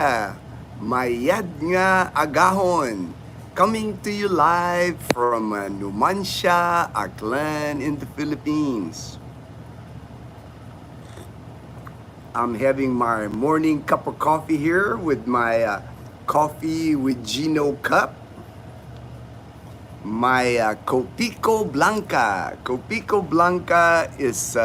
Mayad nga agahon. Coming to you live from Numancia, Aklan in the Philippines. I'm having my morning cup of coffee here with my coffee with Ginno cup. My Copico Blanca. Copico Blanca is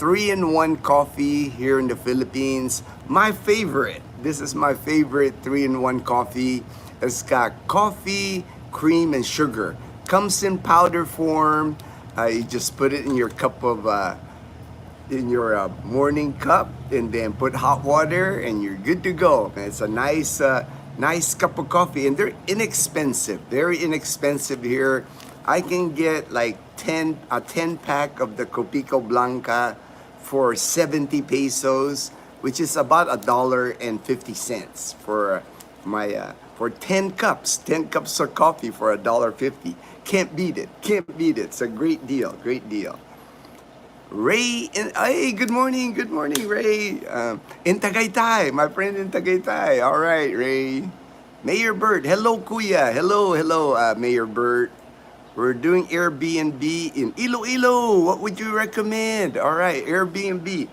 3-in-1 coffee here in the Philippines. My favorite. This is my favorite 3-in-1 coffee. It's got coffee, cream, and sugar. Comes in powder form. You just put it in your cup of in your morning cup, and then put hot water, and you're good to go. It's a nice cup of coffee, and they're inexpensive, very inexpensive here. I can get like a 10 pack of the Copico Blanca for 70 pesos, which is about $1.50 for for 10 cups of coffee for $1.50. Can't beat it. Can't beat it. It's a great deal. Great deal. Ray, hey, good morning, Ray. In Tagaytay, my friend in Tagaytay. All right, Ray. Mayor Bert, hello, Kuya. Hello, Mayor Bert. We're doing Airbnb in Iloilo. What would you recommend? All right, Airbnb.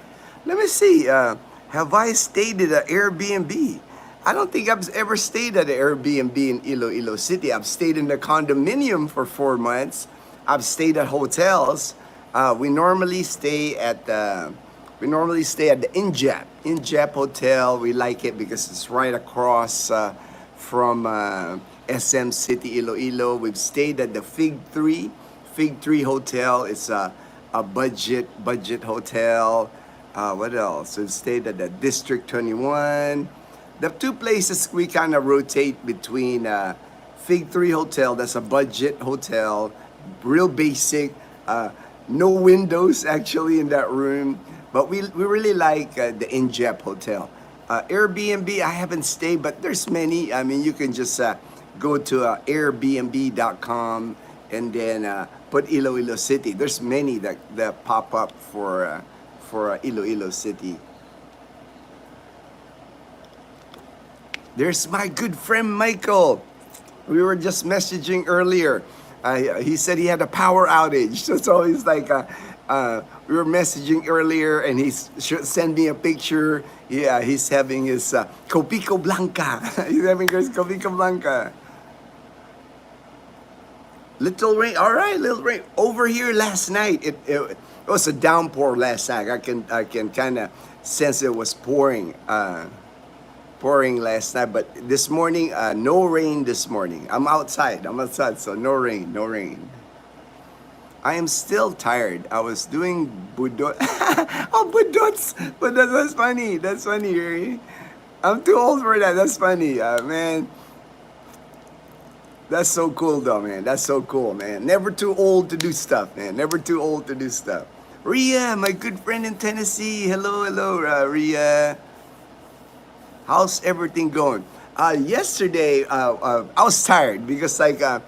Let me see. Have I stayed at an Airbnb? I don't think I've ever stayed at an Airbnb in Iloilo City. I've stayed in the condominium for 4 months. I've stayed at hotels. We normally stay at the Injap Hotel. We like it because it's right across from SM City Iloilo. We've stayed at the Fig 3 Hotel. It's a budget hotel. What else? We've stayed at the District 21. The two places we kind of rotate between Fig 3 Hotel. That's a budget hotel, real basic. No windows actually in that room, but we really like the Injap Hotel. Airbnb, I haven't stayed, but there's many. I mean, you can just go to airbnb.com and then put Iloilo City. There's many that pop up for Iloilo City. There's my good friend Michael. We were just messaging earlier. He said he had a power outage. So he's like, we were messaging earlier, and he sent me a picture. Yeah, he's having his Copico Blanca. He's having his Copico Blanca. Little rain. All right, little rain. Over here last night, it was a downpour last night. I can kind of sense it was pouring last night, but this morning, no rain this morning. I'm outside, so no rain. I am still tired. I was doing budot. Oh, budots. But that's funny. That's funny, Harry. I'm too old for that. That's funny, man. That's so cool, though, man. That's so cool, man. Never too old to do stuff, man. Never too old to do stuff. Ria, my good friend in Tennessee. Hello, Ria. How's everything going? Yesterday, I was tired because the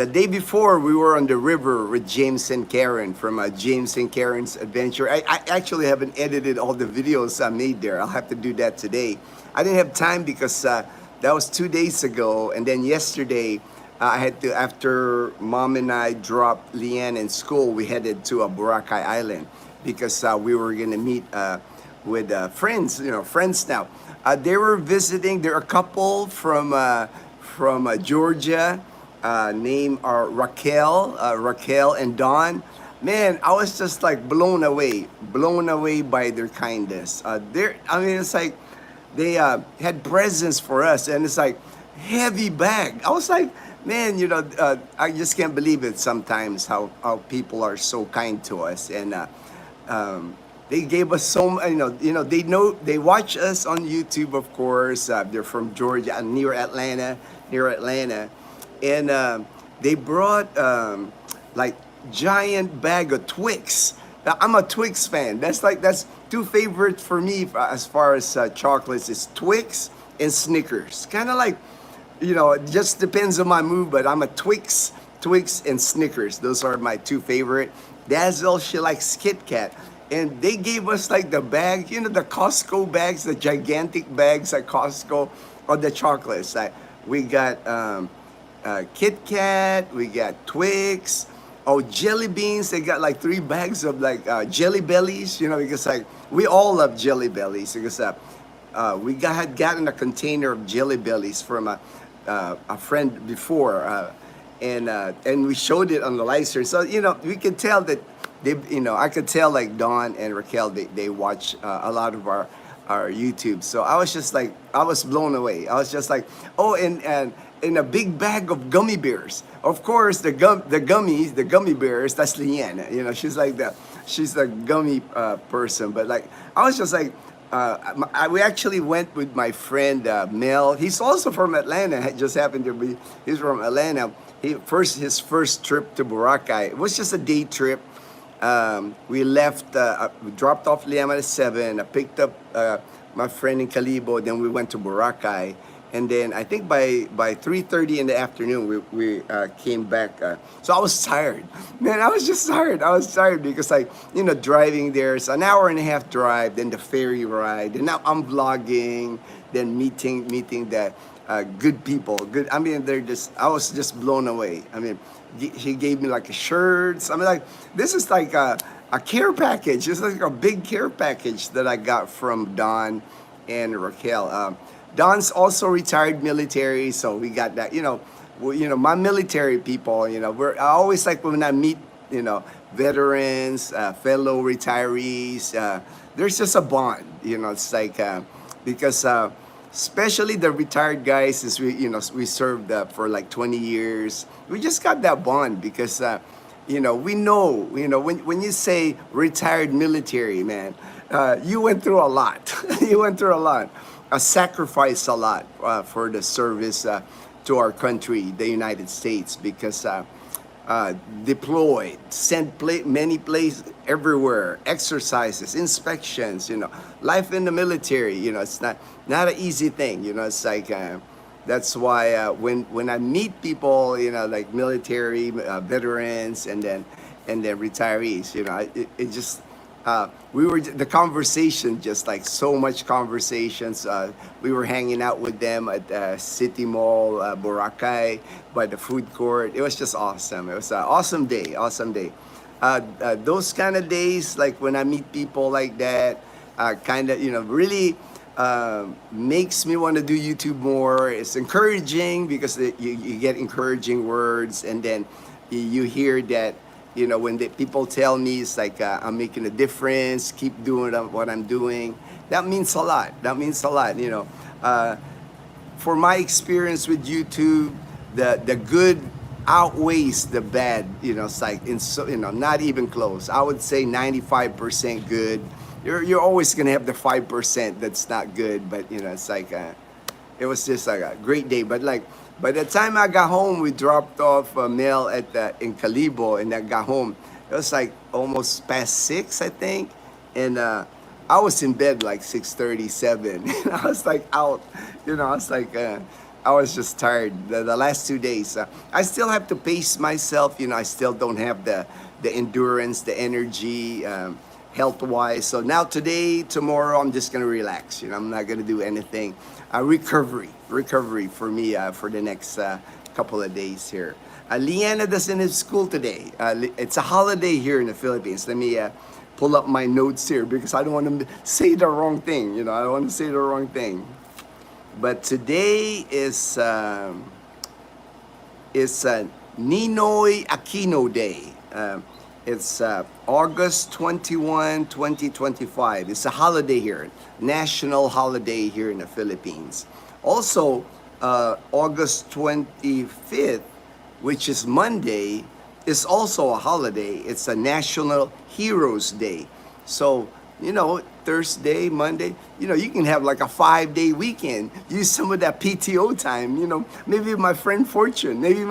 day before we were on the river with James and Karen from James and Karen's Adventure. I actually haven't edited all the videos I made there. I'll have to do that today. I didn't have time because that was 2 days ago. And then yesterday, I had to, after Mom and I dropped Leanne in school, we headed to Boracay Island because we were going to meet with friends, friends now. They were visiting. There are a couple from Georgia, named Raquel and Dawn. Man, I was just like blown away by their kindness. It's like they had presents for us, and it's like heavy bag. I was like, man, I just can't believe it sometimes how people are so kind to us, and they gave us so, they watch us on YouTube, of course. They're from Georgia, near Atlanta, and they brought like giant bag of Twix. Now, I'm a Twix fan. That's two favorites for me as far as chocolates is Twix and Snickers. Kind of like, it just depends on my mood, but I'm a Twix and Snickers. Those are my two favorite. Dazzle, she likes Kit Kat. and they gave us like the bag, the Costco bags, the gigantic bags at Costco, or the chocolates. Like we got Kit Kat, we got Twix, oh jelly beans. They got like 3 bags of like jelly bellies, because like we all love jelly bellies because had gotten a container of jelly bellies from a friend before, and we showed it on the live stream. So we could tell that they, I could tell like Dawn and Raquel, they watch a lot of our YouTube. So I was just like, I was blown away. I was just like, oh, and in a big bag of gummy bears. Of course, the gummy bears. That's Leanne. She's a gummy person. But like, I was just like, we actually went with my friend Mel. He's also from Atlanta. It just happened to be he's from Atlanta. His first trip to Boracay. It was just a day trip. We left. We dropped off Liam at 7. I picked up my friend in Calibo. Then we went to Boracay. And then I think by 3:30 in the afternoon we came back. So I was tired, man. I was just tired. I was tired because driving there, it's an hour and a half drive, then the ferry ride, and now I'm vlogging, then meeting the good people. Good. I mean, I was just blown away. I mean, he gave me like a shirt. I mean, like this is like a care package. It's like a big care package that I got from Don and Raquel. Don's also retired military, so we got that. My military people. I always like when I meet, veterans, fellow retirees. There's just a bond. It's like because especially the retired guys, since we served for like 20 years. We just got that bond because we know. When you say retired military, man, you went through a lot. You went through a lot. Sacrifice a lot for the service to our country, the United States, because deployed, sent many places everywhere, exercises, inspections, life in the military, it's not an easy thing, it's like, that's why when I meet people, like military veterans and then retirees, it just, the conversation, just like so much conversations. We were hanging out with them at City Mall, Boracay, by the food court. It was just awesome. It was an awesome day, those kind of days, like when I meet people like that, kind of, really makes me want to do YouTube more. It's encouraging because you get encouraging words, and then you hear that, when people tell me it's like I'm making a difference, keep doing what I'm doing. That means a lot. That means a lot. For my experience with YouTube, the good outweighs the bad. It's like not even close. I would say 95% good. You're always gonna have the 5% that's not good. But it's like it was just like a great day. But like, by the time I got home, we dropped off Mel in Calibo, and I got home. It was like almost past 6, I think, and I was in bed like 6:37. I was like out, I was like, I was just tired. The last 2 days, I still have to pace myself. I still don't have the endurance, the energy, health-wise. So now today, tomorrow, I'm just gonna relax. I'm not gonna do anything. Recovery for me for the next couple of days here. Leanna doesn't have school today. It's a holiday here in the Philippines. Let me pull up my notes here because I don't want to say the wrong thing. I don't want to say the wrong thing. But today is Ninoy Aquino Day. It's August 21, 2025. It's a holiday here, national holiday here in the Philippines. Also, August 25th, which is Monday, is also a holiday. It's a National Heroes Day. So, Thursday, Monday, you can have like a 5-day weekend. Use some of that PTO time, maybe my friend Fortune, that's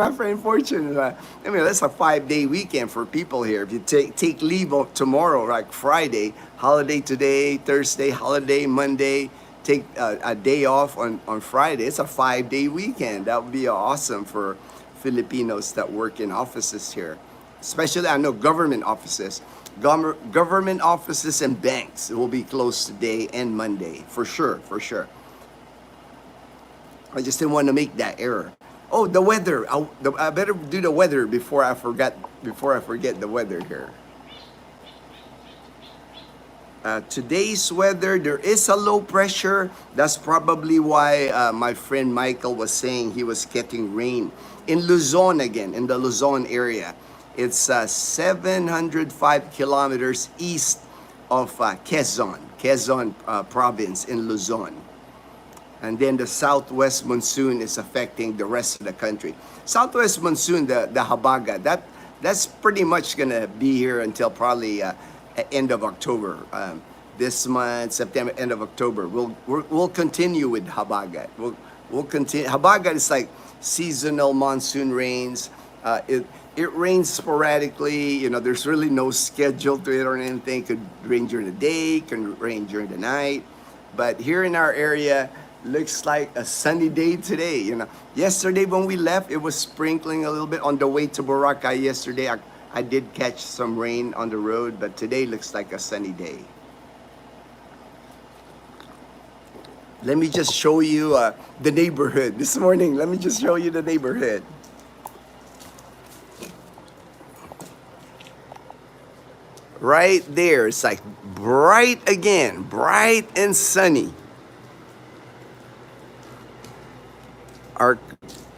a 5-day weekend for people here. If you take leave of tomorrow, like Friday, holiday today, Thursday, holiday, Monday, take a day off on Friday. It's a 5-day weekend. That would be awesome for Filipinos that work in offices here. especially I know government offices. Government offices and banks will be closed today and Monday for sure, for sure. I just didn't want to make that error. Oh, the weather. I better do the weather before I forget. Before I forget the weather here. Today's weather, there is a low pressure. That's probably why my friend Michael was saying he was getting rain in Luzon again, in the Luzon area. It's 705 kilometers east of Quezon province in Luzon. And then the southwest monsoon is affecting the rest of the country. Southwest monsoon, the Habaga, that's pretty much gonna be here until probably end of October. This month, September, end of October. We'll continue with Habagat. We'll continue. Habagat is like seasonal monsoon rains. It rains sporadically. You know, there's really no schedule to it or anything. It could rain during the day, could rain during the night. But here in our area, looks like a sunny day today. You know, yesterday when we left, it was sprinkling a little bit on the way to Boracay. Yesterday, I did catch some rain on the road, but today looks like a sunny day. Let me just show you the neighborhood this morning. Let me just show you the neighborhood. Right there, it's like bright again, bright and sunny.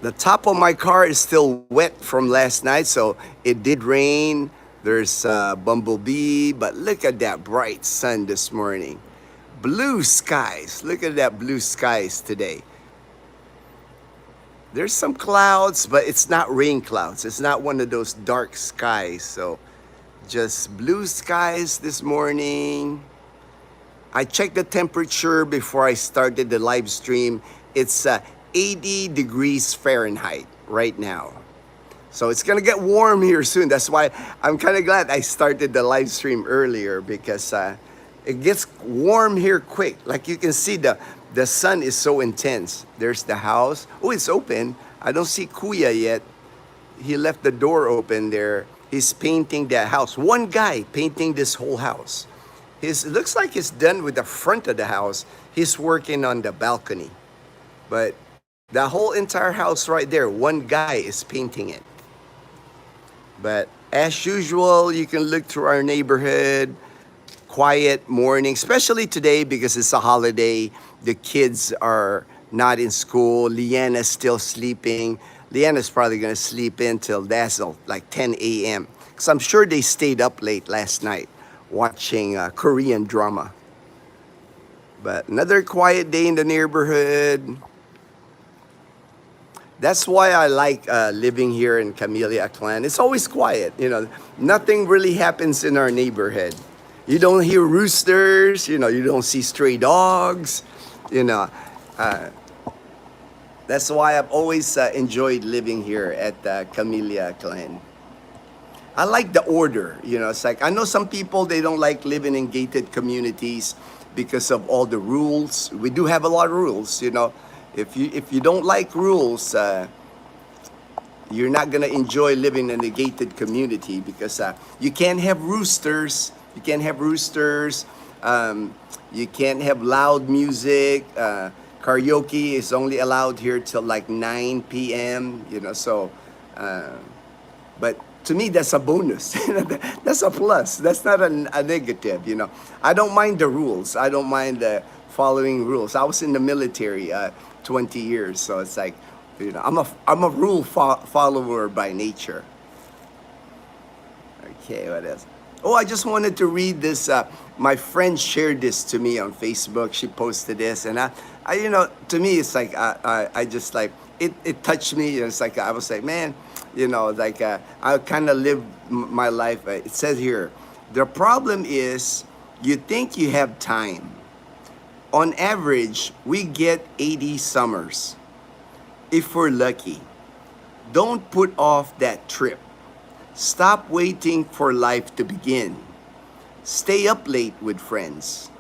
The top of my car is still wet from last night, so it did rain. There's a bumblebee, but look at that bright sun this morning. Blue skies, look at that blue skies today. There's some clouds, but it's not rain clouds. It's not one of those dark skies, so just blue skies this morning. I checked the temperature before I started the live stream. It's 80 degrees Fahrenheit right now. So it's gonna get warm here soon. That's why I'm kind of glad I started the live stream earlier, because it gets warm here quick. Like you can see, the sun is so intense. There's the house. Oh, it's open. I don't see Kuya yet. He left the door open there. He's painting that house. One guy painting this whole house. It looks like he's done with the front of the house. He's working on the balcony. But the whole entire house right there, one guy is painting it. But as usual, you can look through our neighborhood. Quiet morning, especially today because it's a holiday. The kids are not in school. Leanna's still sleeping. Leanna's probably going to sleep in till dazzle, like 10 a.m. Because I'm sure they stayed up late last night watching Korean drama. But another quiet day in the neighborhood. That's why I like living here in Camellia Clan. It's always quiet. You know, nothing really happens in our neighborhood. You don't hear roosters. You know, you don't see stray dogs. You know, that's why I've always enjoyed living here at Camellia Clan. I like the order. You know, it's like, I know some people, they don't like living in gated communities because of all the rules. We do have a lot of rules, you know. If you don't like rules, you're not gonna enjoy living in a gated community, because you can't have roosters. You can't have roosters. You can't have loud music. Karaoke is only allowed here till like 9 p.m. You know, so. But to me, that's a bonus. That's a plus. That's not a negative. You know, I don't mind the rules. I don't mind following rules. I was in the military 20 years, so it's like, you know, I'm a rule follower by nature. Okay, what else? Oh, I just wanted to read this. My friend shared this to me on Facebook. She posted this, and I you know, to me, it's like I just like it touched me. It's like I was like, man, you know, like I kind of live my life. It says here, the problem is you think you have time. On average, we get 80 summers, if we're lucky. Don't put off that trip. Stop waiting for life to begin. Stay up late with friends.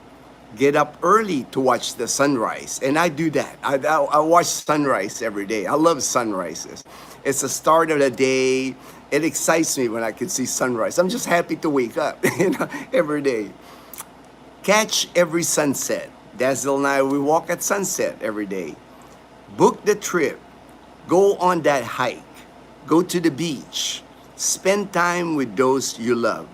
Get up early to watch the sunrise. And I do that. I watch sunrise every day. I love sunrises. It's the start of the day. It excites me when I can see sunrise. I'm just happy to wake up, every day. Catch every sunset. Dazzle and I, we walk at sunset every day. Book the trip. Go on that hike. Go to the beach. Spend time with those you love.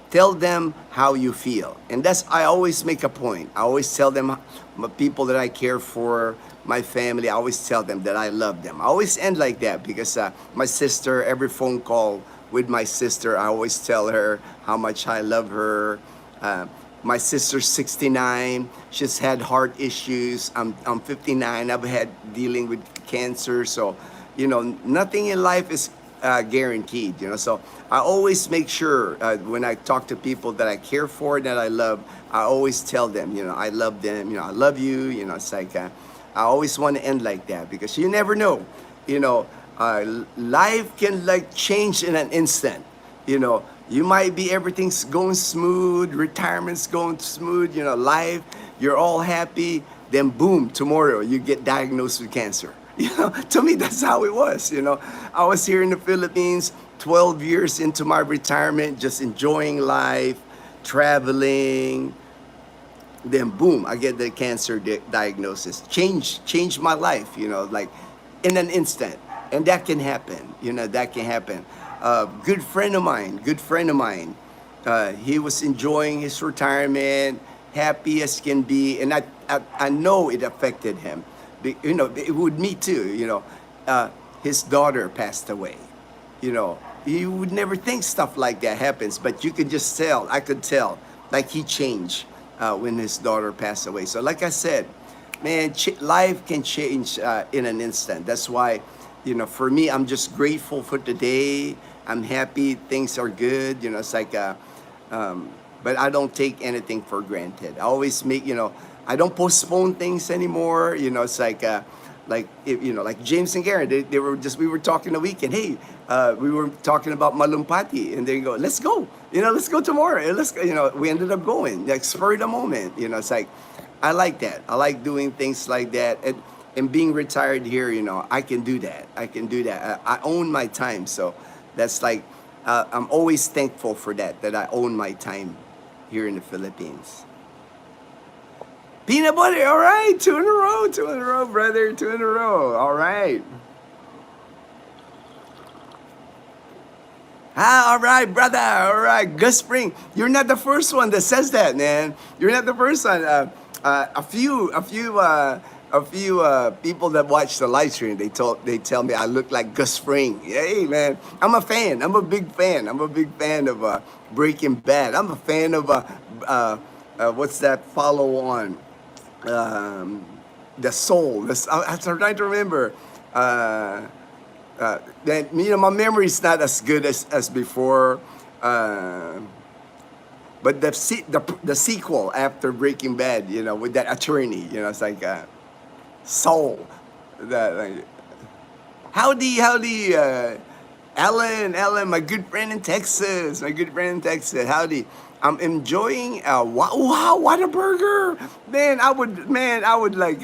Tell them how you feel. And that's, I always make a point. I always tell them, my people that I care for, my family, I always tell them that I love them. I always end like that because my sister, every phone call with my sister, I always tell her how much I love her. My sister's 69. She's had heart issues. I'm 59. I've had dealing with cancer. So, nothing in life is guaranteed, So I always make sure when I talk to people that I care for, that I love, I always tell them, I love them, I love you, it's like, I always want to end like that because you never know, life can like change in an instant, you might be, everything's going smooth, retirement's going smooth, life, you're all happy, then boom, tomorrow you get diagnosed with cancer. To me, that's how it was, I was here in the Philippines, 12 years into my retirement, just enjoying life, traveling. Then boom, I get the cancer diagnosis. Change my life, like in an instant. And that can happen, that can happen. Good friend of mine, he was enjoying his retirement, happy as can be, and I know it affected him. It would me too, his daughter passed away, you would never think stuff like that happens, but you could just tell, I could tell, like he changed when his daughter passed away. So like I said, man, life can change in an instant. That's why, for me, I'm just grateful for today. I'm happy, things are good, it's like, but I don't take anything for granted. I always make, I don't postpone things anymore. It's like like James and Garen, they were just, we were talking the weekend. Hey, we were talking about Malumpati, and they go, let's go. Let's go tomorrow. Let's go. We ended up going, like spur of the moment. It's like, I like that. I like doing things like that, and being retired here. I can do that. I own my time, so that's like, I'm always thankful for that I own my time here in the Philippines. Peanut butter, all right, two in a row, brother, 2 in a row, all right. All right, brother, all right, Gus Spring, you're not the first one that says that, man. You're not the first one. A few people that watch the live stream, they tell me I look like Gus Spring. Hey, man, I'm a fan. I'm a big fan. I'm a big fan of Breaking Bad. I'm a fan of what's that follow on? The Soul. I'm trying to remember. That my memory's not as good as before. But the sequel after Breaking Bad, with that attorney, it's like Soul. That like, howdy, Alan, my good friend in Texas. Howdy. I'm enjoying wow, Whataburger. Man, I would like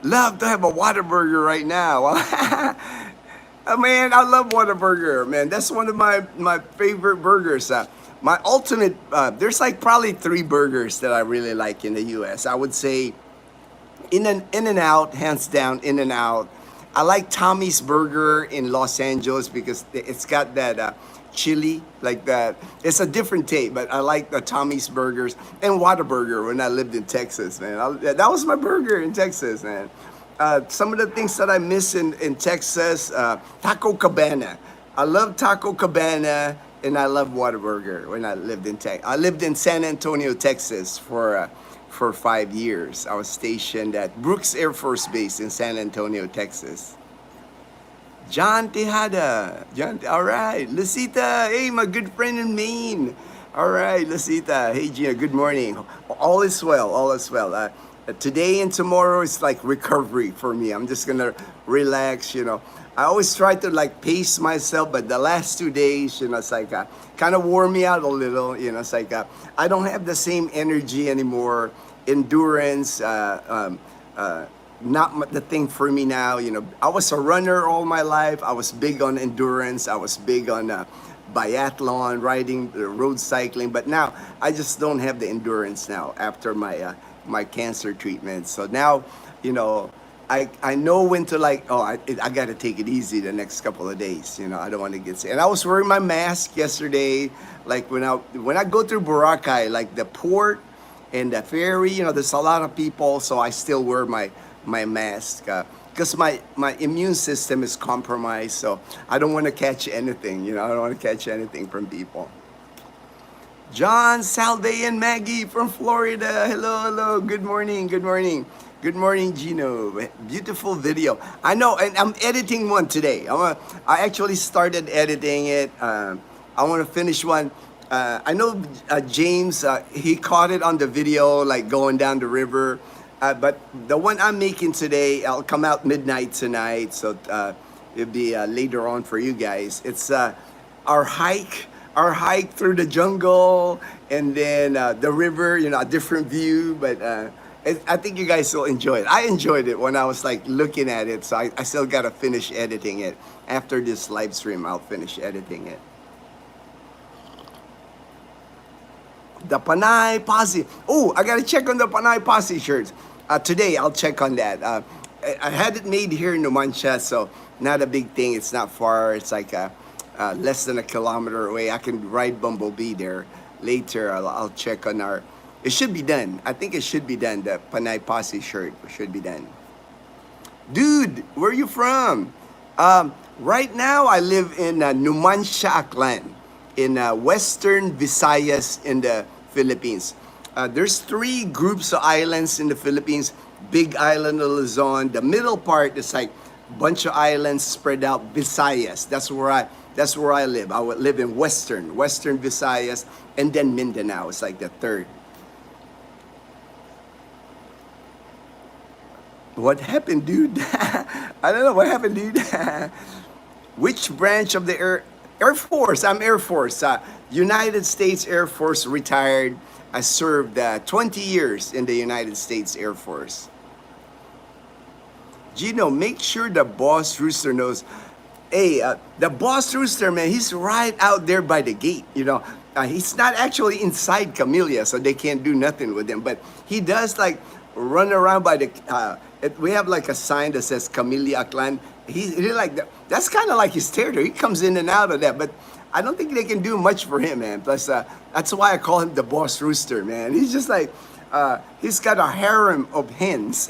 love to have a Whataburger right now. Man, I love Whataburger. Man, that's one of my favorite burgers. My ultimate, there's like probably 3 burgers that I really like in the U.S. I would say In-N-Out, hands down, In-N-Out. I like Tommy's Burger in Los Angeles because it's got that chili like that. It's a different taste, but I like the Tommy's Burgers and Whataburger when I lived in Texas, man. That was my burger in Texas, man. Some of the things that I miss in Texas, Taco Cabana. I love Taco Cabana and I love Whataburger when I lived in Texas. I lived in San Antonio, Texas for 5 years. I was stationed at Brooks Air Force Base in San Antonio, Texas. John Tejada. All right. Lucita, hey, my good friend in Maine. All right, Lucita. Hey, Gina, good morning. All is well. Today and tomorrow is like recovery for me. I'm just going to relax, I always try to like pace myself, but the last 2 days, it's like kind of wore me out a little. It's like I don't have the same energy anymore, endurance, not the thing for me now. You know, I was a runner all my life. I was big on endurance. I was big on biathlon, riding, road cycling. But now I just don't have the endurance now after my cancer treatment. So now, you know, I know when to like, oh, I got to take it easy the next couple of days. You know, I don't want to get sick. And I was wearing my mask yesterday. Like when I go through Boracay, like the port and the ferry, you know, there's a lot of people, so I still wear my mask because my immune system is compromised, so I don't want to catch anything. You know, I don't want to catch anything from people. John, Salve, and Maggie from Florida. Hello, hello. Good morning. Good morning. Good morning, Ginno. Beautiful video. I know, and I'm editing one today. I actually started editing it. I want to finish one. I know James, he caught it on the video, like going down the river. But the one I'm making today, I'll come out midnight tonight, so it'll be later on for you guys. It's our hike through the jungle, and then the river. You know, a different view, but I think you guys will enjoy it. I enjoyed it when I was like looking at it, so I still gotta finish editing it. After this live stream, I'll finish editing it. The Panay Posse. Oh, I gotta check on the Panay Posse shirts. Today, I'll check on that. I had it made here in Numancia, so not a big thing. It's not far. It's like less than a kilometer away. I can ride Bumblebee there. Later, I'll check on our... It should be done. I think it should be done. The Panay Posse shirt should be done. Dude, where are you from? Right now, I live in Numancia, Aklan, in Western Visayas in the Philippines. There's 3 groups of islands in the Philippines. Big island of Luzon. The middle part is like a bunch of islands spread out. Visayas. That's where I live. I would live in Western Visayas, and then Mindanao. It's like the 3rd. What happened, dude? I don't know what happened, dude. Which branch of the Air Force? I'm Air Force. United States Air Force, retired. I served 20 years in the United States Air Force. Ginno, make sure the boss rooster knows. Hey, the boss rooster, man, he's right out there by the gate. You know, he's not actually inside Camellia, so they can't do nothing with him. But he does like run around by the. We have like a sign that says Camellia Aklan. He like that. That's kind of like his territory. He comes in and out of that, but I don't think they can do much for him, man. Plus, that's why I call him the boss rooster, man. He's just like, he's got a harem of hens.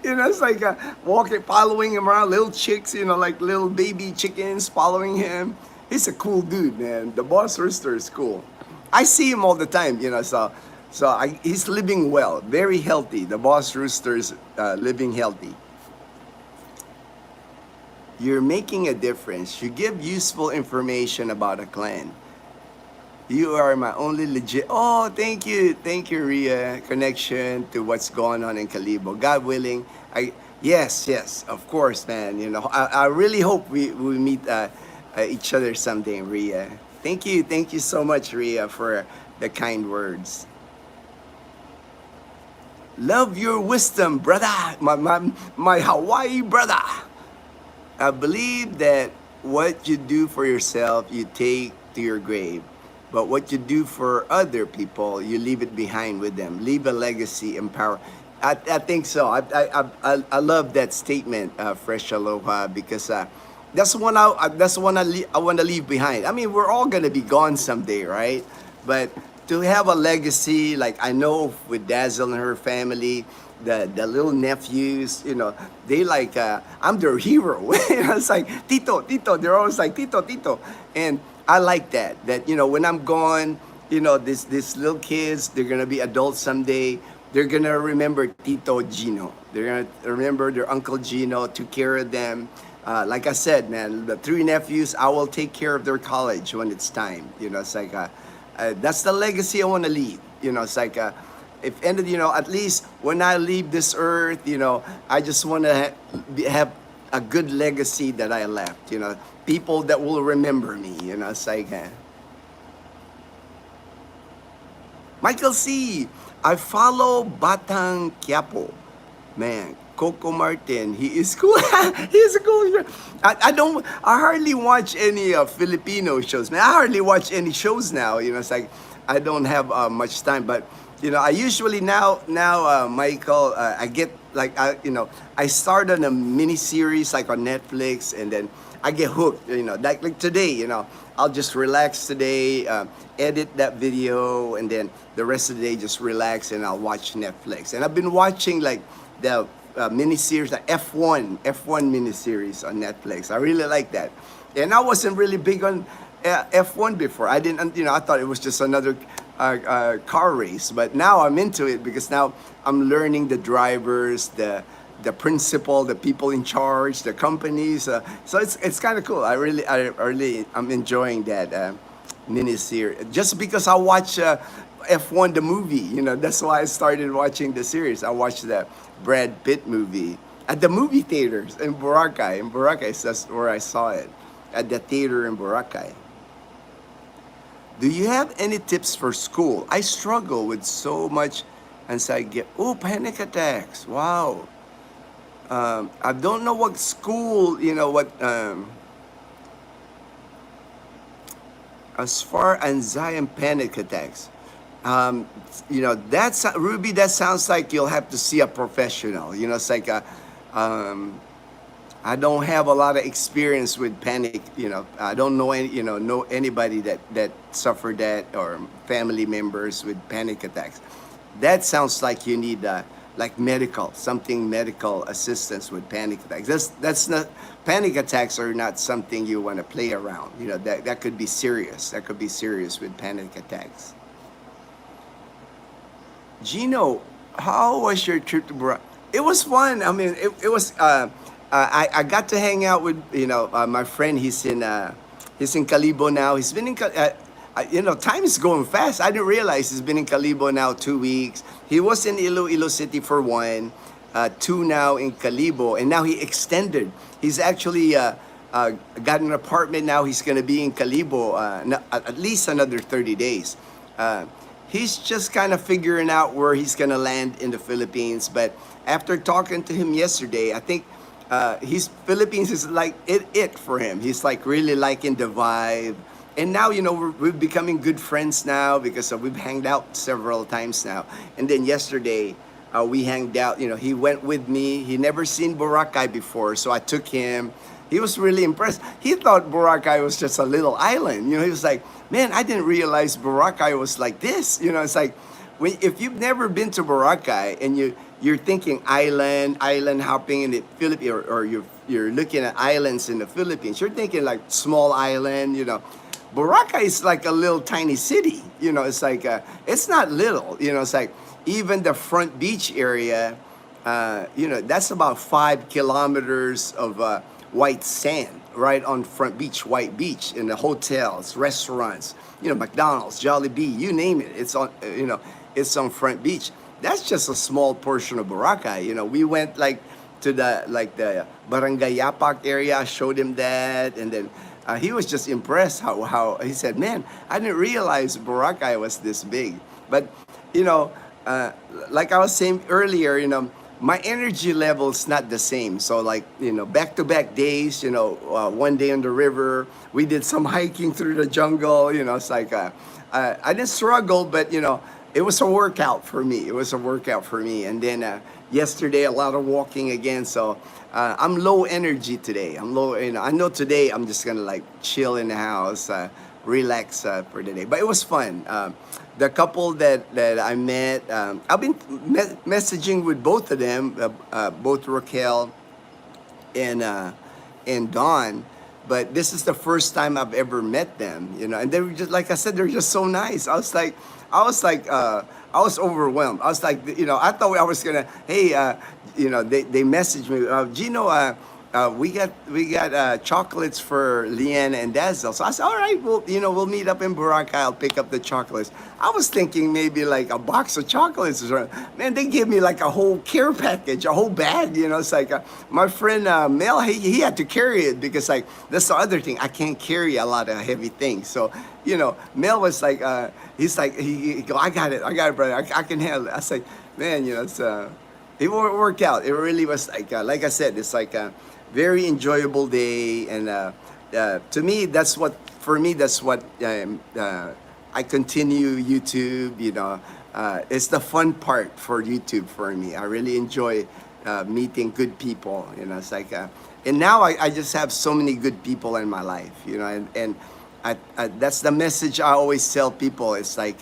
You know, it's like walking, following him around, little chicks, you know, like little baby chickens following him. He's a cool dude, man. The boss rooster is cool. I see him all the time, you know, so he's living well, very healthy. The boss rooster is living healthy. You're making a difference. You give useful information about a clan. You are my only legit... Oh, thank you, Ria. Connection to what's going on in Calibo. God willing, yes, of course, man. You know, I really hope we meet each other someday, Ria. Thank you so much, Ria, for the kind words. Love your wisdom, brother. My Hawaii brother. I believe that what you do for yourself, you take to your grave. But what you do for other people, you leave it behind with them. Leave a legacy, empower. I think so. I love that statement, Fresh Aloha, because that's one I want to leave behind. I mean, we're all gonna be gone someday, right? But to have a legacy, like I know with Dazzle and her family, the little nephews, you know, they like, I'm their hero. You know, it's like, Tito, they're always like, Tito. And I like that, you know, when I'm gone, you know, these little kids, they're going to be adults someday. They're going to remember Tito Ginno. They're going to remember their Uncle Ginno, took care of them. Like I said, man, the 3 nephews, I will take care of their college when it's time. You know, it's like, that's the legacy I want to leave. You know, it's like, if ended, you know, at least when I leave this earth, you know, I just want to have a good legacy that I left, you know, people that will remember me, you know, it's like, Michael C., I follow Batang Quiapo. Man, Coco Martin. He is cool. He's a cool. I hardly watch any Filipino shows. Man, I hardly watch any shows now. You know, it's like I don't have much time. But you know, I usually now Michael, I get like I start on a mini series like on Netflix, and then I get hooked. You know, like today. You know, I'll just relax today, edit that video, and then the rest of the day just relax and I'll watch Netflix. And I've been watching like the miniseries, the F1 miniseries on Netflix. I really like that. And I wasn't really big on F1 before. I didn't, you know, I thought it was just another car race. But now I'm into it because now I'm learning the drivers, the principal, the people in charge, the companies. So it's kind of cool. I'm enjoying that miniseries. Just because I watch F1 the movie, you know, that's why I started watching the series. I watched the Brad Pitt movie at the movie theaters in Boracay. In Boracay, that's where I saw it, at the theater in Boracay. Do you have any tips for school? I struggle with so much anxiety. Oh, panic attacks. Wow. I don't know what school, you know, what, as far anxiety and panic attacks. You know, that's Ruby. That sounds like you'll have to see a professional. You know, it's like I don't have a lot of experience with panic. You know, I don't know know anybody that suffered that or family members with panic attacks. That sounds like you need like medical assistance with panic attacks. That's not panic attacks are not something you want to play around. You know, that could be serious. That could be serious with panic attacks. Ginno, how was your trip to Boracay? It was fun. I mean, it was. I got to hang out with my friend. He's in Calibo now. He's been in. Time is going fast. I didn't realize he's been in Calibo now 2 weeks. He was in Iloilo City for 1, 2 now in Calibo, and now he extended. He's actually got an apartment now. He's gonna be in Calibo at least another 30 days. He's just kind of figuring out where he's gonna land in the Philippines. But after talking to him yesterday, I think his Philippines is like it for him. He's like really liking the vibe. And now, we're becoming good friends now because we've hanged out several times now. And then yesterday, we hanged out. He went with me. He never seen Boracay before, so I took him. He was really impressed. He thought Boracay was just a little island. He was like, man, I didn't realize Boracay was like this. It's like, if you've never been to Boracay and you're thinking island hopping in the Philippines, or you're looking at islands in the Philippines, you're thinking like small island, Boracay is like a little tiny city. It's like, it's not little. It's like even the front beach area, that's about 5 kilometers of white sand right on front beach, white beach, in the hotels, restaurants, McDonald's, Jollibee, you name it. It's on, it's on front beach. That's just a small portion of Boracay. We went like to the Barangay Yapak area. I showed him that, and then he was just impressed how he said, man, I didn't realize Boracay was this big. But, like I was saying earlier, my energy level's not the same. So like, back-to-back days, one day on the river, we did some hiking through the jungle, it's like, I didn't struggle, but, it was a workout for me. And then yesterday, a lot of walking again. So I'm low energy today. I'm low, I know today I'm just gonna like chill in the house, relax for the day. But it was fun. The couple that I met, I've been messaging with both of them, both Raquel and Dawn. But this is the first time I've ever met them, and they were just, like I said, they're just so nice. I was overwhelmed. I was like, I thought I was gonna, hey, they messaged me, Ginno, we got chocolates for Leanna and Dazzle. So I said, all right, we'll meet up in Boracay. I'll pick up the chocolates. I was thinking maybe like a box of chocolates. Man, they gave me like a whole care package, a whole bag. It's like my friend Mel, he had to carry it because like that's the other thing. I can't carry a lot of heavy things. So Mel was like, he's like, he go, I got it, brother. I can handle it. I say, man, it's It worked out. It really was like I said, it's like a very enjoyable day, and to me, for me, that's what I continue YouTube. It's the fun part for YouTube for me. I really enjoy meeting good people. It's like, and now I just have so many good people in my life. And that's the message I always tell people. It's like,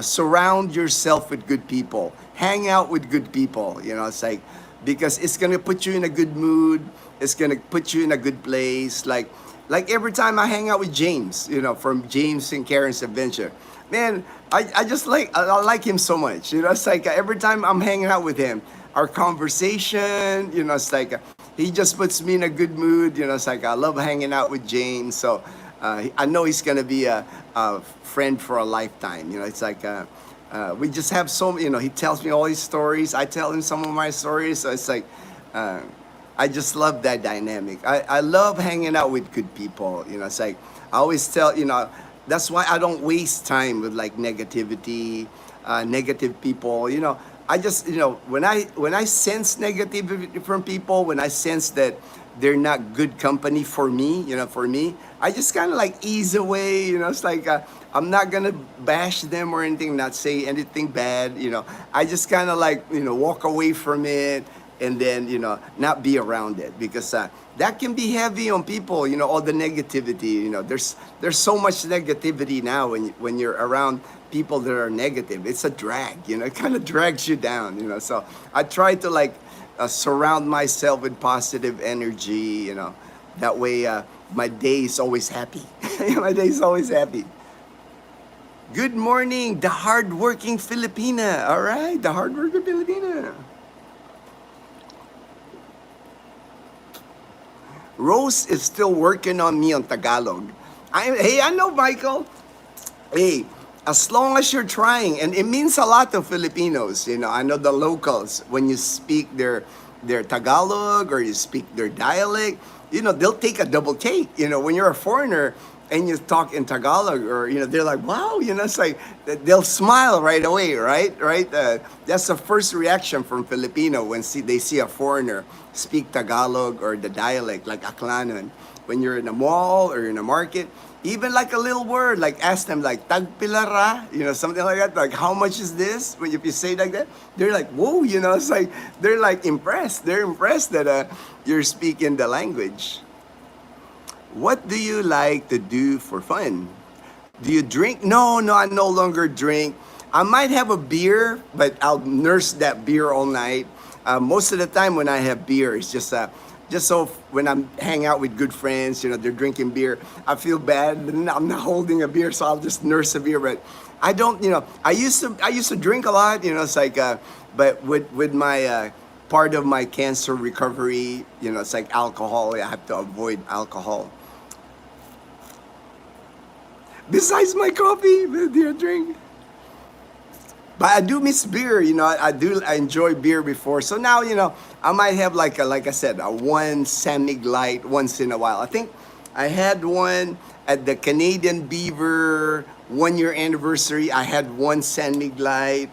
surround yourself with good people. Hang out with good people. It's like, because it's gonna put you in a good mood. It's gonna put you in a good place. Like every time I hang out with James, from James and Karen's Adventure, man, I just I like him so much. It's like every time I'm hanging out with him, our conversation, it's like he just puts me in a good mood. It's like I love hanging out with James. So I know he's gonna be a friend for a lifetime. It's like we just have he tells me all his stories. I tell him some of my stories. So it's like I just love that dynamic. I love hanging out with good people. It's like I always tell, that's why I don't waste time with like negativity, negative people. I just, when I sense negativity from people, when I sense that they're not good company for me, I just kind of like ease away. It's like I'm not gonna bash them or anything, not say anything bad. I just kind of like walk away from it, and then not be around it, because that can be heavy on people. All the negativity. There's so much negativity now when you're around people that are negative. It's a drag. It kind of drags you down. So I try to like surround myself with positive energy. That way my day is always happy. My day is always happy. Good morning, the hardworking Filipina. All right, the hardworking Filipina. Rose is still working on me on Tagalog. Hey, I know, Michael. Hey, as long as you're trying, and it means a lot to Filipinos. I know the locals, when you speak their Tagalog or you speak their dialect, they'll take a double take. When you're a foreigner and you talk in Tagalog, or they're like, wow, it's like they'll smile right away, right? That's the first reaction from Filipino when they see a foreigner speak Tagalog or the dialect like Aklanon. When you're in a mall or in a market, even like a little word, like ask them like tagpilara, something like that. Like, how much is this? If you say like that, they're like, whoa, it's like they're like impressed. They're impressed that you're speaking the language. What do you like to do for fun? Do you drink? No, I no longer drink. I might have a beer, but I'll nurse that beer all night. Most of the time when I have beer, it's just so when I'm hang out with good friends, they're drinking beer, I feel bad. I'm not holding a beer, so I'll just nurse a beer. But I don't, I used to drink a lot. It's like, but with my part of my cancer recovery, it's like alcohol. I have to avoid alcohol. Besides my coffee, do you drink? But I do miss beer. I enjoy beer before. So now, I might have like I said, a one Samig Light once in a while. I think I had one at the Canadian Beaver 1-year anniversary. I had one Samig Light.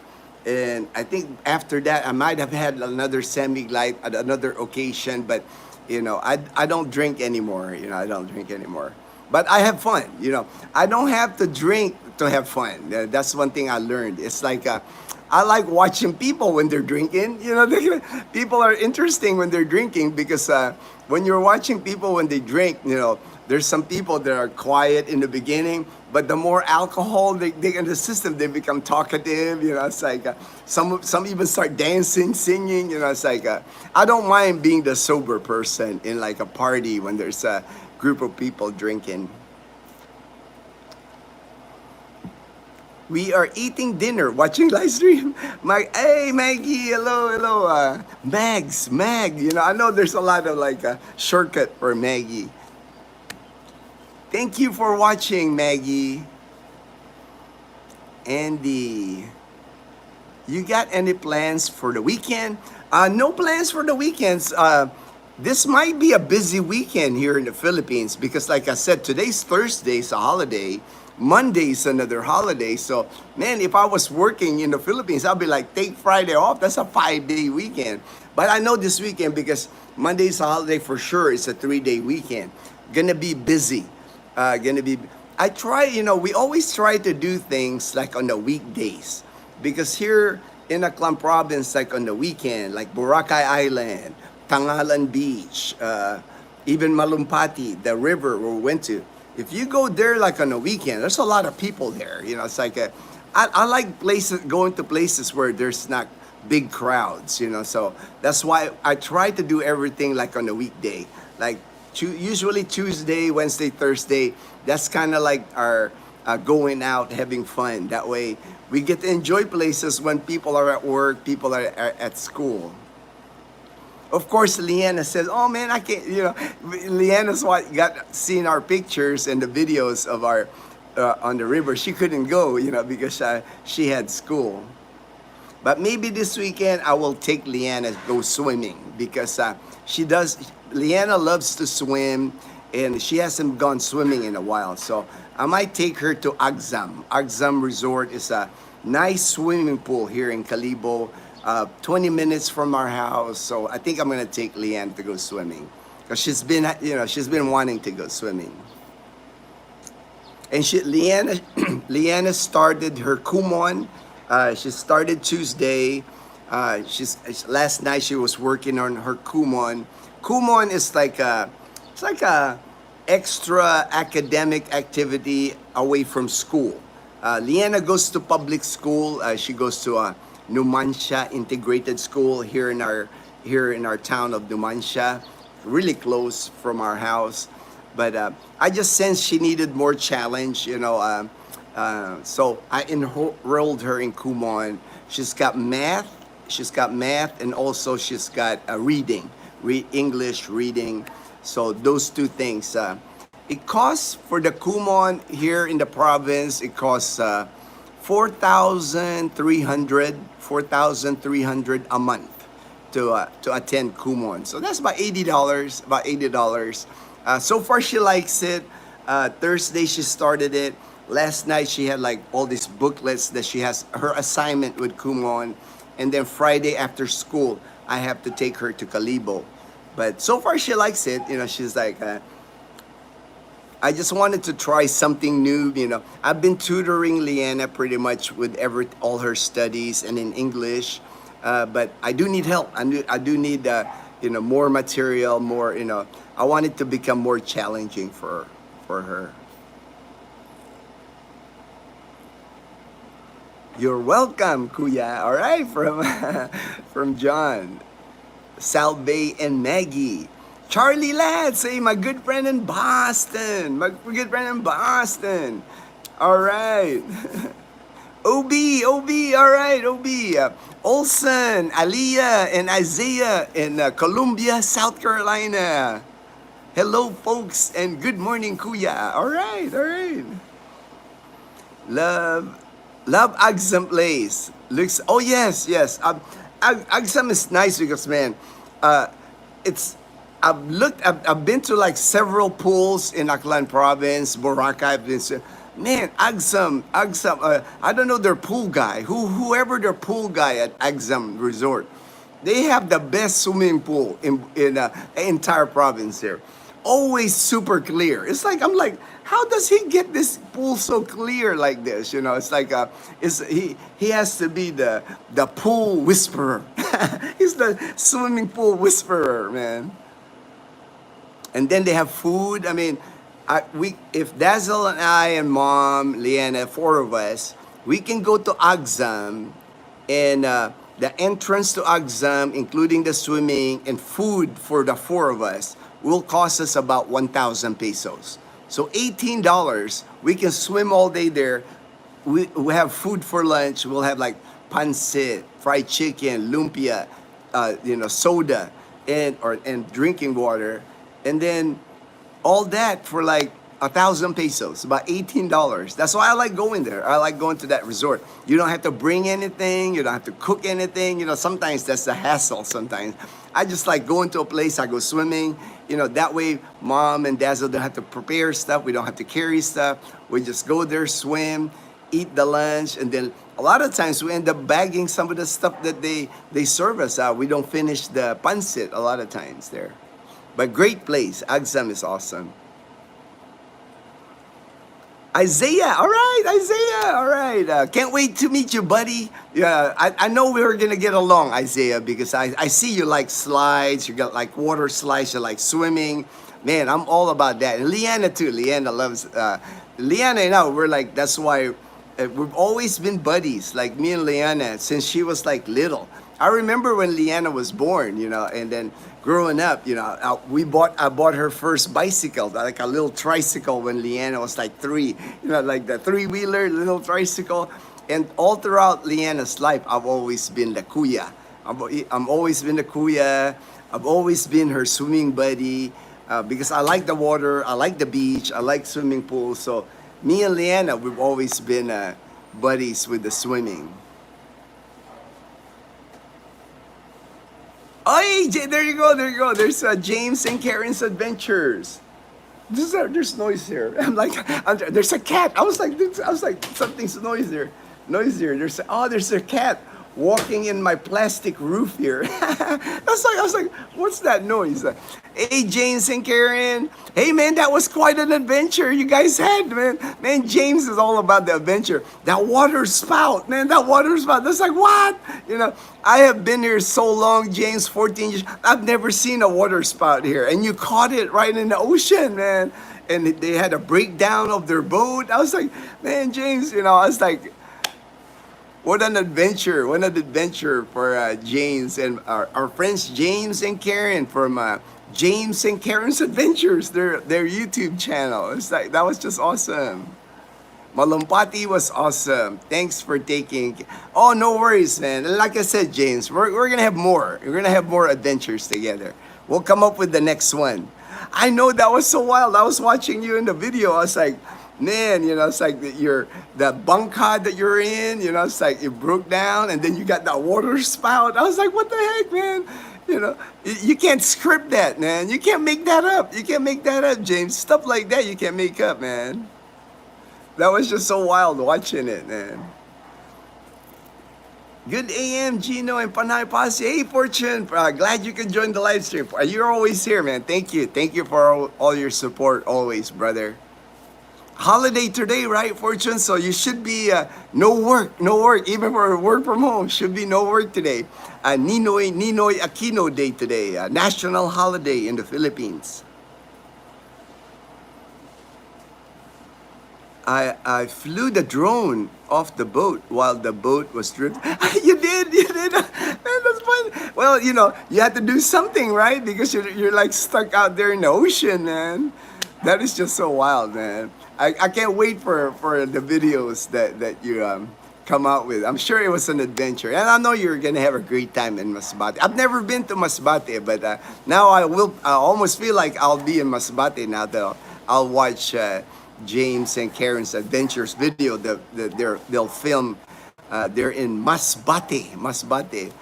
And I think after that, I might have had another Samig Light at another occasion. But, I don't drink anymore. I don't drink anymore. But I have fun. I don't have to drink to have fun. That's one thing I learned. It's like I like watching people when they're drinking. People are interesting when they're drinking, because when you're watching people when they drink, there's some people that are quiet in the beginning, but the more alcohol they get in the system, they become talkative. It's like some even start dancing, singing. It's like I don't mind being the sober person in like a party when there's a group of people drinking. We are eating dinner, watching live stream. Hey Maggie, hello. Mag. I know there's a lot of like a shortcut for Maggie. Thank you for watching, Maggie. Andy, you got any plans for the weekend? No plans for the weekends. This might be a busy weekend here in the Philippines because, like I said, today's Thursday, it's a holiday. Monday is another holiday. So, man, if I was working in the Philippines, I'd be like, take Friday off. That's a 5-day weekend. But I know this weekend because Monday is a holiday for sure. It's a 3-day weekend. Gonna be busy. Gonna be. I try, we always try to do things like on the weekdays because here in Aklan province, like on the weekend, like Boracay Island, Tangalan Beach, even Malumpati, the river we went to. If you go there like on a weekend, there's a lot of people there. It's like I like places, going to places where there's not big crowds. So that's why I try to do everything like on a weekday. Like usually Tuesday, Wednesday, Thursday. That's kind of like our going out, having fun. That way we get to enjoy places when people are at work, people are at school. Of course, Leanna says, "Oh man, I can't." Leanna's what got seen our pictures and the videos of our on the river. She couldn't go, because she had school. But maybe this weekend I will take Leanna to go swimming because she does. Leanna loves to swim, and she hasn't gone swimming in a while. So I might take her to Agsam. Agsam Resort is a nice swimming pool here in Calibo. 20 minutes from our house, so I think I'm gonna take Leanne to go swimming because she's been wanting to go swimming. And Leanna started her Kumon. She started Tuesday. Last night she was working on her Kumon. Kumon is it's like a extra academic activity away from school. Leanna goes to public school. She goes to a Numancia Integrated School here in our town of Numancia, really close from our house. But I just sensed she needed more challenge, so I enrolled her in Kumon. She's got math, and also she's got reading, English reading. So those two things. It costs for the Kumon here in the province. It costs 4,300 a month to attend Kumon. So that's about $80. So far she likes it. Thursday she started it. Last night she had like all these booklets that she has her assignment with Kumon. And then Friday after school I have to take her to Calibo. But so far she likes it. She's like, I just wanted to try something new. I've been tutoring Leanna pretty much with all her studies and in English, but I do need help. I do need more material, more. I want it to become more challenging for her. You're welcome, Kuya. All right, from John, Salve, and Maggie. Charlie Ladd, say my good friend in Boston. My good friend in Boston. All right. OB, all right, OB. Olson, Aliyah, and Isaiah in Columbia, South Carolina. Hello, folks, and good morning, Kuya. All right. Love Agsam Place. Looks. Oh yes. Agsam is nice because man, it's. I've been to like several pools in Aklan province, Boracay. Man, Agsam, I don't know their pool guy, whoever their pool guy at Agsam Resort, they have the best swimming pool in the entire province here. Always super clear. It's like, I'm like, how does he get this pool so clear like this? It's like he has to be the pool whisperer. He's the swimming pool whisperer, man. And then they have food. I mean, if Dazzle and I and Mom, Leanna, 4 of us, we can go to Agsam, and the entrance to Agsam, including the swimming and food for the 4 of us, will cost us about 1,000 pesos. So $18, we can swim all day there. We have food for lunch. We'll have like pancit, fried chicken, lumpia, soda, and drinking water. And then all that for like 1,000 pesos, about $18. That's why I like going there. I like going to that resort. You don't have to bring anything. You don't have to cook anything. You know, sometimes that's a hassle. Sometimes I just like going to a place. I go swimming. You know, that way mom and dad don't have to prepare stuff. We don't have to carry stuff. We just go there, swim, eat the lunch, and then a lot of times we end up bagging some of the stuff that they serve us out. We don't finish the pancit a lot of times there. But great place. Agsam is awesome. Isaiah, all right, Isaiah, all right. Can't wait to meet you, buddy. Yeah, I know we're gonna get along, Isaiah, because I see you like slides, you got like water slides, you like swimming. Man, I'm all about that. And Leanna too. Leanna loves, Leanna and I, we're like, that's why we've always been buddies, like me and Leanna, since she was like little. I remember when Leanna was born, you know, and then growing up, you know, I bought her first bicycle, like a little tricycle when Leanna was like 3, you know, like the 3-wheeler, little tricycle. And all throughout Leanna's life, I've always been the kuya. I'm always been the kuya. I've always been her swimming buddy because I like the water, I like the beach, I like swimming pools. So me and Leanna, we've always been buddies with the swimming. Oh, there you go, there you go. There's James and Karen's Adventures. There's noise here. I'm like, there's a cat. I was like, something's noisier. There's a cat walking in my plastic roof here. I was like, what's that noise? Hey, James and Karen. Hey, man, that was quite an adventure you guys had, man. Man, James is all about the adventure. That water spout, man, that water spout. That's like, what? You know, I have been here so long, James, 14 years. I've never seen a water spout here. And you caught it right in the ocean, man. And they had a breakdown of their boat. I was like, man, James, you know, I was like, what an adventure for James and our friends James and Karen from James and Karen's Adventures, their YouTube channel. It's like, that was just awesome. Malumpati was awesome. Thanks for taking. Oh, no worries, man. Like I said, James, we're gonna have more. We're gonna have more adventures together. We'll come up with the next one. I know that was so wild. I was watching you in the video. I was like, man, you know, it's like the bangka that you're in, you know, it's like it broke down and then you got that water spout. I was like, what the heck, man? You know, you can't script that, man. You can't make that up. You can't make that up, James. Stuff like that you can't make up, man. That was just so wild watching it, man. Good AM, Ginno and Panay Pasi. Hey, Fortune, glad you could join the live stream. You're always here, man. Thank you. Thank you for all your support always, brother. Holiday today, right, Fortune? So you should be no work, even for work from home. Should be no work today. Ninoy Aquino Day today, national holiday in the Philippines. I flew the drone off the boat while the boat was drifting. You did. Man, that's fun. Well, you know, you had to do something, right? Because you're like stuck out there in the ocean, man. That is just so wild, man. I can't wait for the videos that you come out with. I'm sure it was an adventure. And I know you're going to have a great time in Masbate. I've never been to Masbate, but now I almost feel like I'll be in Masbate now that I'll watch James and Karen's Adventures video that they'll film. They're in Masbate.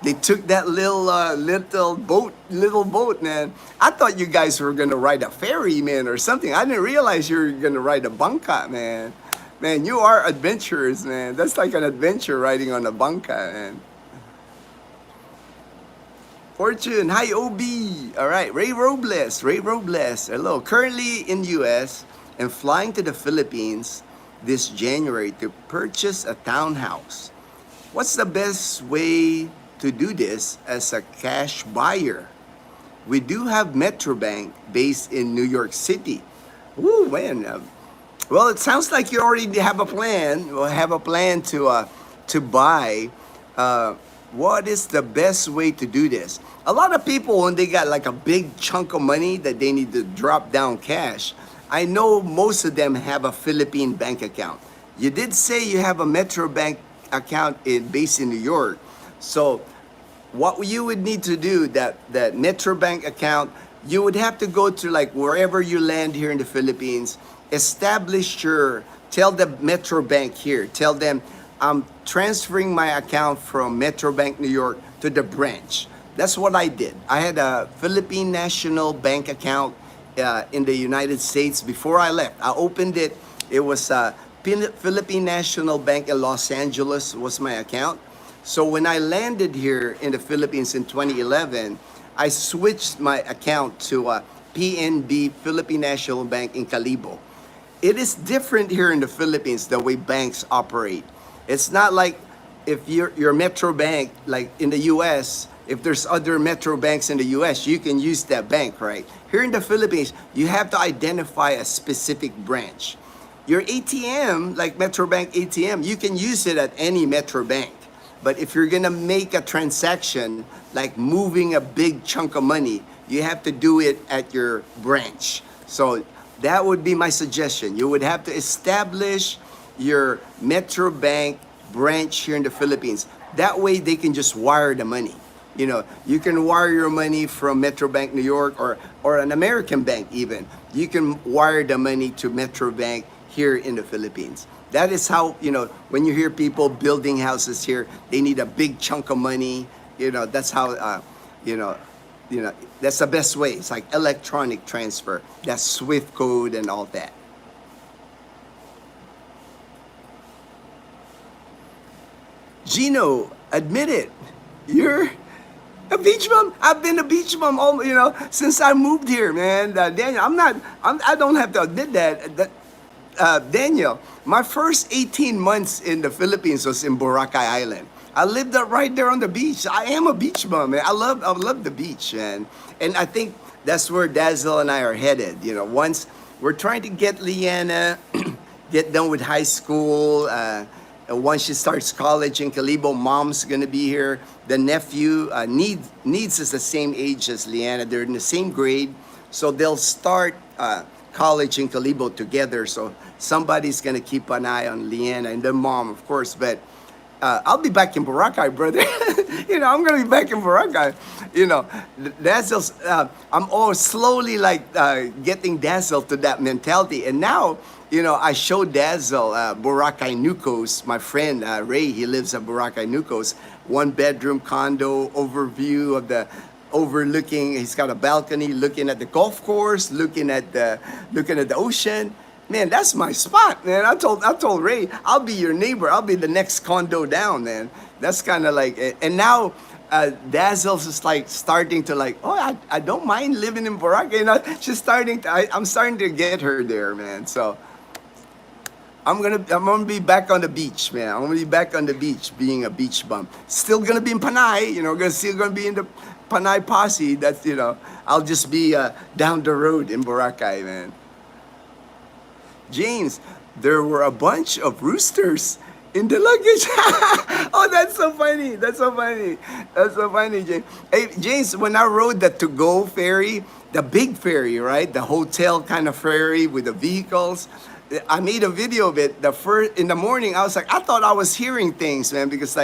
They took that little boat, man. I thought you guys were gonna ride a ferry, man, or something. I didn't realize you were gonna ride a bangka, man. Man, you are adventurous, man. That's like an adventure riding on a bangka, man. Fortune, hi OB. All right, Ray Robles. Hello. Currently in US and flying to the Philippines this January to purchase a townhouse. What's the best way to do this as a cash buyer? We do have Metrobank based in New York City. Ooh, man. Well, it sounds like you already have a plan. We'll have a plan to buy. What is the best way to do this? A lot of people, when they got like a big chunk of money that they need to drop down cash, I know most of them have a Philippine bank account. You did say you have a Metrobank account based in New York. So what you would need to do, that Metrobank account, you would have to go to like wherever you land here in the Philippines, tell the Metro Bank here, tell them I'm transferring my account from Metro Bank New York to the branch. That's what I did. I had a Philippine National Bank account in the United States before I left. I opened it. It was Philippine National Bank in Los Angeles was my account. So when I landed here in the Philippines in 2011, I switched my account to PNB, Philippine National Bank in Calibo. It is different here in the Philippines, the way banks operate. It's not like if your Metro Bank, like in the US, if there's other Metro banks in the US, you can use that bank, right? Here in the Philippines, you have to identify a specific branch. Your ATM, like Metro Bank ATM, you can use it at any Metro Bank. But if you're gonna make a transaction, like moving a big chunk of money, you have to do it at your branch. So that would be my suggestion. You would have to establish your Metro Bank branch here in the Philippines. That way they can just wire the money. You know, you can wire your money from Metro Bank New York or an American bank even. You can wire the money to Metro Bank here in the Philippines. That is how, you know, when you hear people building houses here, they need a big chunk of money. You know, that's how, that's the best way. It's like electronic transfer. That's SWIFT code and all that. Ginno, admit it. You're a beach bum. I've been a beach bum since I moved here, man. Daniel, I don't have to admit that. Daniel, my first 18 months in the Philippines was in Boracay Island. I lived right there on the beach. I am a beach bum, man. I love the beach, man. And I think that's where Dazzle and I are headed. You know, once we're trying to get Leanna get done with high school. And once she starts college in Calibo, mom's gonna be here. The nephew needs is the same age as Leanna. They're in the same grade, so they'll start college in Calibo together. So somebody's gonna keep an eye on Leanna and the mom, of course. But I'll be back in Boracay, brother. I'm gonna be back in Boracay. Dazzle's. I'm all slowly getting Dazzle to that mentality, and now. I showed Dazzle Boracay Nucos, my friend Ray, he lives at Boracay Nucos, 1-bedroom condo, overview of overlooking, he's got a balcony looking at the golf course, looking at the ocean. Man, that's my spot, man. I told Ray, I'll be your neighbor. I'll be the next condo down, man. That's kind of like it. And now Dazzle's just starting to I don't mind living in Boracay. She's I'm starting to get her there, man. So I'm gonna be back on the beach, man. I'm gonna be back on the beach, being a beach bum. Still gonna be in Panay, still gonna be in the Panay posse. That's I'll just be down the road in Boracay, man. James, there were a bunch of roosters in the luggage. Oh, that's so funny. That's so funny, James. Hey, James, when I rode the to-go ferry, the big ferry, right? The hotel kind of ferry with the vehicles. I made a video of it. In the morning, I thought I was hearing things, man, because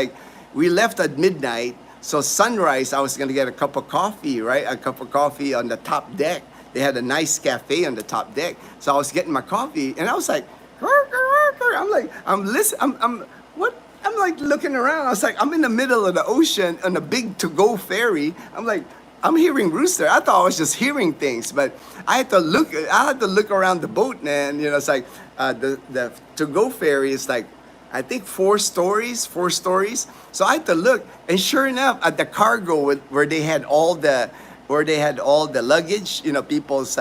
we left at midnight. So sunrise, I was gonna get a cup of coffee, right? A cup of coffee on the top deck. They had a nice cafe on the top deck. So I was getting my coffee, and I was like, I'm looking around. I was I'm in the middle of the ocean on a big to-go ferry. I'm hearing rooster. I thought I was just hearing things, but I had to look around the boat, man. It's the to-go ferry is I think 4 stories. So I had to look, and sure enough, at the cargo where they had all the luggage, people's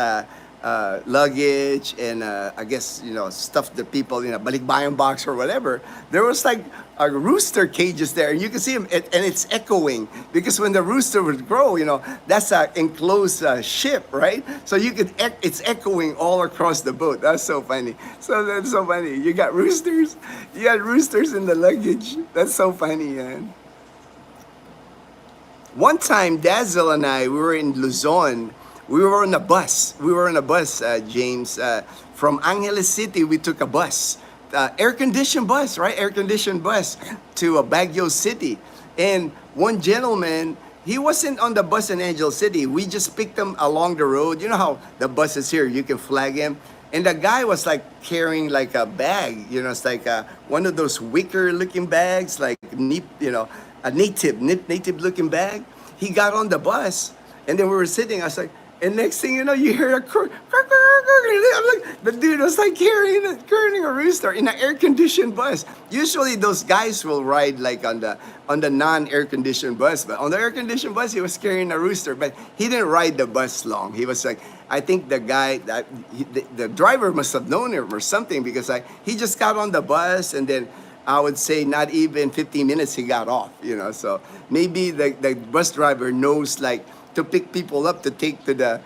luggage and I guess stuff that people balikbayan box or whatever. There was a rooster cages there, and you can see them, and it's echoing because when the rooster would grow, that's an enclosed ship, right? So it's echoing all across the boat. That's so funny. That's so funny. You got roosters in the luggage. That's so funny, man. One time, Dazzle and I, we were in Luzon. We were on a bus. James. From Angeles City, we took a bus. Air-conditioned bus, right? Air-conditioned bus to Baguio City. And one gentleman, he wasn't on the bus in Angel City. We just picked him along the road. You know how the bus is here, you can flag him. And the guy was like carrying like a bag, it's like one of those wicker looking bags, like, a native looking bag. He got on the bus and then we were sitting. I was like, and next thing you know, you hear a I'm like, the dude was like carrying a rooster in an air-conditioned bus. Usually those guys will ride like on the non-air-conditioned bus, but on the air-conditioned bus, he was carrying a rooster. But he didn't ride the bus long. He was like, I think the guy, the driver must have known him or something, because he just got on the bus and then I would say not even 15 minutes he got off. So maybe the bus driver knows like to pick people up to take to the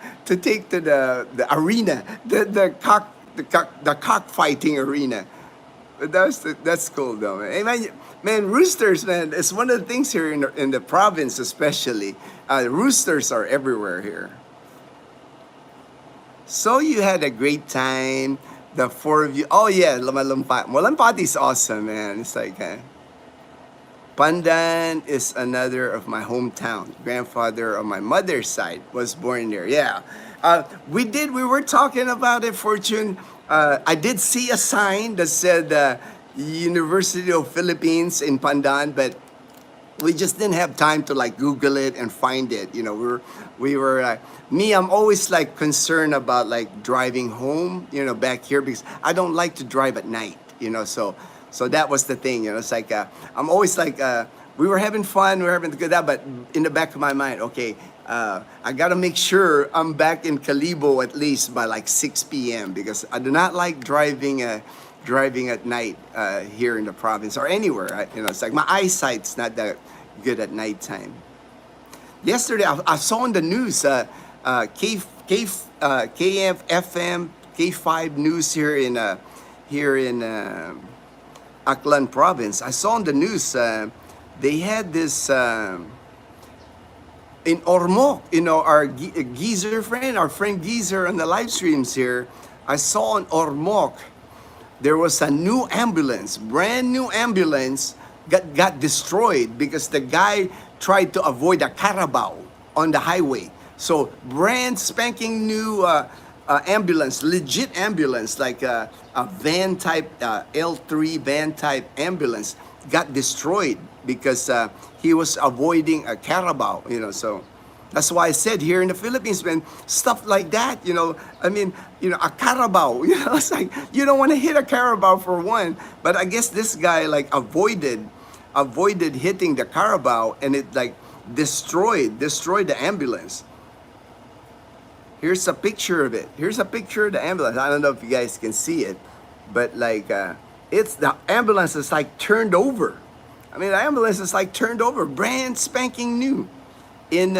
arena, the cockfighting arena. But that's cool though, man. Hey, man, roosters, man, it's one of the things here in the province, especially. Roosters are everywhere here. So you had a great time, the four of you. Oh yeah, Malampati is awesome, man. It's like Pandan is another of my hometown. Grandfather on my mother's side was born there. Yeah. We were talking about it, Fortune. I did see a sign that said University of Philippines in Pandan, but we just didn't have time to like Google it and find it. I'm always like concerned about like driving home, back here, because I don't like to drive at night, so that was the thing, it's like, I'm always like, we were having fun, we were having good that, but in the back of my mind, okay, I gotta make sure I'm back in Calibo at least by like 6 p.m. because I do not like driving at night here in the province or anywhere. It's like my eyesight's not that good at nighttime. Yesterday, I saw on the news, KFFM, K5 News here in Aklan province. I saw on the news they had this in Ormoc, our Geezer friend, our friend Geezer on the live streams here. I saw on Ormoc there was a new ambulance, brand new ambulance, got destroyed because the guy tried to avoid a Carabao on the highway. So brand spanking new ambulance, legit ambulance, like a van type, L3 van type ambulance, got destroyed because he was avoiding a Carabao, so that's why I said here in the Philippines, man, stuff like that, a Carabao, it's like, you don't want to hit a Carabao for one, but I guess this guy like avoided hitting the Carabao, and it like destroyed the ambulance. Here's a picture of it. Here's a picture of the ambulance. I don't know if you guys can see it, but like, it's the ambulance is like turned over. The ambulance is like turned over, brand spanking new in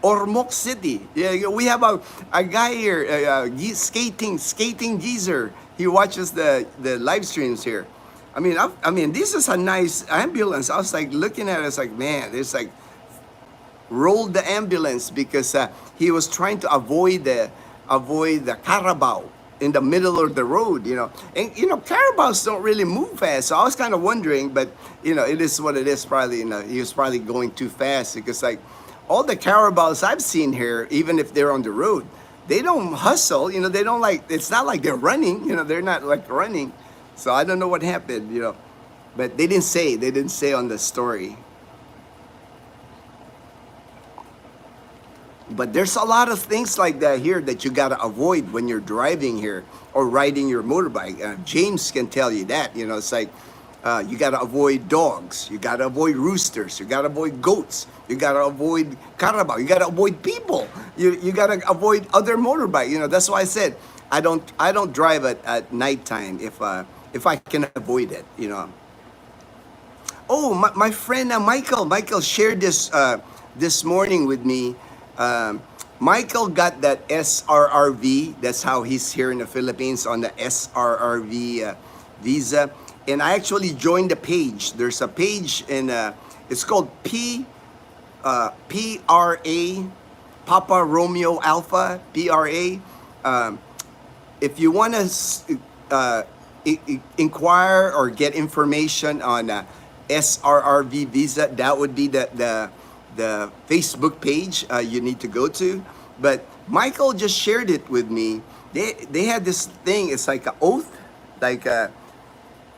Ormoc City. Yeah, we have a guy here, skating geezer. He watches the live streams here. This is a nice ambulance. I was like looking at it, it's like, man, it's like rolled the ambulance because he was trying to avoid the Carabao in the middle of the road, and Carabaos don't really move fast. So I was kind of wondering, but it is what it is. Probably, he was probably going too fast because like all the Carabaos I've seen here, even if they're on the road, they don't hustle. They don't like. It's not like they're running. They're not like running. So I don't know what happened. But they didn't say. They didn't say on the story. But there's a lot of things like that here that you gotta avoid when you're driving here or riding your motorbike. James can tell you that. It's like you gotta avoid dogs, you gotta avoid roosters, you gotta avoid goats, you gotta avoid Carabao, you gotta avoid people, you gotta avoid other motorbike. That's why I said I don't drive at nighttime if I can avoid it. Oh, my friend Michael shared this morning with me. Michael got that SRRV. That's how he's here in the Philippines, on the SRRV visa. And I actually joined the page. There's a page in it's called PRA, Papa Romeo Alpha, PRA. If you want to inquire or get information on SRRV visa, that would be the the Facebook page you need to go to. But Michael just shared it with me. They had this thing. It's like an oath, like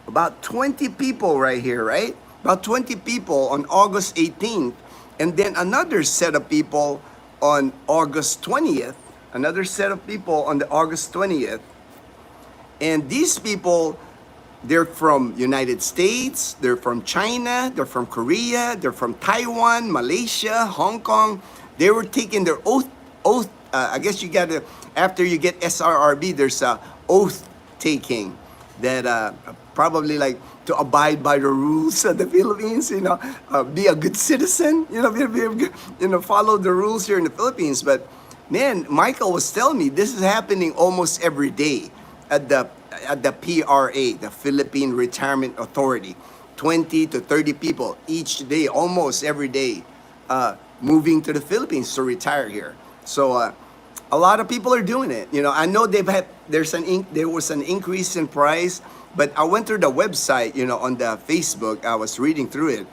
about 20 people right here, right? About 20 people on August 18th, and then another set of people on August 20th. Another set of people on the August 20th. And these people, they're from United States, they're from China, they're from Korea, they're from Taiwan, Malaysia, Hong Kong. They were taking their oath. I guess you got to, after you get SRRB, there's a oath taking that probably like to abide by the rules of the Philippines, be a good citizen, follow the rules here in the Philippines. But man, Michael was telling me this is happening almost every day at the PRA, the Philippine Retirement Authority. 20 to 30 people each day, almost every day, moving to the Philippines to retire here. So a lot of people are doing it. I know there was an increase in price, but I went through the website, on the Facebook. I was reading through it,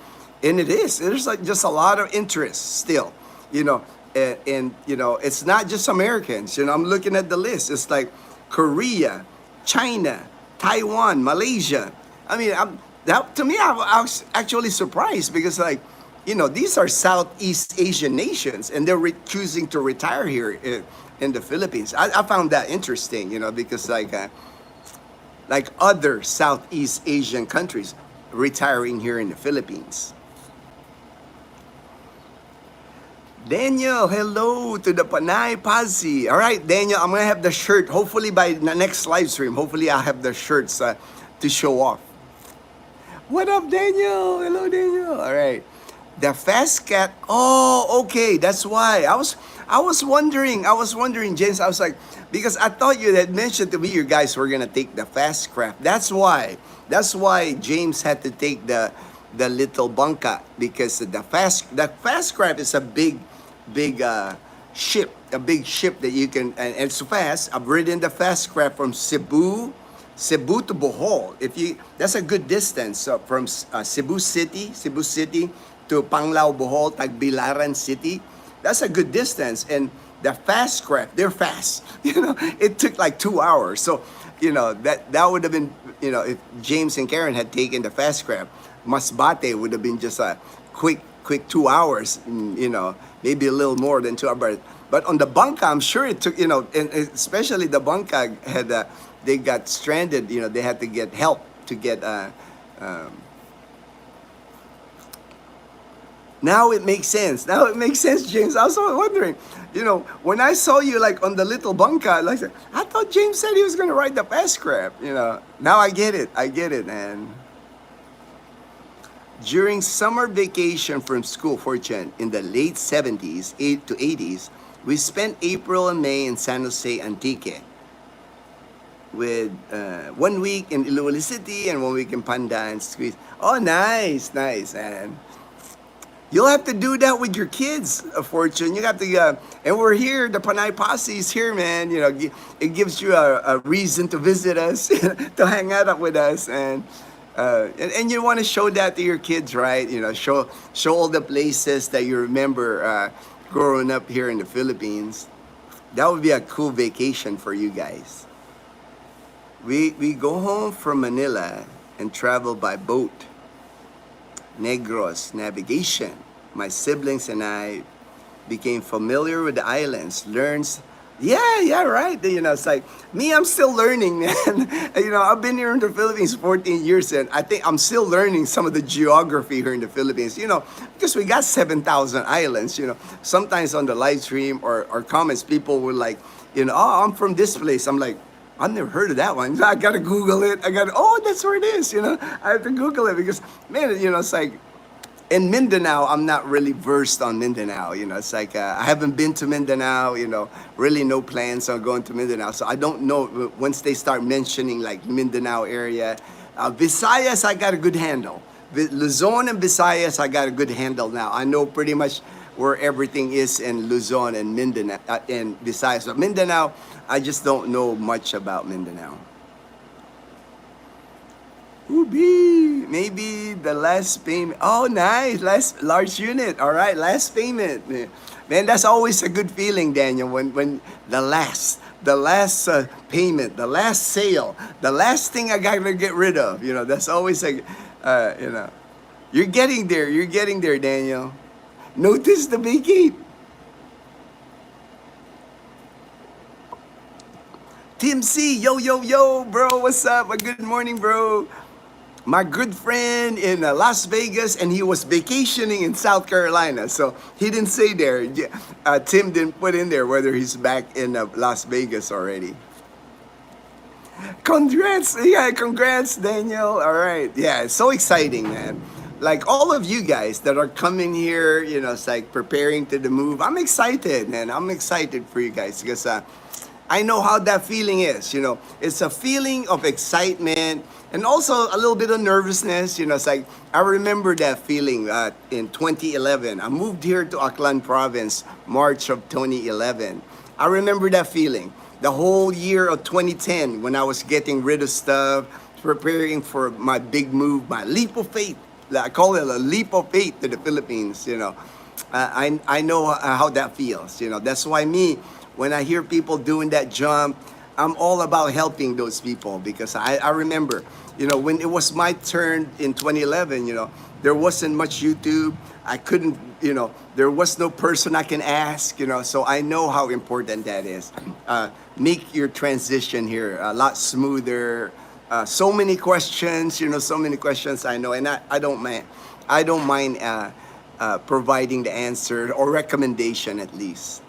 and there's like just a lot of interest still, and it's not just Americans. I'm looking at the list. It's like Korea, China, Taiwan, Malaysia. I mean, to me, I was actually surprised because, like, these are Southeast Asian nations, and they're choosing to retire here in the Philippines. I found that interesting, because like other Southeast Asian countries retiring here in the Philippines. Daniel, hello to the Panay Pazi. All right, Daniel, I'm going to have the shirt. Hopefully by the next live stream, hopefully I'll have the shirts to show off. What up, Daniel? Hello, Daniel. All right. The fast cat. Oh, okay. That's why. I was wondering, James. I was like, because I thought you had mentioned to me you guys were going to take the fast craft. That's why James had to take the little bangka, because the fast craft is a big ship, that you can, and it's fast. I've ridden the fast craft from Cebu to Bohol. That's a good distance from Cebu City to Panglao, Bohol, Tagbilaran City. That's a good distance, and the fast craft, they're fast. It took like 2 hours. So, that would have been, if James and Karen had taken the fast craft, Masbate would have been just a quick 2 hours, maybe a little more than 2 hours. But on the bangka, I'm sure it took, and especially the bangka they got stranded, they had to get help to get, now it makes sense. James. I was wondering, when I saw you like on the little bangka, like I thought James said he was going to ride the fast craft, Now I get it, man. During summer vacation from school, Fortune, in the late 70s, 8 to 80s, we spent April and May in San Jose, Antique, with 1 week in Iloilo City and 1 week in Pandan Squeeze. Oh, nice, and you'll have to do that with your kids, Fortune. You have to, and we're here. The Panay Posse is here, man. It gives you a reason to visit us, to hang out with us, and you want to show that to your kids, right? Show all the places that you remember growing up here in the Philippines. That would be a cool vacation for you guys. We go home from Manila and travel by boat. Negros navigation. My siblings and I became familiar with the islands, yeah, right. It's like me, I'm still learning, man. I've been here in the Philippines 14 years, and I think I'm still learning some of the geography here in the Philippines, because we got 7,000 islands, Sometimes on the live stream or comments, people were like, oh, I'm from this place. I'm like, I've never heard of that one. So I got to Google it. Oh, that's where it is, I have to Google it because, man, it's like, in Mindanao, I'm not really versed on Mindanao. It's like I haven't been to Mindanao. Really no plans on going to Mindanao. So I don't know once they start mentioning like Mindanao area. Visayas, I got a good handle. Luzon and Visayas, I got a good handle now. I know pretty much where everything is in Luzon and Mindanao and Visayas. But Mindanao, I just don't know much about Mindanao. Ubi, maybe the last payment. Oh, nice, last large unit. All right, last payment. Yeah. Man, that's always a good feeling, Daniel. When the last payment, the last sale, the last thing I got to get rid of. That's always a, you know, you're getting there. You're getting there, Daniel. Notice the big gate. Tim C, yo, yo, yo, bro, what's up? Good morning, bro. My good friend in Las Vegas, and he was vacationing in South Carolina. So he didn't say there. Tim didn't put in there whether he's back in Las Vegas already. Congrats. Yeah, congrats, Daniel. All right. Yeah, it's so exciting, man. Like all of you guys that are coming here, it's like preparing to the move. I'm excited, man. I'm excited for you guys because I know how that feeling is. It's a feeling of excitement and also a little bit of nervousness. It's like I remember that feeling in 2011. I moved here to Aklan Province, March of 2011. I remember that feeling. The whole year of 2010 when I was getting rid of stuff, preparing for my big move, my leap of faith. I call it a leap of faith to the Philippines. I know how that feels. That's why when I hear people doing that jump, I'm all about helping those people because I remember, when it was my turn in 2011, there wasn't much YouTube. I couldn't, there was no person I can ask, so I know how important that is. Make your transition here a lot smoother. So many questions, so many questions I know, and I don't mind. I don't mind providing the answer or recommendation at least.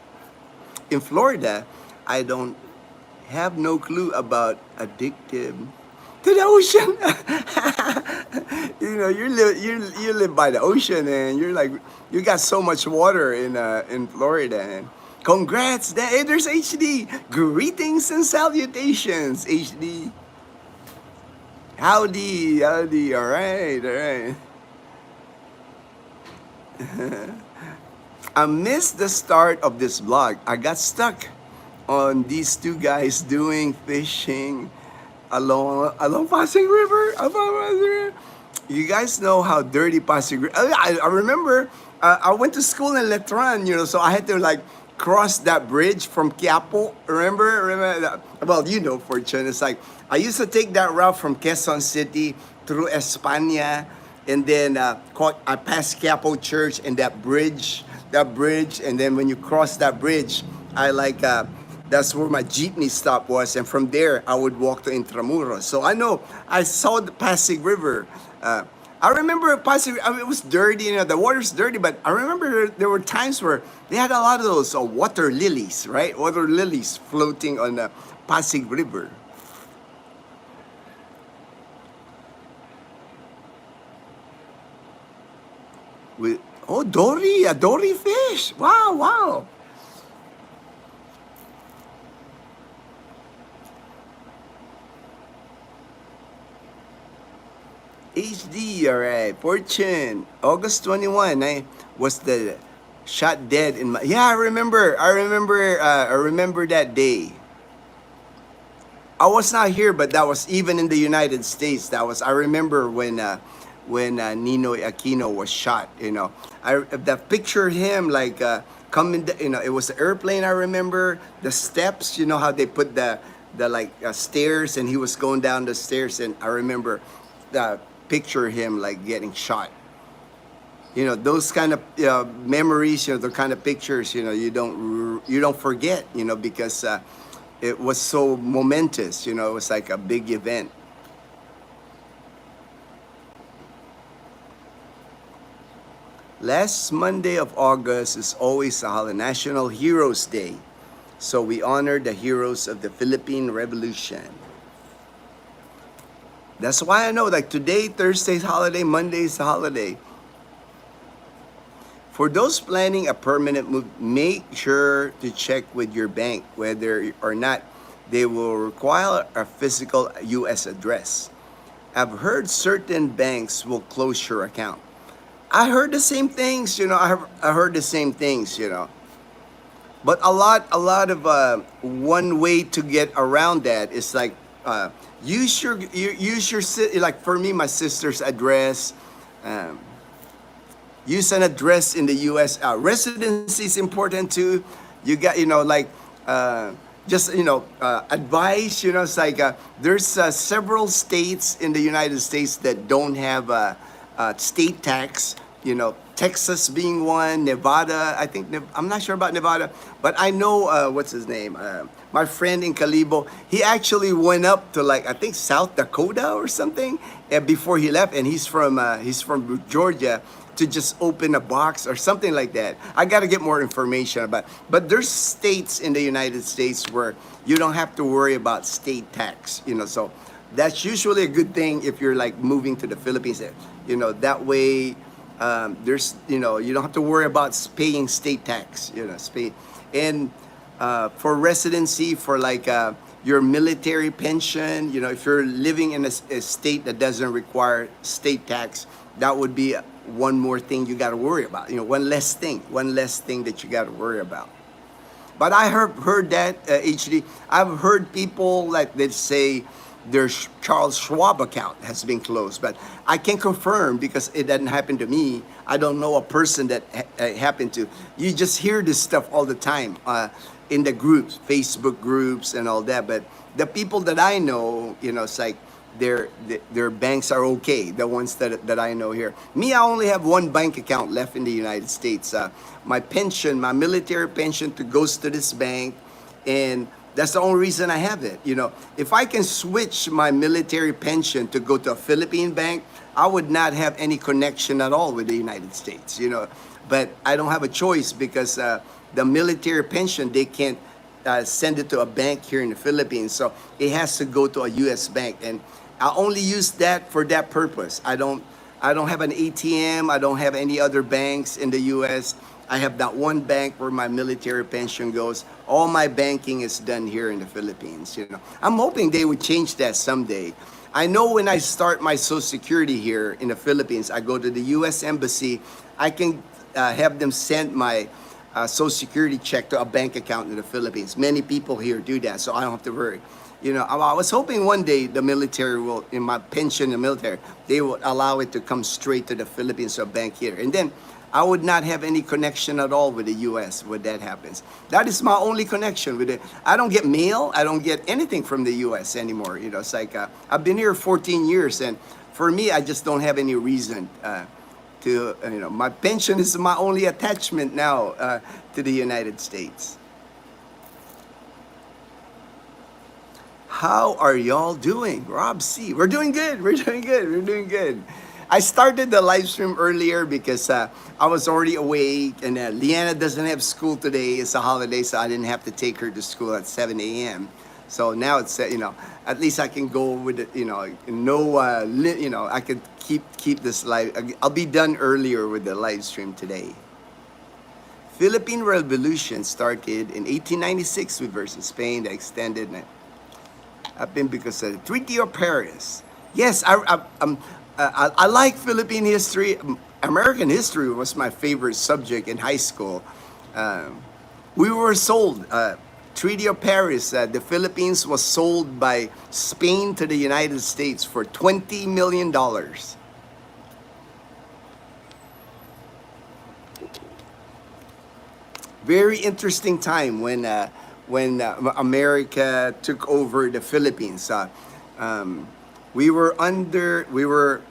In Florida, I don't have no clue about addictive to the ocean. You live by the ocean, and you're like you got so much water in Florida. And congrats, hey, there's HD. Greetings and salutations, HD. Howdy, howdy. All right, all right. I missed the start of this vlog. I got stuck on these two guys doing fishing along Pasig River. You guys know how dirty Pasig River. I remember I went to school in Letran, so I had to like cross that bridge from Quiapo. Remember that? Well, Fortune. It's like I used to take that route from Quezon City through España, and then I passed Quiapo Church and that bridge, and then when you cross that bridge, that's where my jeepney stop was, and from there I would walk to Intramuros. So I saw the Pasig River. I remember Pasig. It was dirty, the water's dirty, but I remember there were times where they had a lot of those water lilies, right? Water lilies floating on the Pasig River. Dory, a dory fish. Wow, wow. HD, all right. Fortune, August 21, I was the shot dead in my. Yeah, I remember that day. I was not here, but that was even in the United States. I remember when Ninoy Aquino was shot. That picture him like coming. It was the airplane. I remember the steps. How they put the stairs, and he was going down the stairs, and I remember picture him like getting shot. Those kind of memories. The kind of pictures. You don't forget. Because it was so momentous. It was like a big event. Last Monday of August is always a National Heroes Day. So we honor the heroes of the Philippine Revolution. That's why I know, today, Thursday's holiday, Monday's a holiday. For those planning a permanent move, make sure to check with your bank whether or not they will require a physical U.S. address. I've heard certain banks will close your account. I heard the same things, I heard the same things, But a lot of one way to get around that is like like for me, my sister's address. Um, Use an address in the U.S. Residency is important too. You got, like, just, advice, it's like there's several states in the United States that don't have state tax, Texas being one, Nevada, I think, I'm not sure about Nevada, but I know, what's his name? My friend in Calibo, he actually went up to, like, I think South Dakota or something before he left, and he's from Georgia, to just open a box or something like that. I got to get more information about. But there's states in the United States where you don't have to worry about state tax, So that's usually a good thing if you're like moving to the Philippines. That way, you don't have to worry about paying state tax. And for residency, for like your military pension, if you're living in a state that doesn't require state tax, that would be one more thing you got to worry about. One less thing that you got to worry about. But I heard that HD. I've heard people like that say their Charles Schwab account has been closed, but I can't confirm because it doesn't happen to me. I don't know a person that happened to. You just hear this stuff all the time in the groups, Facebook groups, and all that. But the people that I know, it's like, their banks are okay, the ones that I know here. Me, I only have one bank account left in the United States. My pension, my military pension, goes to this bank, and that's the only reason I have it. If I can switch my military pension to go to a Philippine bank, I would not have any connection at all with the United States. But I don't have a choice because the military pension, they can't send it to a bank here in the Philippines, so it has to go to a U.S. bank, and I only use that for that purpose. I don't have an ATM. I don't have any other banks in the U.S. I have that one bank where my military pension goes. All my banking is done here in the Philippines. I'm hoping they would change that someday. I know when I start my Social Security here in the Philippines, I go to the U.S. Embassy. I can have them send my Social Security check to a bank account in the Philippines. Many people here do that, so I don't have to worry. I was hoping one day the military will, in my pension in the military, they will allow it to come straight to the Philippines or bank here. And then I would not have any connection at all with the U.S. when that happens. That is my only connection with it. I don't get mail. I don't get anything from the U.S. anymore. It's like I've been here 14 years, and for me, I just don't have any reason to, my pension is my only attachment now to the United States. How are y'all doing? Rob C. We're doing good. We're doing good. We're doing good. I started the live stream earlier because I was already awake, and Leanna doesn't have school today. It's a holiday, so I didn't have to take her to school at 7 a.m. So now it's, at least I can go with it, I could keep this live. I'll be done earlier with the live stream today. Philippine Revolution started in 1896 versus Spain. That extended happened because of the Treaty of Paris. Yes, I like Philippine history. American history was my favorite subject in high school. We were sold, Treaty of Paris, the Philippines was sold by Spain to the United States for $20 million. Very interesting time when America took over the Philippines. We were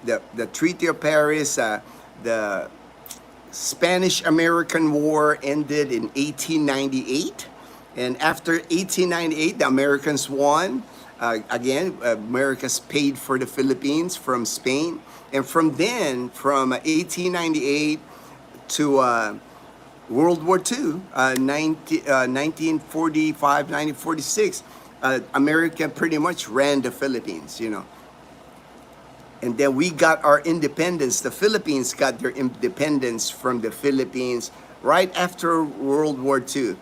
the Treaty of Paris. The Spanish-American War ended in 1898, and after 1898, the Americans won. Again, America's paid for the Philippines from Spain, and from 1898 to World War II, 1945, 1946, America pretty much ran the Philippines, And then we got our independence. The Philippines got their independence from the Philippines right after World War II.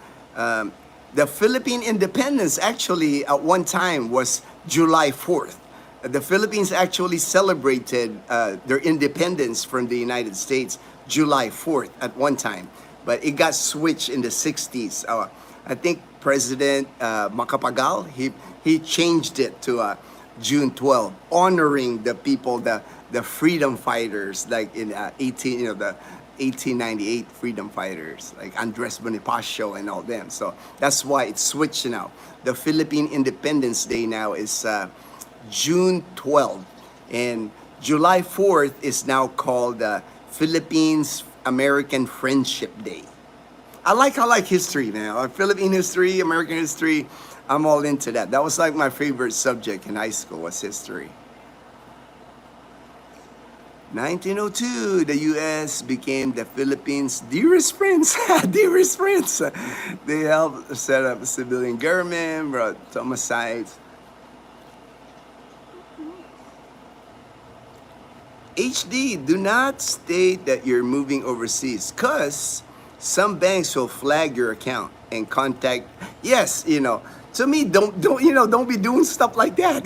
The Philippine independence actually at one time was July 4th. The Philippines actually celebrated their independence from the United States July 4th at one time. But it got switched in the 60s. I think President Macapagal, he changed it to June 12, honoring the people, the freedom fighters, like in 1898 freedom fighters, like Andres Bonifacio and all them. So that's why it's switched now. The Philippine Independence Day now is June 12th, and July 4th is now called Philippines American Friendship Day. I like history, man. Philippine history, American history, I'm all into that. That was like my favorite subject in high school, was history. 1902, the U.S. became the Philippines' dearest friends. Dearest friends. They helped set up a civilian government, brought homicides. HD, do not state that you're moving overseas, because some banks will flag your account and contact. Yes, to me, don't be doing stuff like that.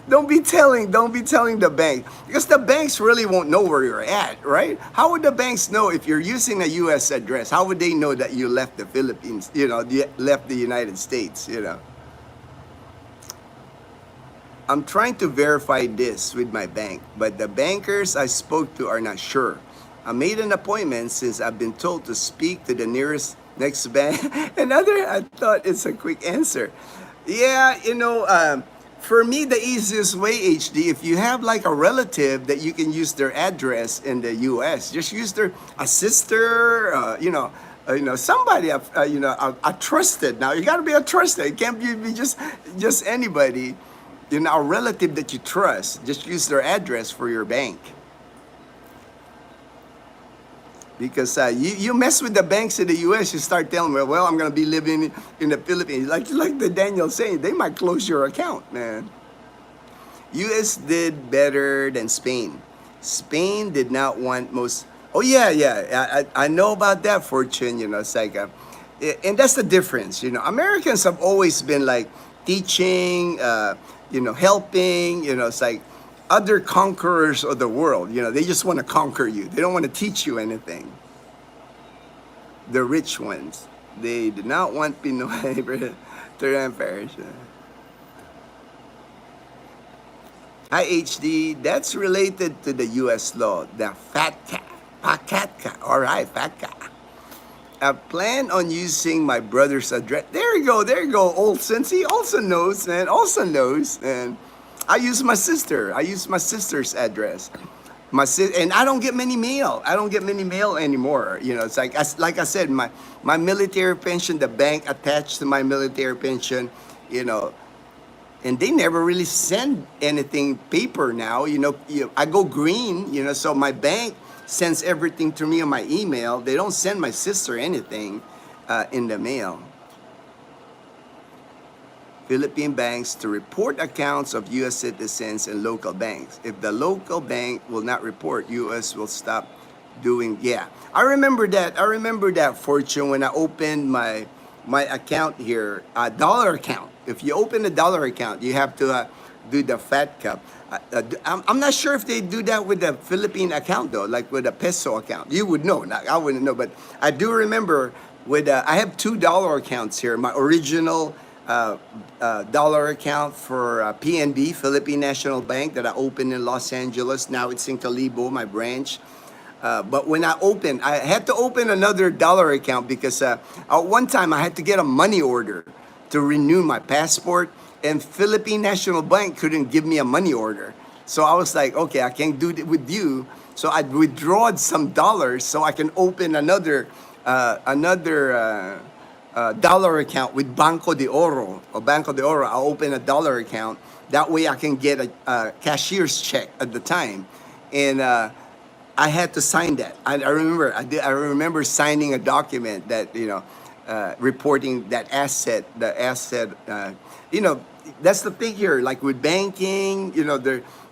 Don't be telling the bank, because the banks really won't know where you're at, right? How would the banks know if you're using a U.S. address? How would they know that you left the Philippines? Left the United States. I'm trying to verify this with my bank, but the bankers I spoke to are not sure. I made an appointment since I've been told to speak to the next bank. I thought it's a quick answer. Yeah, for me, the easiest way, HD, if you have like a relative that you can use their address in the U.S., just use a sister, somebody, a trusted. Now, you got to be a trusted. It can't be just anybody. A relative that you trust, just use their address for your bank. Because you mess with the banks in the U.S., you start telling them, well, I'm going to be living in the Philippines. Like the Daniel saying, they might close your account, man. U.S. did better than Spain. Spain did not want most. Oh, yeah. I know about that, Fortune. It's like, and that's the difference. Americans have always been like teaching, helping, it's like other conquerors of the world, they just want to conquer you. They don't want to teach you anything. The rich ones, they do not want Pinoy to perish. Hi, HD, that's related to the U.S. law, the FATCA. FATCA, all right, FATCA. I plan on using my brother's address. There you go, Olson. See, Olson knows, man. Olson knows, and I use my sister's address. And I don't get many mail. I don't get many mail anymore. It's like I said, my military pension, the bank attached to my military pension, and they never really send anything paper now. I go green, so my bank sends everything to me on my email. They don't send my sister anything in the mail. Philippine banks to report accounts of U.S. citizens and local banks. If the local bank will not report, U.S. will stop doing. Yeah, I remember that, Fortune, when I opened my account here, a dollar account. If you open a dollar account, you have to do the FATCA. I'm not sure if they do that with the Philippine account though, like with a peso account. You would know, I wouldn't know, but I do remember I have $2 accounts here. My original dollar account for PNB, Philippine National Bank, that I opened in Los Angeles. Now it's in Calibo, my branch. But when I had to open another dollar account because at one time I had to get a money order to renew my passport. And Philippine National Bank couldn't give me a money order. So I was like, okay, I can't do it with you. So I withdrawed some dollars so I can open another dollar account with Banco de Oro. I'll open a dollar account. That way I can get a cashier's check at the time. And I had to sign that. I remember signing a document that, reporting that asset, that's the thing here. Like with banking,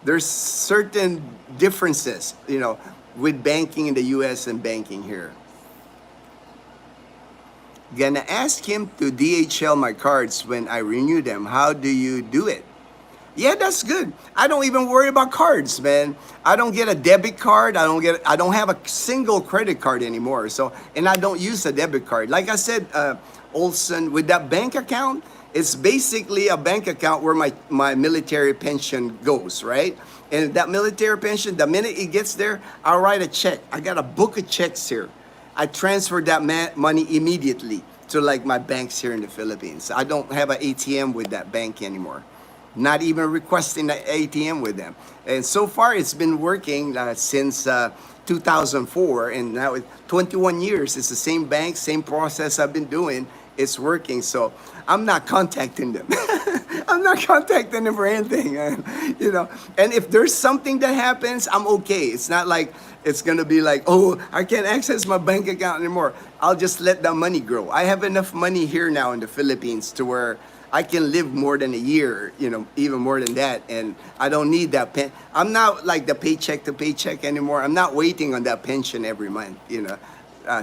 there's certain differences, with banking in the U.S. and banking here. Gonna ask him to DHL my cards when I renew them. How do you do it? Yeah, that's good. I don't even worry about cards, man. I don't get a debit card. I don't have a single credit card anymore. So, and I don't use a debit card. Like I said, Olson, with that bank account, it's basically a bank account where my military pension goes, right? And that military pension, the minute it gets there, I'll write a check. I got a book of checks here. I transfer that money immediately to like my banks here in the Philippines. I don't have an ATM with that bank anymore. Not even requesting the ATM with them. And so far, it's been working since 2004, and now 21 years. It's the same bank, same process I've been doing. It's working, so I'm not contacting them. I'm not contacting them for anything, you know. And if there's something that happens, I'm okay. It's not like it's gonna be like, oh, I can't access my bank account anymore. I'll just let the money grow. I have enough money here now in the Philippines to where I can live more than a year, you know, even more than that, and I don't need that I'm not like the paycheck to paycheck anymore. I'm not waiting on that pension every month, you know,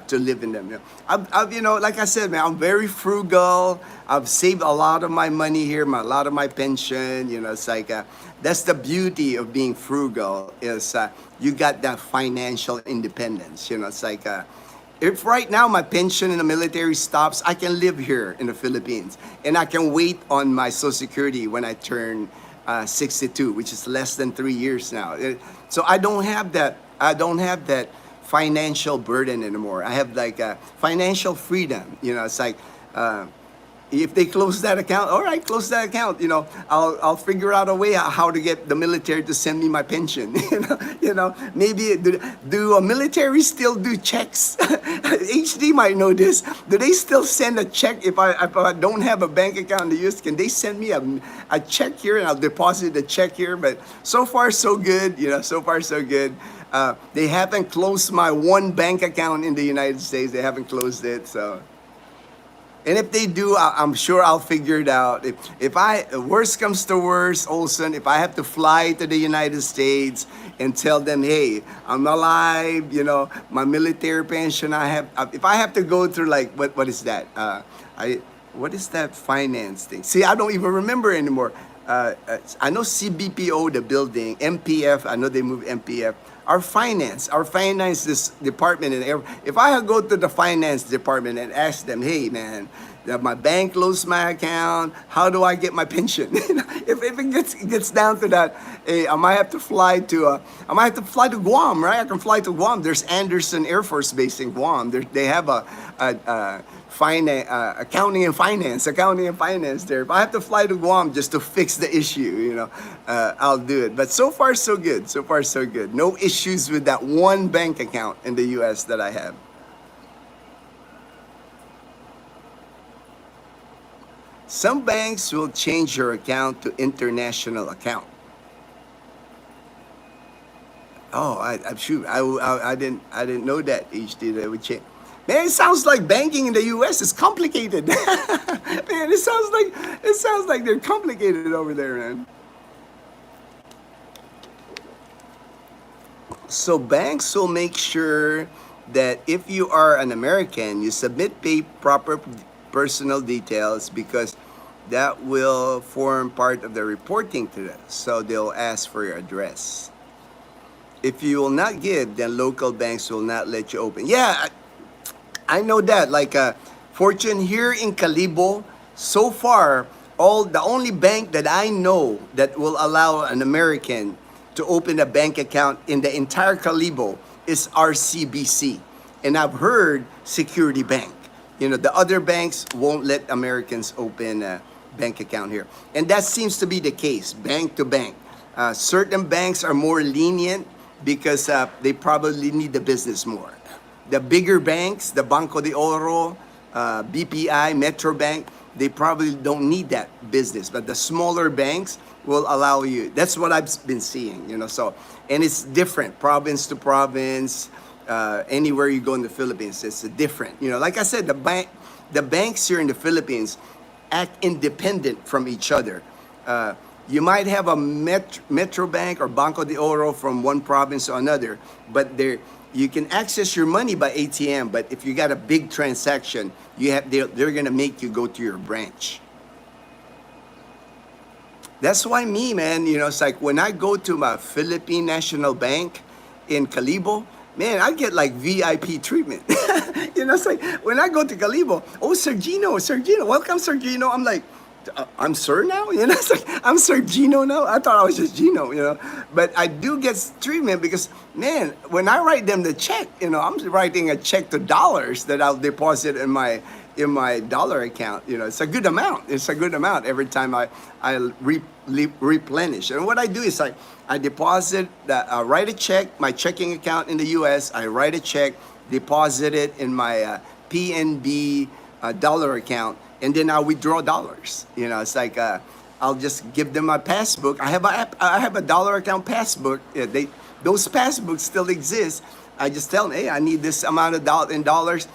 to live in them. You know. I've, you know, like I said, man, I'm very frugal. I've saved a lot of my money here, a lot of my pension. You know, it's like that's the beauty of being frugal is you got that financial independence. You know, it's like. If right now my pension in the military stops, I can live here in the Philippines, and I can wait on my Social Security when I turn 62, which is less than 3 years now. So I don't have that. I don't have that financial burden anymore. I have like financial freedom. You know, it's like. If they close that account, all right, close that account. You know, I'll figure out a way how to get the military to send me my pension. You know, maybe do a military still do checks? HD might know this. Do they still send a check if I don't have a bank account in the US? Can they send me a check here and I'll deposit the check here? But so far so good. You know, so far so good. They haven't closed my one bank account in the United States. They haven't closed it, so. And if they do, I'm sure I'll figure it out. If worst comes to worst, Olson, if I have to fly to the United States and tell them, hey, I'm alive, you know, my military pension, if I have to go through like, what is that? What is that finance thing? See, I don't even remember anymore. I know CBPO, the building, MPF, I know they moved MPF. Our finance this department, and if I go to the finance department and ask them, hey man, my bank closed my account, how do I get my pension? if it gets down to that, hey, I might have to fly to Guam, right? I can fly to Guam. There's Anderson Air Force Base in Guam. They have accounting and finance there. If I have to fly to Guam just to fix the issue, you know, I'll do it. But so far so good. So far so good. No issues with that one bank account in the US that I have. Some banks will change your account to international account. Oh, I'm sure. I didn't know that HD that would change. Man, it sounds like banking in the U.S. is complicated. Man, it sounds like they're complicated over there, man. So banks will make sure that if you are an American, you submit proper personal details because that will form part of the reporting to them. So they'll ask for your address. If you will not give, then local banks will not let you open. Yeah, I know that. Like Fortune here in Calibo, so far, the only bank that I know that will allow an American to open a bank account in the entire Calibo is RCBC. And I've heard Security Bank. You know, the other banks won't let Americans open a bank account here. And that seems to be the case, bank to bank. Certain banks are more lenient because they probably need the business more. The bigger banks, the Banco de Oro, BPI, Metro Bank, they probably don't need that business. But the smaller banks will allow you. That's what I've been seeing, you know. So, and it's different, province to province. Anywhere you go in the Philippines, it's different. You know, like I said, the banks here in the Philippines act independent from each other. You might have a Metro Bank or Banco de Oro from one province to another, but you can access your money by ATM. But if you got a big transaction, they're gonna make you go to your branch. That's why man, you know, it's like when I go to my Philippine National Bank in Calibo, man, I get like VIP treatment. It's like when I go to Calibo, oh, Sir Gino, welcome, Sir Gino. I'm like, I'm Sir now? It's like, I'm Sir Gino now? I thought I was just Gino. But I do get treatment because, man, when I write them the check, I'm writing a check to dollars that I'll deposit in my dollar account. It's a good amount. It's a good amount every time I replenish. And what I do is I deposit, write a check, my checking account in the U.S., I write a check, deposit it in my PNB dollar account, and then I'll withdraw dollars. It's like I'll just give them my passbook. I have a dollar account passbook. Those passbooks still exist. I just tell them, hey, I need this amount of dollars.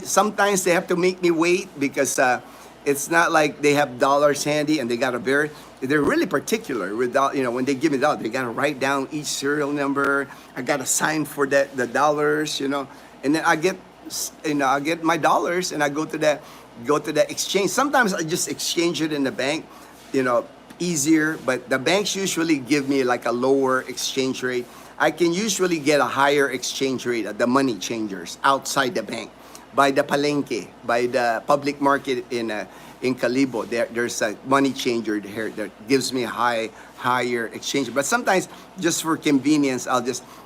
Sometimes they have to make me wait because it's not like they have dollars handy and they're really particular with when they give me dollars, they gotta write down each serial number. I gotta sign for the dollars, and then I get my dollars and I go to the exchange. Sometimes I just exchange it in the bank, easier, but the banks usually give me like a lower exchange rate. I can usually get a higher exchange rate at the money changers outside the bank, by the palenque, by the public market in Calibo. There's a money changer here that gives me a higher exchange. But sometimes, just for convenience,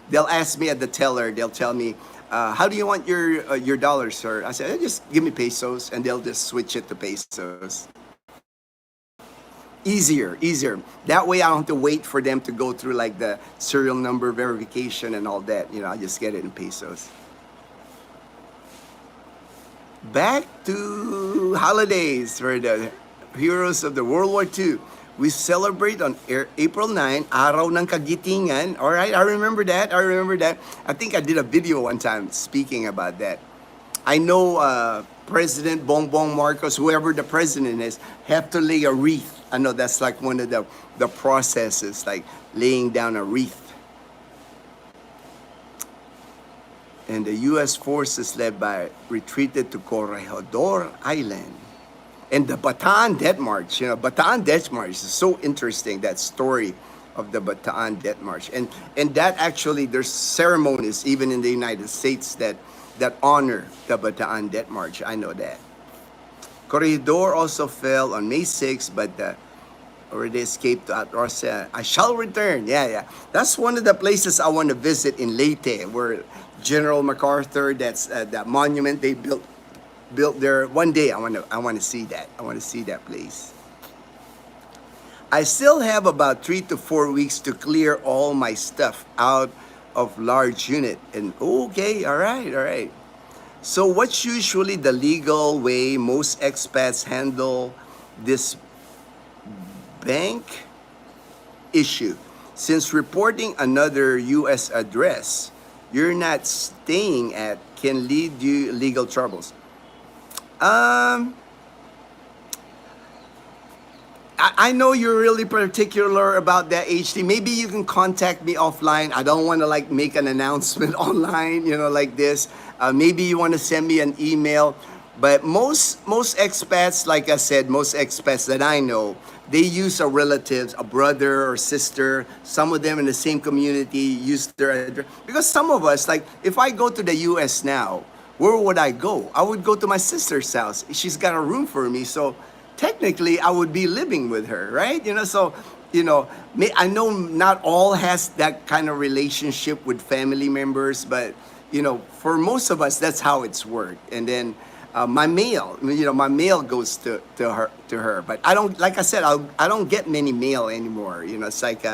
they'll ask me at the teller. They'll tell me, how do you want your dollars, sir? I said, just give me pesos, and they'll just switch it to pesos. Easier. That way I don't have to wait for them to go through like the serial number verification and all that. I just get it in pesos. Back to holidays for the heroes of the World War II. We celebrate on April 9, Araw ng Kagitingan. All right, I remember that. I think I did a video one time speaking about that. I know President Bongbong Marcos, whoever the president is, have to lay a wreath. I know that's like one of the processes, like laying down a wreath. And the U.S. forces retreated to Corregidor Island. And the Bataan Death March, Bataan Death March is so interesting, that story of the Bataan Death March. And that actually, there's ceremonies even in the United States that honor the Bataan Death March. I know that. Corregidor also fell on May 6, but already escaped to Atrosa. I shall return. Yeah. That's one of the places I want to visit in Leyte, where General MacArthur, that's that monument they built there. One day I want to see that. I want to see that place. I still have about 3 to 4 weeks to clear all my stuff out of large unit. And okay, all right. So what's usually the legal way most expats handle this bank issue? Since reporting another U.S. address you're not staying at can lead you legal troubles. I know you're really particular about that, HD. Maybe you can contact me offline. I don't want to like make an announcement online, like this. Maybe you want to send me an email. But most expats, like I said, most expats that I know, they use a relative, a brother or sister. Some of them in the same community use their address. Because some of us, like if I go to the U.S. now, where would I go? I would go to my sister's house. She's got a room for me, so technically I would be living with her, right? So I know not all has that kind of relationship with family members, but for most of us, that's how it's worked. And then my mail goes to her. But I don't, like I said, I don't get many mail anymore. It's like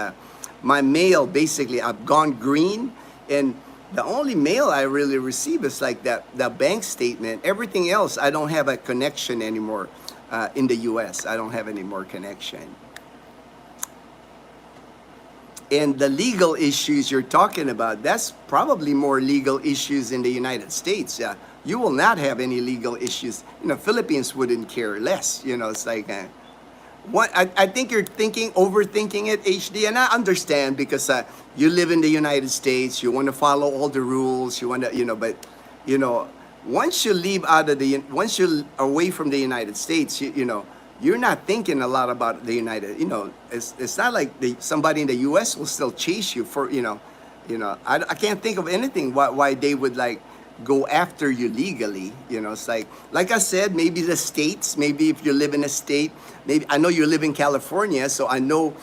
my mail, basically, I've gone green, and the only mail I really receive is like the bank statement. Everything else, I don't have a connection anymore in the U.S. I don't have any more connection. And the legal issues you're talking about, that's probably more legal issues in the United States. You will not have any legal issues. Philippines wouldn't care less. It's like, I think you're overthinking it, HD, and I understand because you live in the United States, you want to follow all the rules, you want to, but once you leave once you're away from the United States, you're not thinking a lot about the United. It's not like somebody in the U.S. will still chase you for, I can't think of anything why they would like go after you legally. You know, it's like I said, maybe the states, maybe if you live in a state, maybe I know you live in California, so I know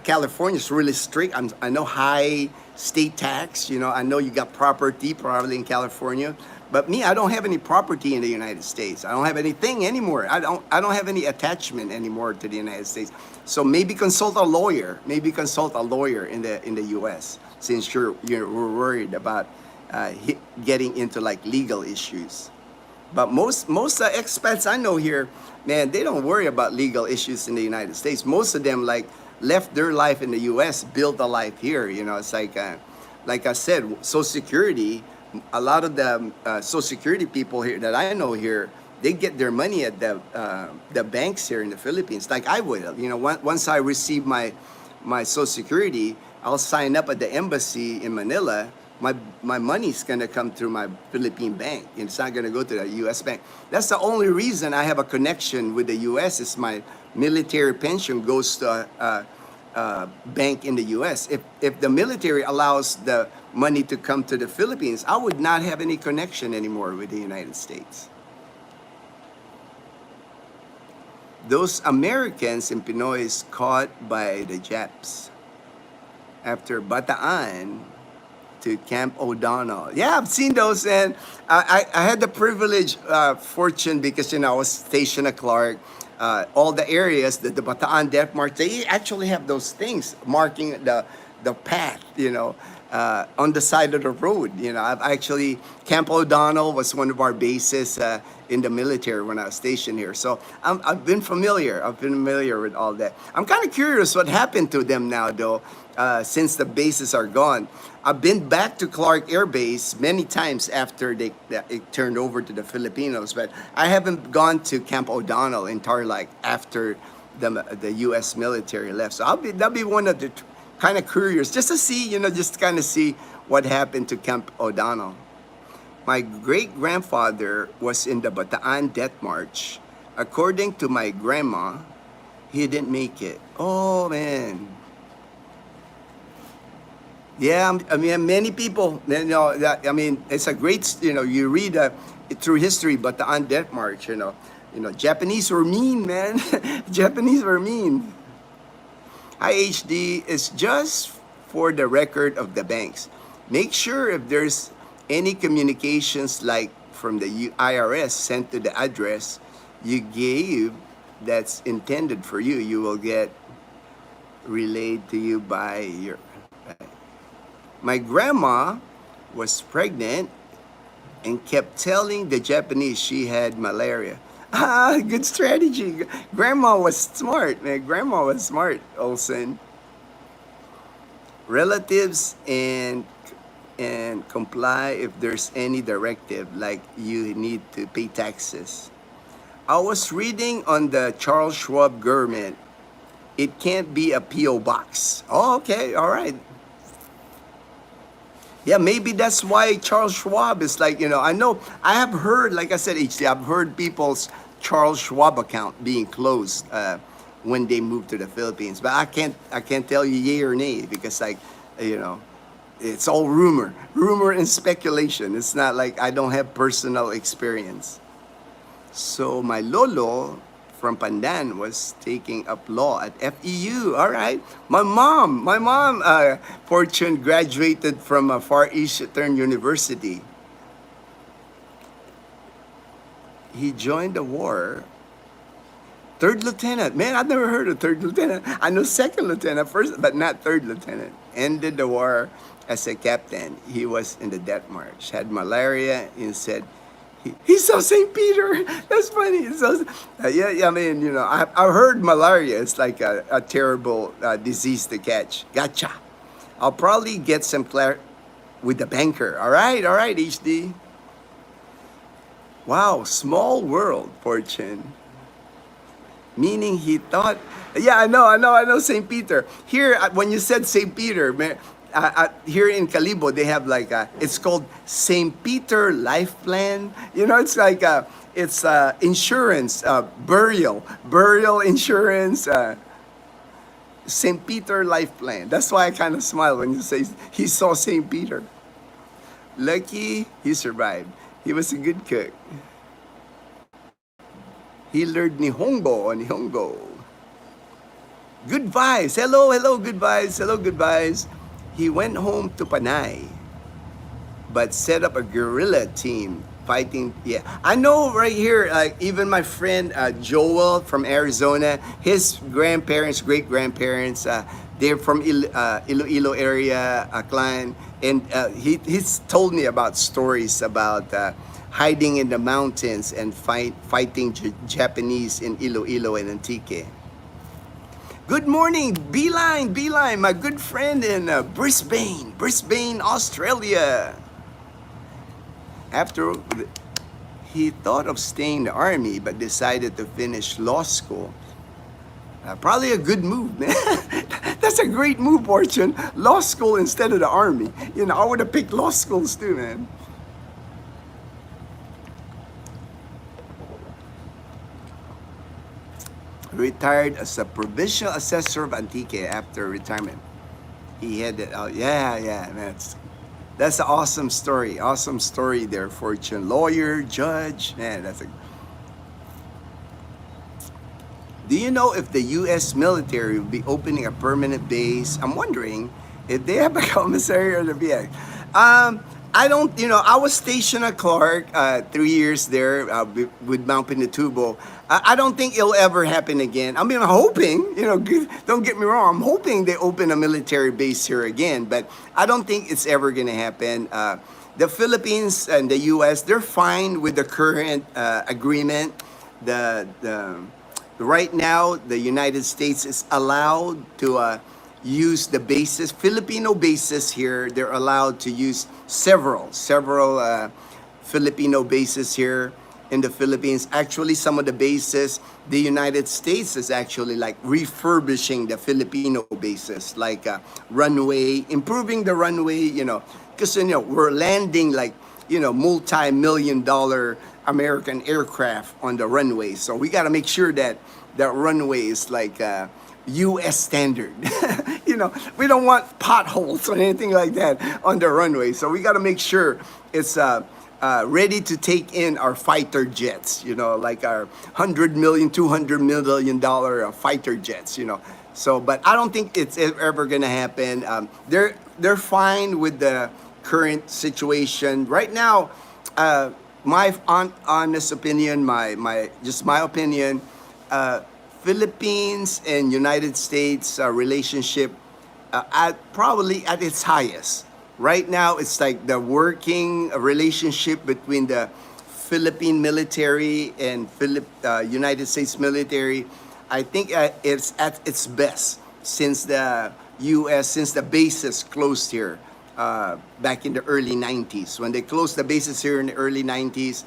California is really strict. I know high state tax. You know, I know you got property probably in California. But me, I don't have any property in the United States. I don't have anything anymore. I don't have any attachment anymore to the United States. So maybe consult a lawyer. Maybe consult a lawyer in the U.S. since you're worried about getting into like legal issues. But most expats I know here, man, they don't worry about legal issues in the United States. Most of them like left their life in the U.S., built a life here. You know, it's like I said, Social Security. A lot of the Social Security people here that I know here, they get their money at the banks here in the Philippines. Like I would, you know, once I receive my Social Security, I'll sign up at the embassy in Manila. My money's gonna come through my Philippine bank. It's not gonna go to the U.S. bank. That's the only reason I have a connection with the U.S. is my military pension goes to bank in the U.S. If the military allows the money to come to the Philippines, I would not have any connection anymore with the United States. Those Americans and Pinoys caught by the Japs after Bataan to Camp O'Donnell. Yeah, I've seen those, and I had the privilege, fortune, because you know I was stationed at Clark. All the areas, the Bataan Death March, they actually have those things marking the path, you know, on the side of the road. You know, I've actually, Camp O'Donnell was one of our bases in the military when I was stationed here. So I've been familiar. I've been familiar with all that. I'm kind of curious what happened to them now, though, since the bases are gone. I've been back to Clark Air Base many times after it turned over to the Filipinos, but I haven't gone to Camp O'Donnell in Tarlac after the U.S. military left. So that'll be one of the kind of curious, just to see, you know, just kind of see what happened to Camp O'Donnell. My great-grandfather was in the Bataan Death March. According to my grandma, he didn't make it. Oh, man. Yeah, I mean, many people, you know, that, I mean, it's a great, you know, you read through history, Bataan Death March, you know, Japanese were mean, man. Japanese were mean. IHD is just for the record of the banks. Make sure if there's any communications like from the IRS sent to the address you gave that's intended for you, you will get relayed to you by your... My grandma was pregnant and kept telling the Japanese she had malaria. Ah, good strategy. Grandma was smart, man. Grandma was smart, Olsen. Relatives and comply if there's any directive, like you need to pay taxes. I was reading on the Charles Schwab government. It can't be a P.O. box. Oh, okay, all right. Yeah, maybe that's why Charles Schwab is like, you know, I have heard, like I said, I've heard people's Charles Schwab account being closed when they moved to the Philippines. But I can't tell you yay or nay because, like, you know, it's all rumor and speculation. It's not like I don't have personal experience. So my lolo from Pandan was taking up law at FEU. All right. My mom, Fortune graduated from Far Eastern University. He joined the war. Third lieutenant. Man, I've never heard of third lieutenant. I know second lieutenant first, but not third lieutenant. Ended the war as a captain. He was in the death march. Had malaria and said, he saw St. Peter. That's funny. Yeah, I mean, you know, I've heard malaria is like a terrible disease to catch. Gotcha. I'll probably get some with the banker. All right, HD. Wow, small world, Fortune. Meaning he thought, yeah, I know St. Peter. Here, when you said St. Peter, man, here in Calibo, they have like it's called St. Peter Life Plan. You know, it's like it's insurance, burial insurance, St. Peter Life Plan. That's why I kind of smile when you say he saw St. Peter. Lucky he survived. He was a good cook. He learned Nihongo. Good vibes. Hello, hello, good vibes. Hello, good vibes. He went home to Panay, but set up a guerrilla team fighting. Yeah, I know right here, like even my friend Joel from Arizona, his grandparents, great grandparents, they're from Iloilo area, Aklan, and he's told me about stories about hiding in the mountains and fighting Japanese in Iloilo and Antique. Good morning, Beeline, my good friend in Brisbane, Australia. After he thought of staying in the army, but decided to finish law school. Probably a good move, man. That's a great move, Fortune. Law school instead of the army. You know, I would have picked law schools too, man. Retired as a provincial assessor of Antique after retirement. He headed out. Yeah, that's an awesome story. Awesome story there, Fortune. Lawyer, judge, man, that's a. Do you know if the U.S. military will be opening a permanent base? I'm wondering if they have a commissary or the BX. I don't, I was stationed at Clark 3 years there with Mount Pinatubo. I don't think it'll ever happen again. I mean, I'm hoping, don't get me wrong, I'm hoping they open a military base here again, but I don't think it's ever going to happen. The Philippines and the U.S., they're fine with the current agreement. Right now, the United States is allowed to use the bases, Filipino bases here. They're allowed to use several Filipino bases here in the Philippines. Actually, some of the bases, the United States is actually like refurbishing the Filipino bases, like runway, improving the runway, because, we're landing like, multi-million-dollar American aircraft on the runway. So we got to make sure that that runway is like U.S. standard. We don't want potholes or anything like that on the runway. So we got to make sure it's ready to take in our fighter jets, like our $100 million, $200 million fighter jets, So, but I don't think it's ever going to happen. They're fine with the current situation right now. My honest opinion, my opinion, Philippines and United States relationship probably at its highest. Right now, it's like the working relationship between the Philippine military and United States military. I think it's at its best since the bases closed here back in the early 90s. When they closed the bases here in the early 90s,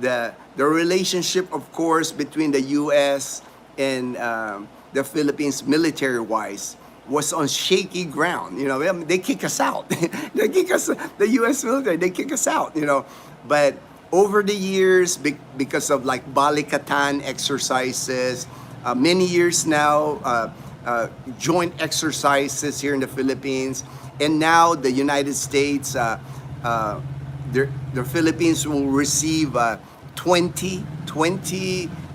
the relationship, of course, between the U.S. and the Philippines military-wise was on shaky ground. They kick us out. They kick us, the U.S. military, they kick us out, But over the years, because of like Balikatan exercises, many years now, joint exercises here in the Philippines, and now the United States, the Philippines will receive 20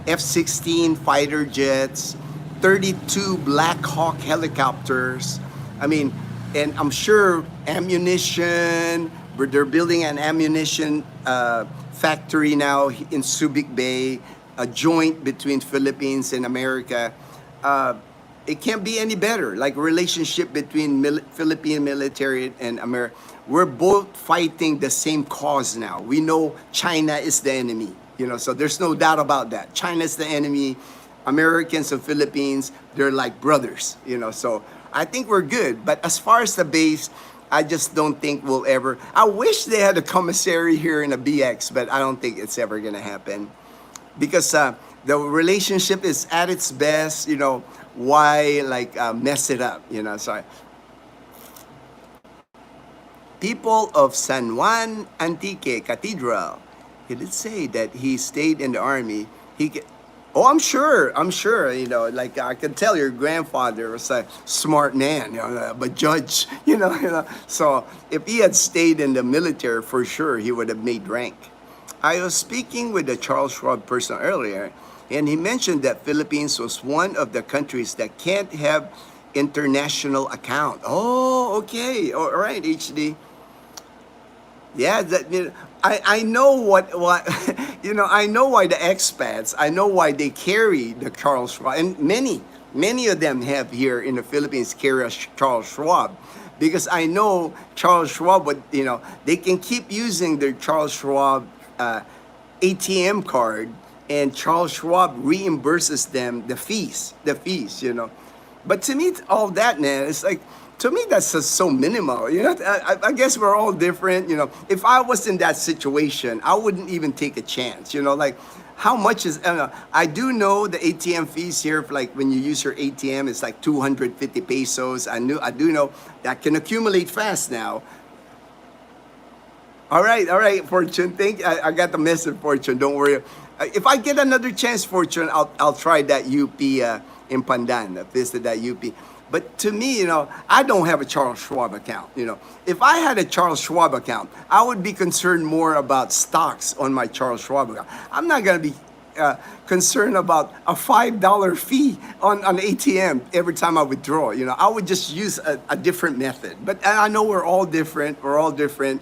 F-16 fighter jets, 32 Black Hawk helicopters. I mean, and I'm sure ammunition, they're building an ammunition factory now in Subic Bay, a joint between Philippines and America. It can't be any better, like relationship between Philippine military and America. We're both fighting the same cause now. We know China is the enemy, so there's no doubt about that. China is the enemy. Americans and Philippines, they're like brothers, so I think we're good. But as far as the base, I just don't think we'll ever. I wish they had a commissary here in a BX, but I don't think it's ever gonna happen because the relationship is at its best. Why mess it up? So people of San Juan Antique Cathedral, he did say that he stayed in the army. Oh, I'm sure. I'm sure. You know, like I can tell your grandfather was a smart man, you know, but judge, So if he had stayed in the military, for sure, he would have made rank. I was speaking with the Charles Schwab person earlier, and he mentioned that Philippines was one of the countries that can't have international account. Oh, okay. All right, HD. Yeah, that I know what I know why the expats, I know why they carry the Charles Schwab, and many of them have here in the Philippines carry a Charles Schwab, because I know Charles Schwab would, they can keep using their Charles Schwab ATM card, and Charles Schwab reimburses them the fees. But to me, all that, man, it's like, to me, that's just so minimal. I guess we're all different. If I was in that situation, I wouldn't even take a chance. Like, how much is, I do know the ATM fees here, like when you use your ATM, it's like 250 pesos. I do know that can accumulate fast now. All right, Fortune. I got the message, Fortune. Don't worry. If I get another chance, Fortune, I'll try that UP in Pandan, visit that UP. But to me, I don't have a Charles Schwab account. If I had a Charles Schwab account, I would be concerned more about stocks on my Charles Schwab account. I'm not gonna be concerned about a $5 fee on an ATM every time I withdraw. I would just use a different method. But I know we're all different. We're all different.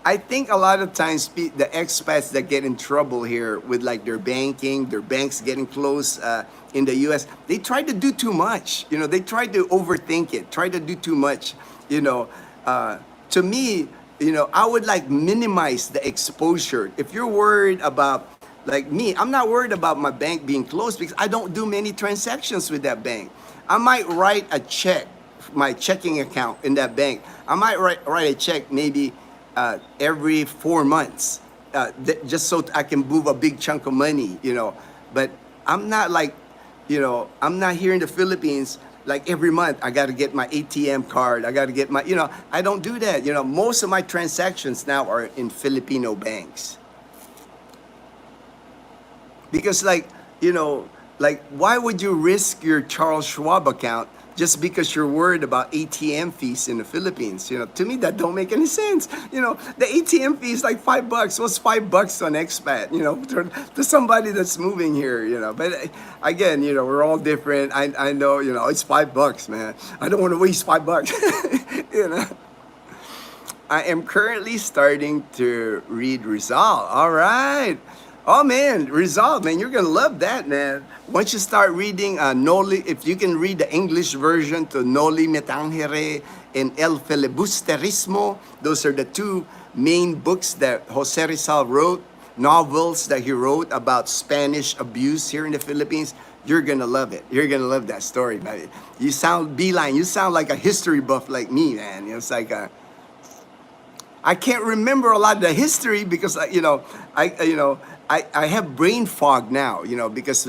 I think a lot of times the expats that get in trouble here with like their banks getting closed in the U.S., they try to do too much. They try to overthink it, try to do too much. To me, I would like minimize the exposure. If you're worried about, like me, I'm not worried about my bank being closed because I don't do many transactions with that bank. I might write a check, my checking account in that bank. I might write a check maybe every 4 months, just so I can move a big chunk of money, But I'm not like, I'm not here in the Philippines, like every month I got to get my ATM card. I got to get my, I don't do that. Most of my transactions now are in Filipino banks. Because like why would you risk your Charles Schwab account just because you're worried about ATM fees in the Philippines? To me, that don't make any sense. The ATM fee is like $5. What's $5 on expat? To somebody that's moving here. But again, we're all different. I know. It's $5, man. I don't want to waste $5. I am currently starting to read Rizal. All right. Oh man, Rizal, man, you're gonna love that, man. Once you start reading Noli, if you can read the English version to Noli Me Tangere and El Filibusterismo, those are the two main books that Jose Rizal wrote, novels that he wrote about Spanish abuse here in the Philippines. You're gonna love it. You're gonna love that story, man. You sound beeline. You sound like a history buff like me, man. It's like I can't remember a lot of the history because I have brain fog now, because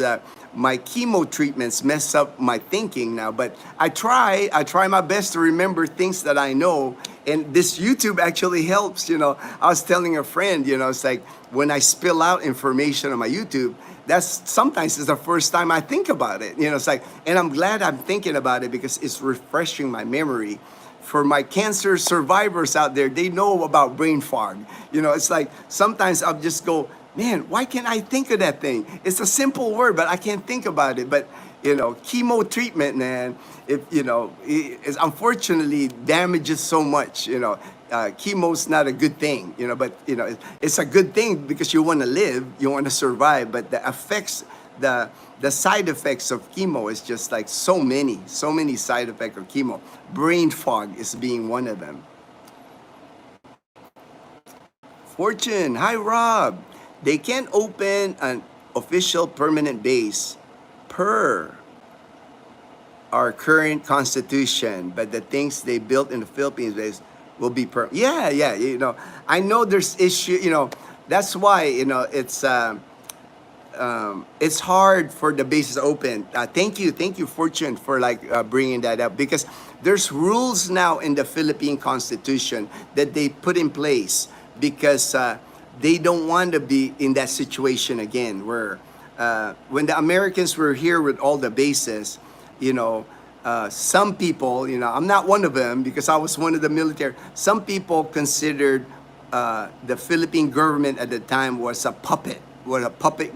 my chemo treatments mess up my thinking now. But I try my best to remember things that I know, and this YouTube actually helps. I was telling a friend, it's like when I spill out information on my YouTube, that's sometimes it's the first time I think about it. It's like, and I'm glad I'm thinking about it because it's refreshing my memory. For my cancer survivors out there, they know about brain fog. It's like sometimes I'll just go, man, why can't I think of that thing? It's a simple word, but I can't think about it. But, chemo treatment, man, it unfortunately damages so much. Chemo's not a good thing, but, it's a good thing because you want to live, you want to survive. But the side effects of chemo is just like so many side effects of chemo. Brain fog is being one of them. Fortune, hi Rob. They can't open an official permanent base per our current constitution, but the things they built in the Philippines base will be yeah. I know there's issue. That's why it's hard for the bases to open. Thank you, Fortune, for bringing that up, because there's rules now in the Philippine Constitution that they put in place because they don't want to be in that situation again where when the Americans were here with all the bases, you know, some people, you know, I'm not one of them because I was one of the military. Some people considered the Philippine government at the time was a puppet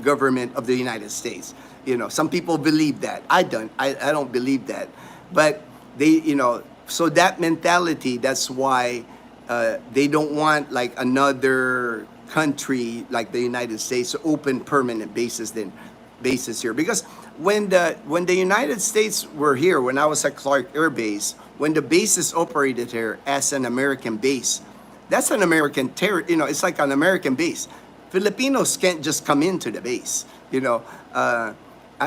government of the United States. You know, some people believe that. I don't. I don't believe that. But they, you know, so that mentality. That's why they don't want like another country like the United States to open permanent bases here, because when the United States were here, when I was at Clark Air Base, when the bases operated here as an American base, that's an American territory. You know, it's like an American base. Filipinos can't just come into the base. You know, I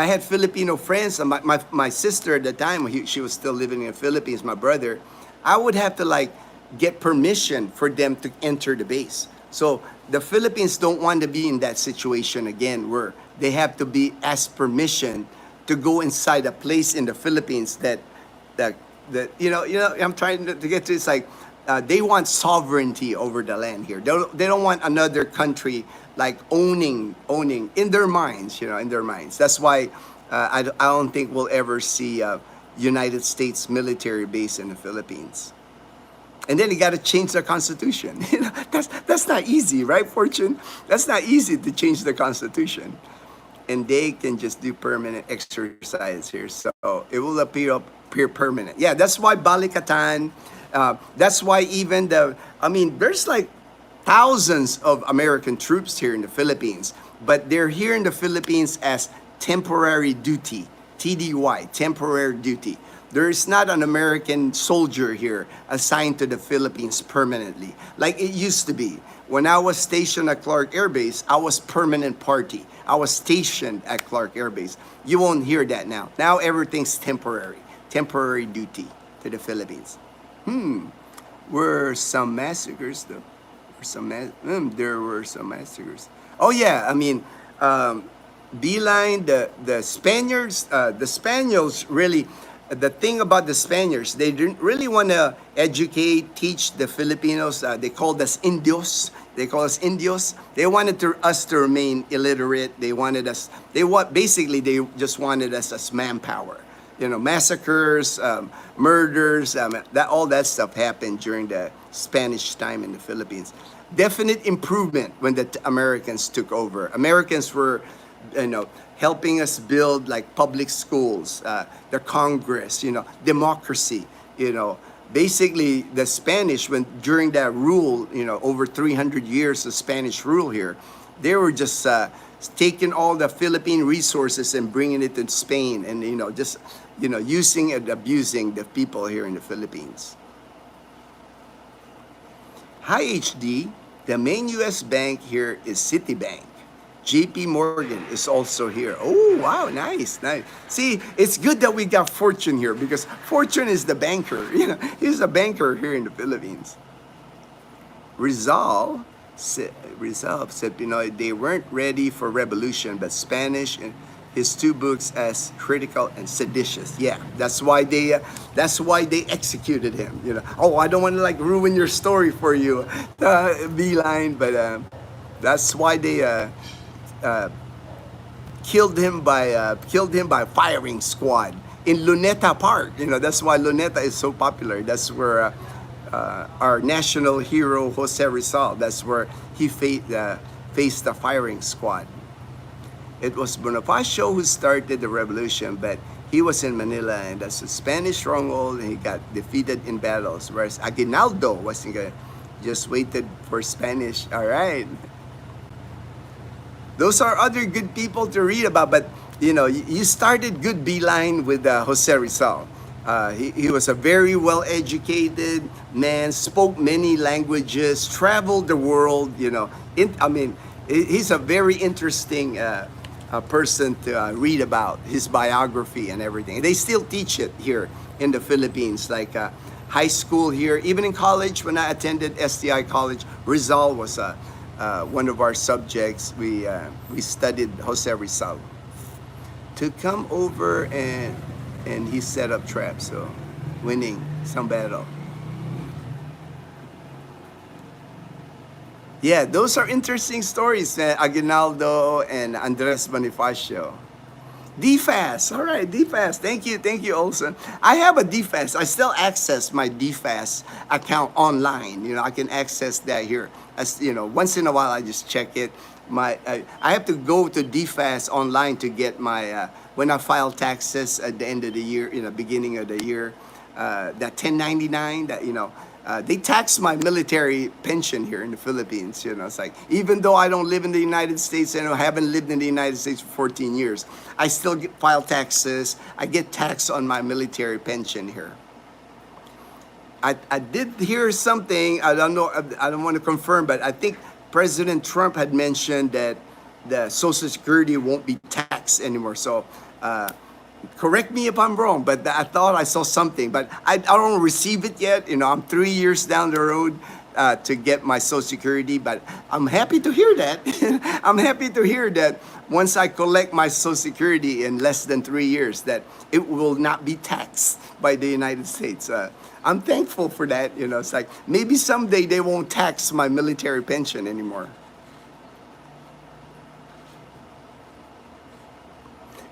had Filipino friends. My sister at the time, she was still living in the Philippines. My brother, I would have to like get permission for them to enter the base. So the Philippines don't want to be in that situation again, where they have to be asked permission to go inside a place in the Philippines that you know I'm trying to get to. It's like they want sovereignty over the land here. They don't want another country like owning in their minds, you know, in their minds. That's why I don't think we'll ever see a United States military base in the Philippines. And then you got to change the constitution. You know, that's not easy, right, Fortune? That's not easy to change the constitution. And they can just do permanent exercise here, so it will appear permanent. Yeah, that's why Balikatan. That's why even there's like thousands of American troops here in the Philippines, but they're here in the Philippines as temporary duty, TDY, temporary duty. There is not an American soldier here assigned to the Philippines permanently, like it used to be. When I was stationed at Clark Air Base, I was permanent party. I was stationed at Clark Air Base. You won't hear that now. Now everything's temporary duty to the Philippines. Were some massacres though? There were some massacres. Oh yeah, I mean, Beeline, the Spaniards, the Spaniards really. The thing about the Spaniards, they didn't really want to educate, teach the Filipinos. They called us Indios. They wanted us to remain illiterate. They just wanted us as manpower. You know, massacres, murders, all that stuff happened during the Spanish time in the Philippines. Definite improvement when the Americans took over. Americans were, you know, helping us build like public schools, the Congress, you know, democracy, you know. Basically, the Spanish, during that rule, you know, over 300 years of Spanish rule here, they were just taking all the Philippine resources and bringing it to Spain, and you know, just using and abusing the people here in the Philippines. Hi HD, the main U.S. bank here is Citibank. JP Morgan is also here. Oh, wow, nice. See, it's good that we got Fortune here, because Fortune is the banker. You know, he's a banker here in the Philippines. Rizal said, you know, they weren't ready for revolution, but Spanish and his two books as critical and seditious. Yeah, that's why they executed him. You know, oh, I don't want to like ruin your story for you, Beeline, but that's why they. Killed him by firing squad in Luneta Park. You know, that's why Luneta is so popular. That's where our national hero Jose Rizal. That's where he faced the firing squad. It was Bonifacio who started the revolution, but he was in Manila, and that's a Spanish stronghold, and he got defeated in battles. Whereas Aguinaldo just waited for Spanish. All right. Those are other good people to read about, but you know, you started good, Beeline, with Jose Rizal. He was a very well-educated man, spoke many languages, traveled the world. You know, he's a very interesting person to read about, his biography and everything. They still teach it here in the Philippines, like high school here, even in college. When I attended STI College, Rizal was one of our subjects. We studied Jose Rizal. To come over and he set up traps, so winning some battle. Yeah, those are interesting stories, Aguinaldo and Andres Bonifacio. DFAS, all right, DFAS. Thank you, Olson. I have a DFAS. I still access my DFAS account online. You know, I can access that here. As you know, once in a while, I just check it. I have to go to DFAS online to get my when I file taxes at the end of the year, you know, beginning of the year, that 1099. That they tax my military pension here in the Philippines. You know, it's like even though I don't live in the United States and I haven't lived in the United States for 14 years, I still file taxes. I get taxed on my military pension here. I did hear something. I don't know. I don't want to confirm, but I think President Trump had mentioned that the Social Security won't be taxed anymore. So. Correct me if I'm wrong, but I thought I saw something, but I don't receive it yet. You know, I'm 3 years down the road to get my Social Security, but I'm happy to hear that. I'm happy to hear that once I collect my Social Security in less than 3 years, that it will not be taxed by the United States. I'm thankful for that. You know, it's like maybe someday they won't tax my military pension anymore.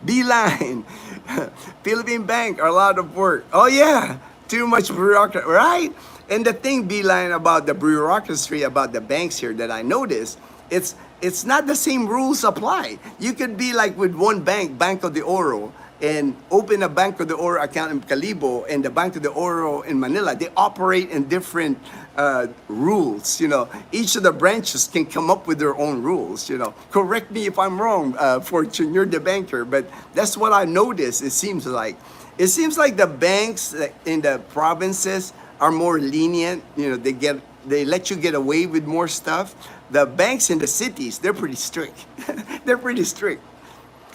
Beeline, Philippine Bank are a lot of work. Oh yeah, too much bureaucracy, right? And the thing, Beeline, about the bureaucracy about the banks here that I noticed, it's not the same rules apply. You could be like with one bank, Banco de Oro, and open a Banco de Oro account in Calibo and the Banco de Oro in Manila. They operate in different rules. You know, each of the branches can come up with their own rules. You know, correct me if I'm wrong, Fortune. You're the banker, but that's what I noticed. It seems like the banks in the provinces are more lenient. You know, they let you get away with more stuff. The banks in the cities, they're pretty strict. They're pretty strict.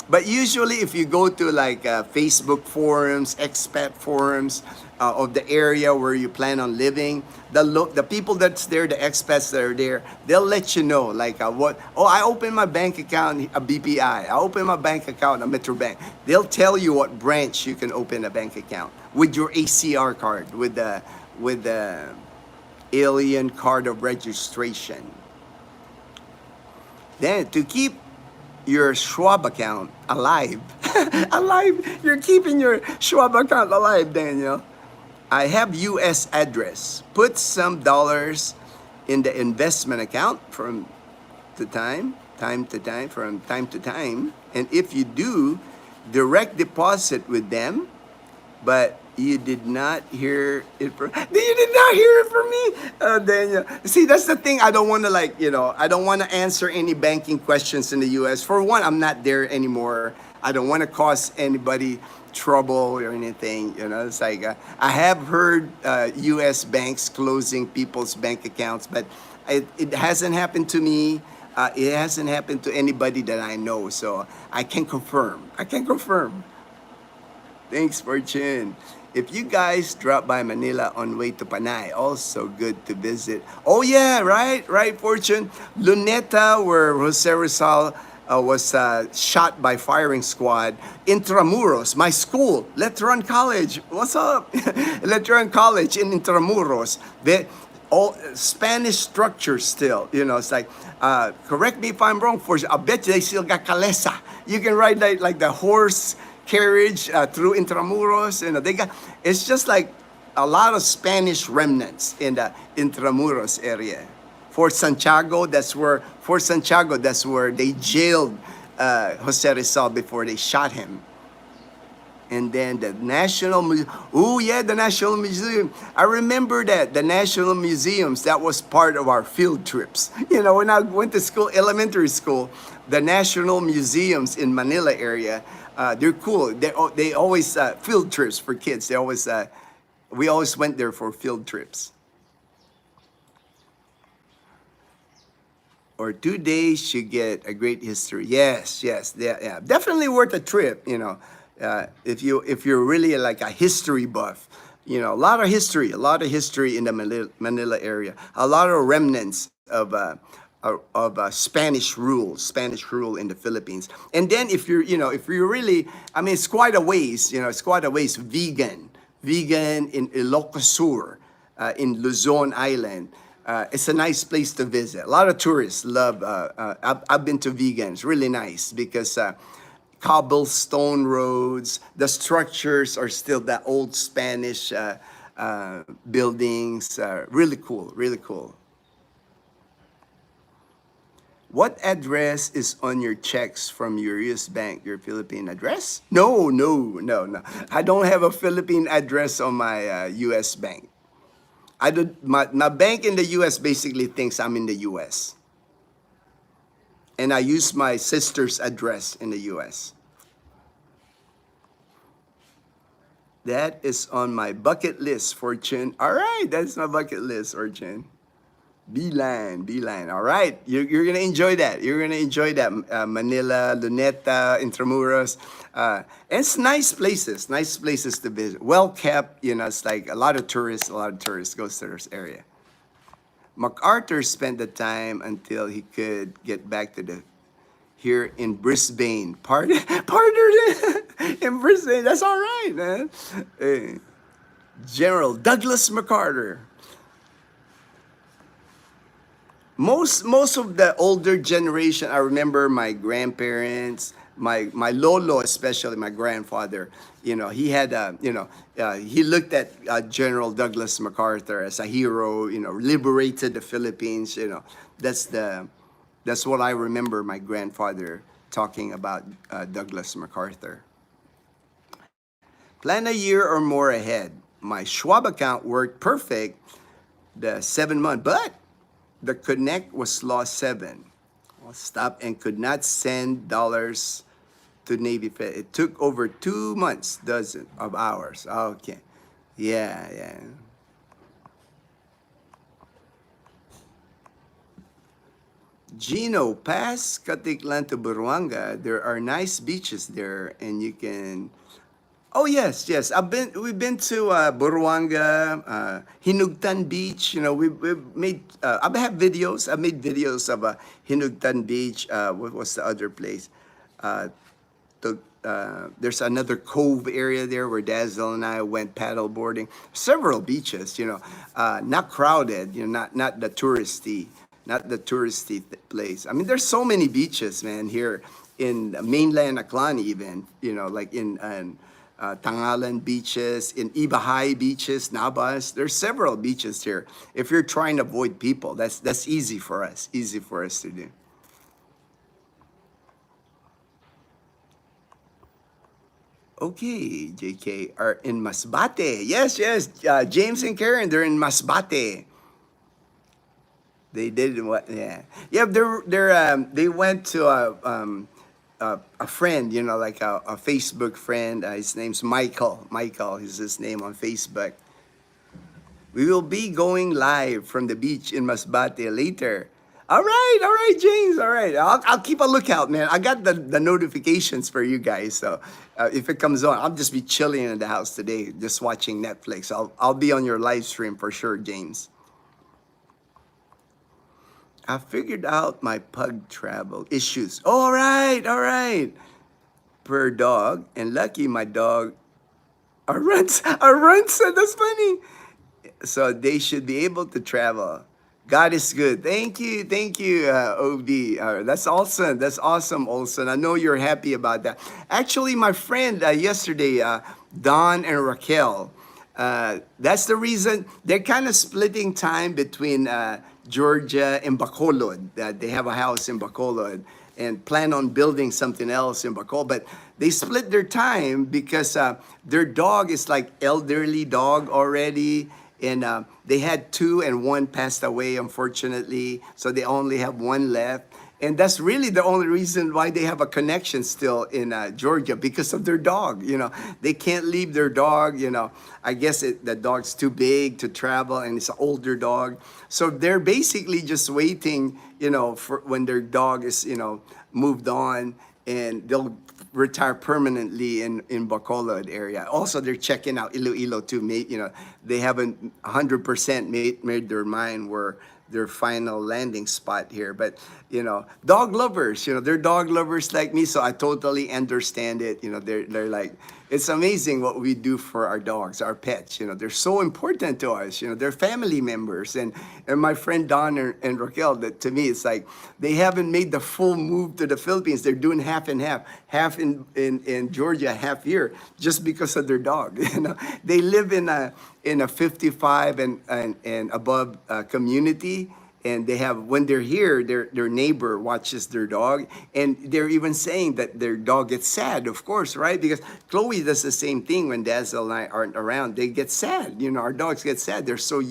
But usually, if you go to like Facebook forums, expat forums of the area where you plan on living, the people that's there, the expats that are there, they'll let you know like what. Oh, I opened my bank account a BPI. I opened my bank account a Metro Bank. They'll tell you what branch you can open a bank account with your ACR card, with the alien card of registration. Then to keep your Schwab account alive. Alive. You're keeping your Schwab account alive, Daniel. I have US address. Put some dollars in the investment account from time to time. And if you do, direct deposit with them, but you did not hear it from you did not hear it from me, Daniel. See, that's the thing. I don't want to I don't want to answer any banking questions in the U.S. For one, I'm not there anymore. I don't want to cause anybody trouble or anything. You know, it's like I have heard U.S. banks closing people's bank accounts, but it hasn't happened to me. It hasn't happened to anybody that I know, so I can confirm. Thanks, Fortune. If you guys drop by Manila on way to Panay, also good to visit. Oh yeah, right, Fortune. Luneta, where Jose Rizal was shot by firing squad. Intramuros, my school, Letron College. What's up? Letron College in Intramuros. They all Spanish structure still. You know, it's like, correct me if I'm wrong, Fortune. I bet they still got calesa. You can ride like the horse carriage through Intramuros, and it's just like a lot of Spanish remnants in the Intramuros area. Fort Santiago, that's where they jailed Jose Rizal before they shot him. And then the National Museum. Oh yeah, the National Museum. I remember that the National Museums, that was part of our field trips. You know, when I went to school, elementary school, the National Museums in Manila area. They're cool. They always field trips for kids. We always went there for field trips. Or 2 days, you get a great history. Yes, yeah. Definitely worth a trip. You know, if you're really like a history buff. You know, a lot of history in the Manila area. A lot of remnants of Spanish rule in the Philippines. And then if you're really, I mean, it's quite a ways, vegan in Ilocos Sur, in Luzon Island. It's a nice place to visit. A lot of tourists love. I've been to Vegan. It's really nice because cobblestone roads. The structures are still that old Spanish buildings. Really cool. Really cool. What address is on your checks from your US bank? Your Philippine address? No, no, no, no. I don't have a Philippine address on my US bank. I don't. My bank in the US basically thinks I'm in the US, and I use my sister's address in the US. That is on my bucket list, Fortune. All right, that's my bucket list, Fortune. Beeline, Beeline. All right, you're gonna enjoy that. You're gonna enjoy that. Manila, Luneta, Intramuros. And it's nice places to visit. Well kept, you know. It's like a lot of tourists goes to this area. MacArthur spent the time until he could get back to the here in Brisbane. Partner in Brisbane. That's all right, man. General Douglas MacArthur. Most of the older generation, I remember my grandparents, my lolo, especially my grandfather. You know, he had he looked at General Douglas MacArthur as a hero. You know, liberated the Philippines. You know, that's what I remember my grandfather talking about Douglas MacArthur. Plan a year or more ahead. My Schwab account worked perfect the 7 month, but the connect was lost 7. Stopped and could not send dollars to Navy Fed. It took over 2 months, dozen of hours. Okay. Yeah. Ginno, past Katiklan to Buruanga, there are nice beaches there, and you can. Oh yes. We've been to Buruanga, Hinugtan Beach. You know, we've made. I have videos. I made videos of Hinugtan Beach. What was the other place? There's another cove area there where Dazzle and I went paddle boarding. Several beaches. You know, not crowded. You know, not the touristy place. I mean, there's so many beaches, man, here in mainland Aklan, even. You know, like in. Tangalan beaches, in Ibahay beaches, Nabas. There's several beaches here. If you're trying to avoid people, that's easy for us. Easy for us to do. Okay, JK are in Masbate. Yes. James and Karen, they're in Masbate. They did what? Yeah. They went to a friend, you know, like a Facebook friend. His name's Michael. Michael is his name on Facebook. We will be going live from the beach in Masbate later. All right, James. All right, I'll keep a lookout, man. I got the notifications for you guys, so if it comes on, I'll just be chilling in the house today, just watching Netflix. I'll be on your live stream for sure, James. I figured out my pug travel issues. All right. Per dog, and lucky my dog runs. That's funny. So they should be able to travel. God is good. Thank you, OB. That's awesome, Olson. I know you're happy about that. Actually, my friend yesterday, Don and Raquel, that's the reason they're kind of splitting time between Georgia and Bacolod. They have a house in Bacolod and plan on building something else in Bacolod. But they split their time because their dog is like elderly dog already. And they had 2 and 1 passed away, unfortunately. So they only have 1 left. And that's really the only reason why they have a connection still in Georgia, because of their dog. You know, they can't leave their dog. You know, I guess the dog's too big to travel, and it's an older dog. So they're basically just waiting, you know, for when their dog is, you know, moved on, and they'll retire permanently in Bacolod area. Also, they're checking out Iloilo too. You know, they haven't 100% made their mind where their final landing spot here. But, you know, dog lovers, you know, they're dog lovers like me, so I totally understand it. You know, they're like, it's amazing what we do for our dogs, our pets. You know, they're so important to us. You know, they're family members. And my friend Don and Raquel, that to me, it's like they haven't made the full move to the Philippines. They're doing half and half, half in Georgia, half here, just because of their dog. You know, they live in a 55 and above community, and they have, when they're here, their neighbor watches their dog, and they're even saying that their dog gets sad, of course, right? Because Chloe does the same thing when Dazzle and I aren't around. They get sad. You know, our dogs get sad. They're so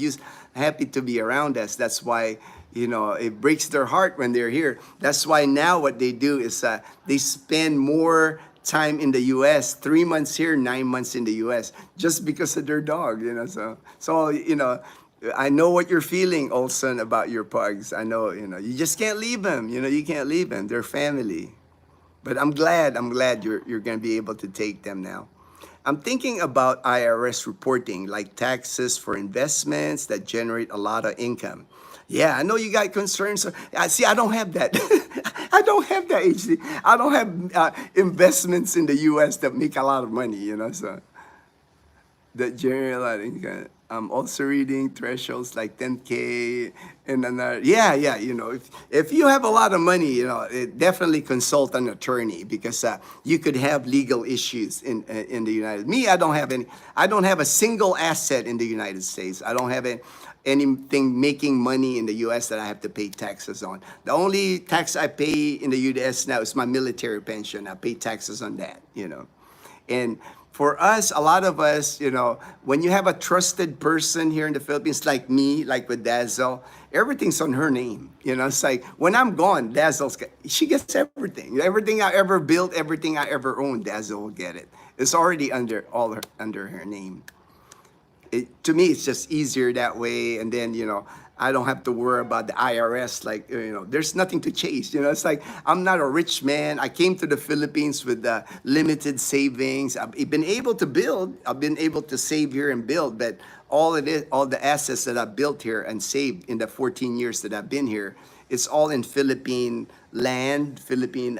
happy to be around us. That's why, you know, it breaks their heart when they're here. That's why now what they do is they spend more time in the U.S., 3 months here, 9 months in the U.S., just because of their dog, you know. So you know, I know what you're feeling, Olson, about your pugs. I know, you know, you just can't leave them. You know, you can't leave them. They're family. But I'm glad you're going to be able to take them now. I'm thinking about IRS reporting, like taxes for investments that generate a lot of income. Yeah, I know you got concerns. See, I don't have that. I don't have that, HD. I don't have investments in the U.S. that make a lot of money, you know, so that generate a lot of income. I'm also reading thresholds like 10K and another. Yeah, yeah. You know, if you have a lot of money, you know, definitely consult an attorney, because you could have legal issues in the United. Me, I don't have any. I don't have a single asset in the United States. I don't have anything making money in the U.S. that I have to pay taxes on. The only tax I pay in the U.S. now is my military pension. I pay taxes on that. You know, and for us, a lot of us, you know, when you have a trusted person here in the Philippines, like me, like with Dazzle, everything's on her name. You know, it's like when I'm gone, she gets everything. Everything I ever built, everything I ever owned, Dazzle will get it. It's already under her name. To me, it's just easier that way. And then, you know, I don't have to worry about the IRS. Like, you know, there's nothing to chase. You know, it's like, I'm not a rich man. I came to the Philippines with limited savings. I've been able to build. I've been able to save here and build. But all the assets that I've built here and saved in the 14 years that I've been here, it's all in Philippine land, Philippine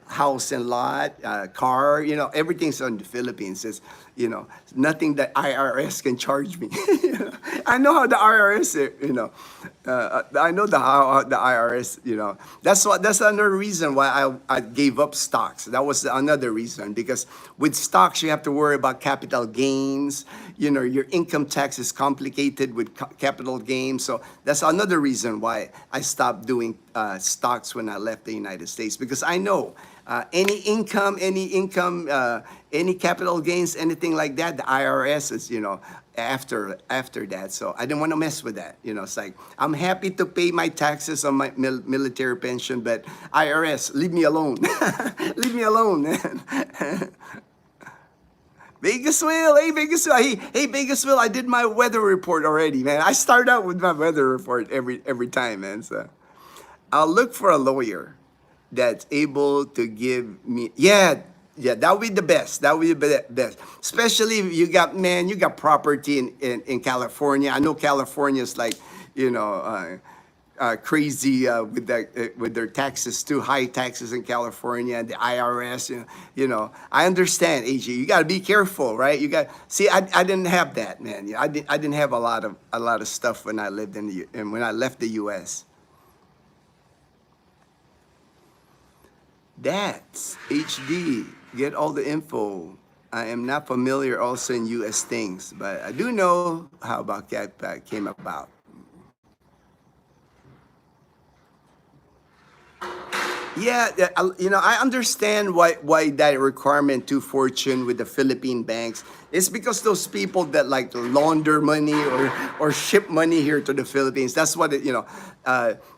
house and lot, car, you know, everything's on the Philippines. It's, you know, nothing that IRS can charge me. You know? I know how the IRS, you know, I know how the IRS, you know, that's another reason why I gave up stocks. That was another reason, because with stocks, you have to worry about capital gains. You know, your income tax is complicated with capital gains. So that's another reason why I stopped doing stocks when I left the United States, because I know any income, any capital gains, anything like that, the IRS is, you know, after that. So I didn't want to mess with that. You know, it's like, I'm happy to pay my taxes on my military pension, but IRS, leave me alone. Leave me alone, man. Vegasville, hey Vegasville, hey Vegasville, I did my weather report already, man. I start out with my weather report every time, man. So I'll look for a lawyer that's able to give me, yeah, that would be the best. That would be the best. Especially if you got property in California. I know California is like, you know, crazy with their taxes too, high taxes in California, the IRS. You know, I understand, AJ. You got to be careful, right? You got see. I didn't have that, man. I didn't have a lot of stuff when I lived and when I left the U.S. That's HD. Get all the info. I am not familiar also in U.S. things, but I do know how about that came about. Yeah, you know, I understand why that requirement to fortune with the Philippine banks. It's because those people that like launder money or ship money here to the Philippines. That's what you know.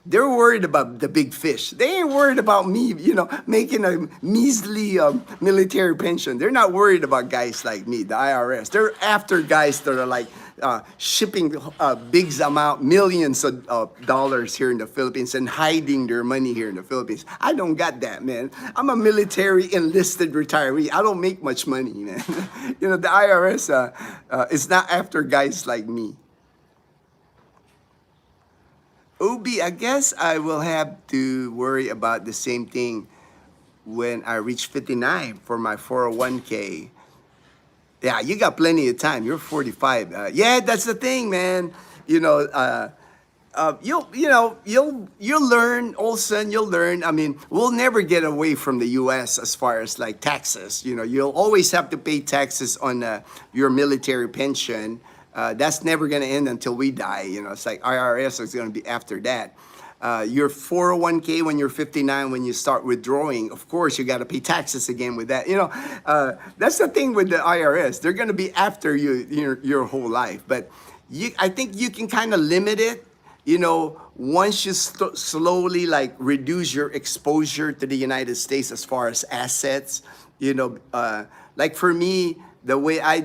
They're worried about the big fish. They ain't worried about me, you know, making a measly military pension. They're not worried about guys like me, the IRS. They're after guys that are like shipping big amount, millions of dollars here in the Philippines and hiding their money here in the Philippines. I don't got that, man. I'm a military enlisted retiree. I don't make much money, man. You know, the IRS is not after guys like me. Obi, I guess I will have to worry about the same thing when I reach 59 for my 401k. Yeah, you got plenty of time. You're 45. Yeah, that's the thing, man. You know, you'll learn, Olson. You'll learn. I mean, we'll never get away from the U.S. as far as like taxes. You know, you'll always have to pay taxes on your military pension. That's never going to end until we die. You know, it's like IRS is going to be after that. Your 401k when you're 59, when you start withdrawing, of course, you got to pay taxes again with that. You know, that's the thing with the IRS. They're going to be after you your whole life. But I think you can kind of limit it. You know, once you slowly like reduce your exposure to the United States as far as assets, you know, like for me, the way I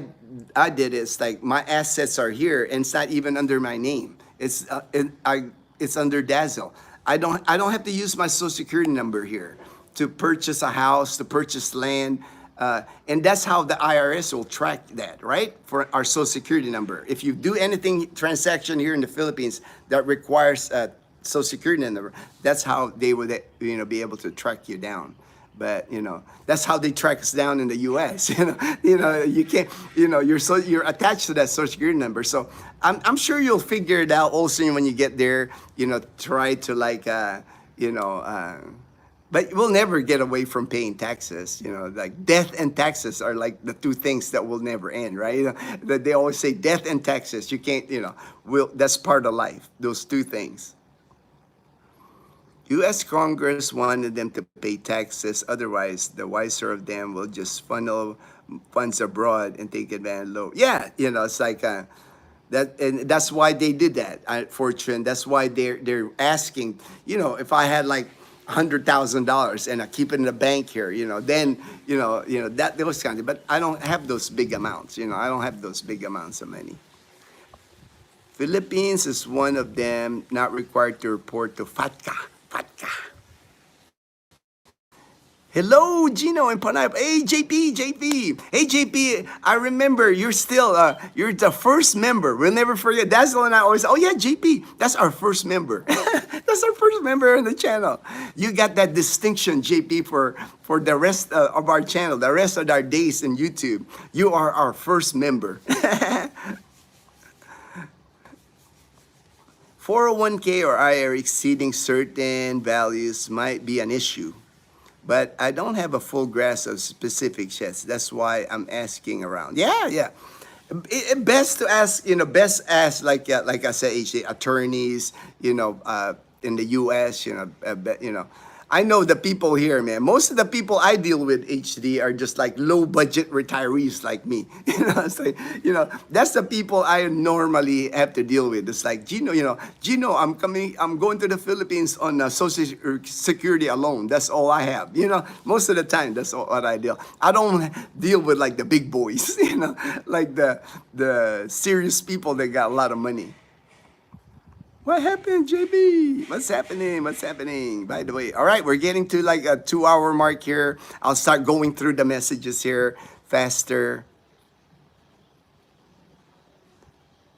did it, it's like my assets are here and it's not even under my name. It's under Dazzle. I don't have to use my social security number here to purchase a house, to purchase land. And that's how the IRS will track that, right? For our social security number. If you do anything transaction here in the Philippines that requires a social security number, that's how they would, be able to track you down. But that's how they track us down in the U.S. You can't, you're attached to that social security number. So I'm sure you'll figure it out also when you get there. Try to like, but we'll never get away from paying taxes. Like death and taxes are like the two things that will never end, right? That they always say death and taxes. You can't, that's part of life. Those two things. U.S. Congress wanted them to pay taxes. Otherwise, the wiser of them will just funnel funds abroad and take advantage of low. Yeah, it's like that, and that's why they did that. Fortune. That's why they're asking. If I had like $100,000 and I keep it in the bank here, then that those kinds of. But I don't have those big amounts. I don't have those big amounts of money. Philippines is one of them, not required to report to FATCA. Hello, Ginno and Panay. Hey, JP. Hey, JP, I remember you're still, you're the first member. We'll never forget. That's the one I always, oh yeah, JP, that's our first member. That's our first member on the channel. You got that distinction, JP, for the rest of our channel, the rest of our days in YouTube. You are our first member. 401k or IRA exceeding certain values might be an issue, but I don't have a full grasp of specifics yet. That's why I'm asking around. Yeah. Best to ask, best ask like I said, attorneys, in the U.S. I know the people here, man. Most of the people I deal with, HD, are just like low budget retirees like me. It's like, that's the people I normally have to deal with. It's like, Ginno, I'm going to the Philippines on Social Security alone. That's all I have. Most of the time, that's what I deal. I don't deal with like the big boys, like the serious people that got a lot of money. What happened, JB? What's happening? By the way, all right, we're getting to like a 2-hour mark here. I'll start going through the messages here faster.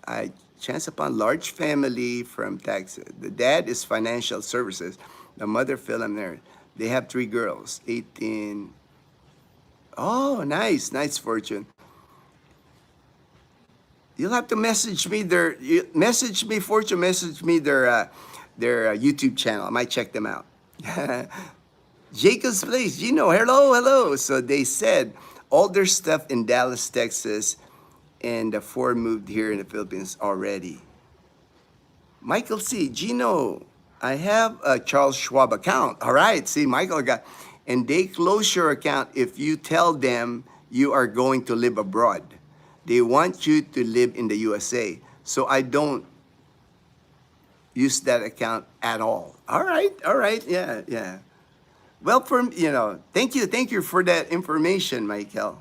I chance upon large family from Texas. The dad is financial services. The mother film there. They have 3 girls, 18. Oh, nice Fortune. You'll have to message me Fortune, message me their YouTube channel. I might check them out. Jacob's Place, hello. So they said all their stuff in Dallas, Texas, and the 4 moved here in the Philippines already. Michael C, Ginno, I have a Charles Schwab account. All right, see, Michael got, and they close your account if you tell them you are going to live abroad. They want you to live in the USA. So I don't use that account at all. All right. Yeah. Well, thank you for that information, Michael.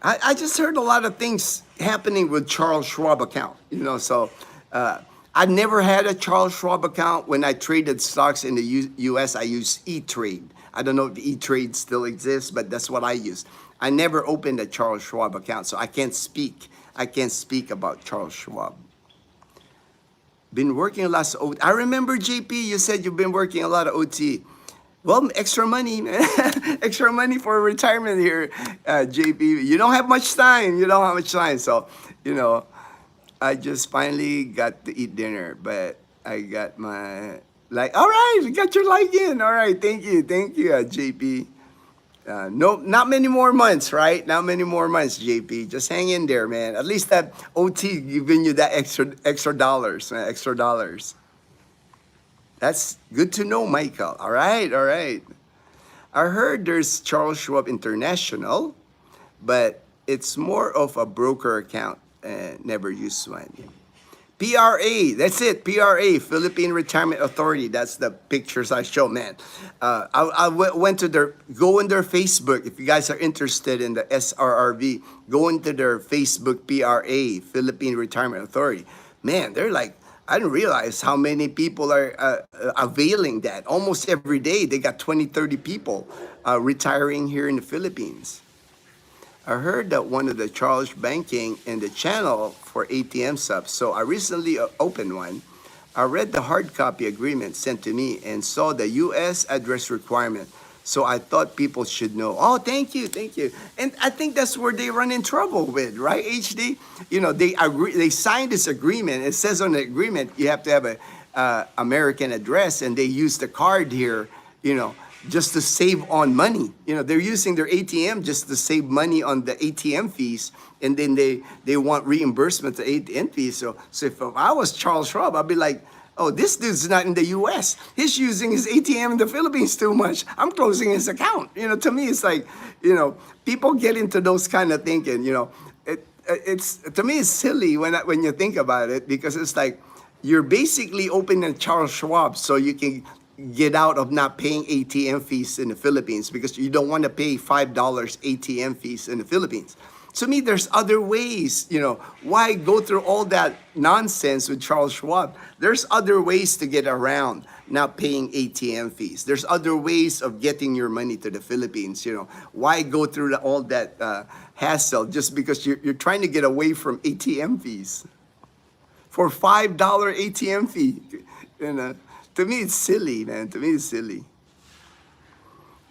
I just heard a lot of things happening with Charles Schwab account, so I never had a Charles Schwab account. When I traded stocks in the US, I used E-Trade. I don't know if E-Trade still exists, but that's what I use. I never opened a Charles Schwab account, so I can't speak about Charles Schwab. Been working a lot of OT. I remember, JP, you said you've been working a lot of OT. Well, extra money, man. Extra money for retirement here, JP. You don't have much time. You don't have much time. So, you know, I just finally got to eat dinner, but I got my like. All right, you got your like in. All right, thank you, JP. No, not many more months, right? Not many more months, JP. Just hang in there, man. At least that OT giving you that extra dollars, extra dollars. That's good to know, Michael. All right, all right. I heard there's Charles Schwab International, but it's more of a broker account. Never used one. PRA, that's it. PRA, Philippine Retirement Authority. That's the pictures I show, man. Went to go on their Facebook. If you guys are interested in the SRRV, go into their Facebook, PRA, Philippine Retirement Authority. Man, they're like, I didn't realize how many people are availing that. Almost every day, they got 20, 30 people retiring here in the Philippines. I heard that one of the charge banking in the channel for ATM subs. So I recently opened one. I read the hard copy agreement sent to me and saw the U.S. address requirement. So I thought people should know. Oh, thank you, thank you. And I think that's where they run in trouble with, right, HD? You know, they signed this agreement. It says on the agreement you have to have a American address, and they use the card here, you know, just to save on money. You know, they're using their ATM just to save money on the ATM fees, and then they want reimbursement to ATM fees. So if I was Charles Schwab, I'd be like, oh, this dude's not in the U.S. He's using his ATM in the Philippines too much. I'm closing his account. You know, to me, it's like, you know, people get into those kind of thinking. You know, it's to me it's silly when you think about it, because it's like you're basically opening a Charles Schwab so you can get out of not paying ATM fees in the Philippines, because you don't want to pay $5 ATM fees in the Philippines. To me, there's other ways, you know, why go through all that nonsense with Charles Schwab? There's other ways to get around not paying ATM fees. There's other ways of getting your money to the Philippines, you know. Why go through all that hassle just because you're trying to get away from ATM fees? For $5 ATM fee, you know. To me, it's silly, man. To me, it's silly.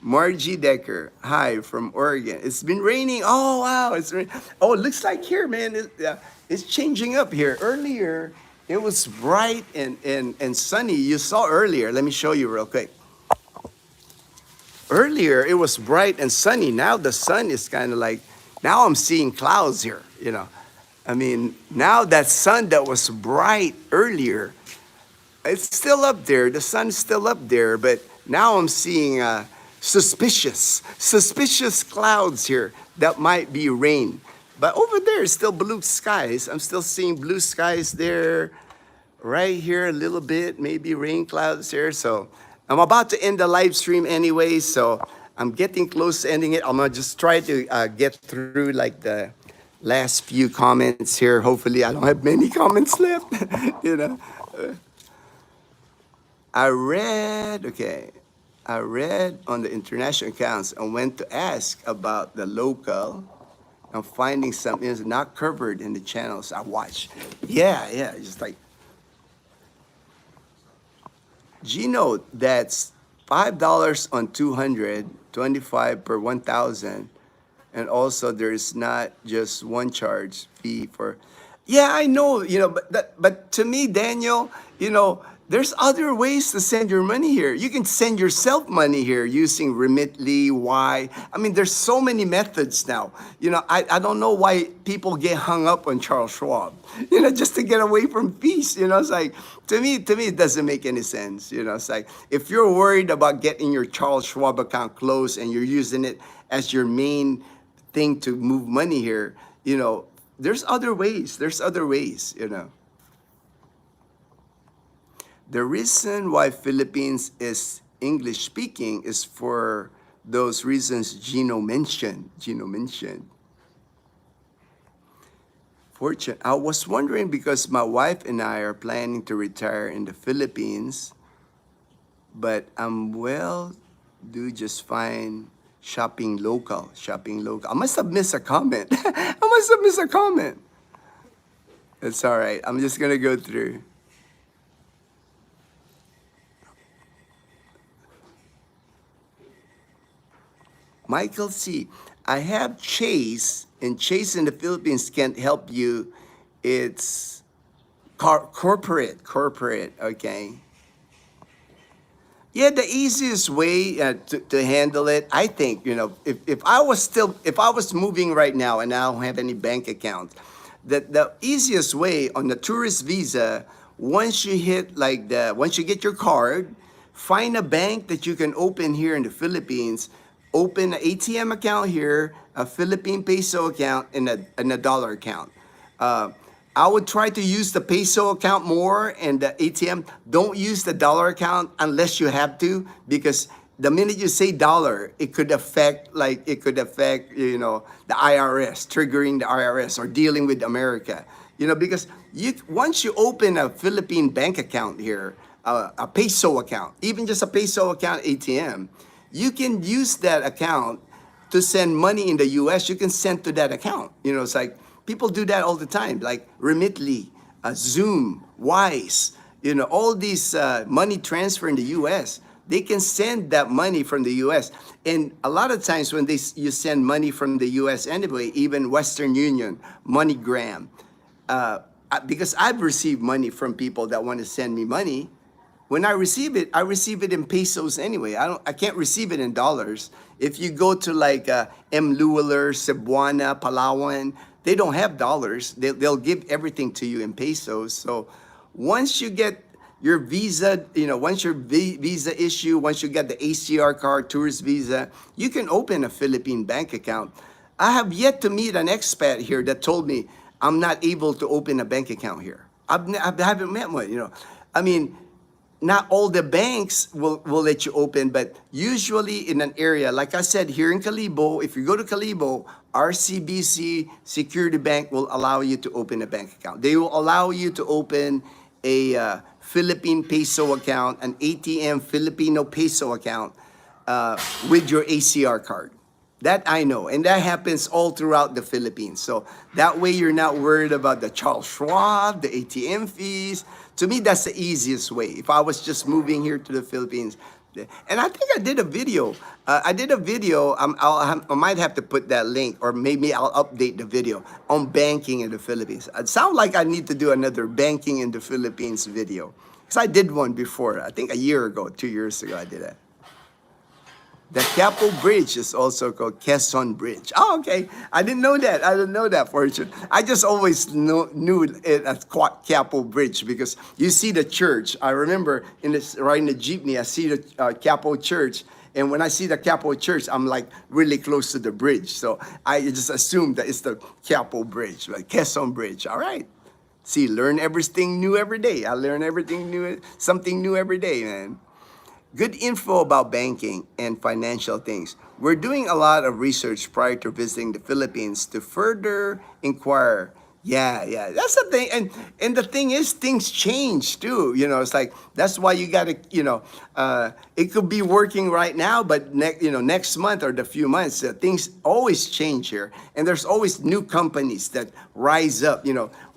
Margie Decker, hi from Oregon. It's been raining. Oh, wow. Oh, it looks like here, man. It's changing up here. Earlier, it was bright and sunny. You saw earlier. Let me show you real quick. Earlier, it was bright and sunny. Now the sun is kind of like, now I'm seeing clouds here, you know. I mean, now that sun that was bright earlier, it's still up there. The sun's still up there, but now I'm seeing suspicious clouds here that might be rain. But over there is still blue skies. I'm still seeing blue skies there. Right here a little bit, maybe rain clouds here. So I'm about to end the live stream anyway, so I'm getting close to ending it. I'm gonna just try to get through like the last few comments here. Hopefully I don't have many comments left, you know. I read on the international accounts and went to ask about the local. I'm finding something that's not covered in the channels I watch. Yeah, just like Ginno, that's $5 on 200, 25 per 1,000. And also there's not just one charge fee for, yeah, I know, you know, but to me, Daniel, you know, there's other ways to send your money here. You can send yourself money here using Remitly, Why. I mean, there's so many methods now. You know, I don't know why people get hung up on Charles Schwab, you know, just to get away from fees. You know, it's like, to me, it doesn't make any sense. You know, it's like, if you're worried about getting your Charles Schwab account closed and you're using it as your main thing to move money here, you know, there's other ways. There's other ways, you know. The reason why Philippines is English speaking is for those reasons Ginno mentioned. Fortune. I was wondering, because my wife and I are planning to retire in the Philippines, but do just fine shopping local. I must have missed a comment. It's all right. I'm just gonna go through. Michael C. I have Chase, and Chase in the Philippines can't help you. It's corporate, okay? Yeah, the easiest way to handle it, I think, if I was moving right now and I don't have any bank account, the easiest way on the tourist visa, once you get your card, find a bank that you can open here in the Philippines, open an ATM account here, a Philippine peso account, and a dollar account. Uh, I would try to use the peso account more and the ATM. Don't use the dollar account unless you have to, because the minute you say dollar, it could affect the IRS, triggering the IRS or dealing with America. Because once you open a Philippine bank account here, a peso account, even just a peso account ATM, you can use that account to send money in the US. You can send to that account. It's like people do that all the time, like Remitly, Zoom, Wise, all these money transfer in the US. They can send that money from the US. And a lot of times when you send money from the US anyway, even Western Union, MoneyGram, because I've received money from people that want to send me money. When I receive it in pesos anyway. I can't receive it in dollars. If you go to like M. Luwler, Cebuana, Palawan, they don't have dollars. They'll give everything to you in pesos. So once you get your visa, once your visa issue, once you get the ACR card, tourist visa, you can open a Philippine bank account. I have yet to meet an expat here that told me I'm not able to open a bank account here. I haven't met one, I mean, not all the banks will let you open, but usually in an area, like I said, here in Kalibo, if you go to Kalibo, RCBC Security Bank will allow you to open a bank account. They will allow you to open a Philippine peso account, an ATM Filipino peso account with your ACR card. That I know, and that happens all throughout the Philippines. So that way you're not worried about the Charles Schwab, the ATM fees. To me, that's the easiest way. If I was just moving here to the Philippines, and I think I did a video. I might have to put that link, or maybe I'll update the video on banking in the Philippines. It sounds like I need to do another banking in the Philippines video, because I did one before. I think a year ago, 2 years ago, I did that. The Quiapo Bridge is also called Quezon Bridge. Oh, okay. I didn't know that, Fortune. I just always knew it as Quiapo Bridge because you see the church. I remember riding the jeepney, I see the Quiapo Church. And when I see the Quiapo Church, I'm like really close to the bridge. So I just assumed that it's the Quiapo Bridge, like Quezon Bridge. All right. See, learn everything new every day. I learn something new every day, man. Good info about banking and financial things. We're doing a lot of research prior to visiting the Philippines to further inquire. Yeah, that's the thing. And the thing is, things change too. It's like, that's why you gotta, it could be working right now, but next month or the few months, things always change here. And there's always new companies that rise up.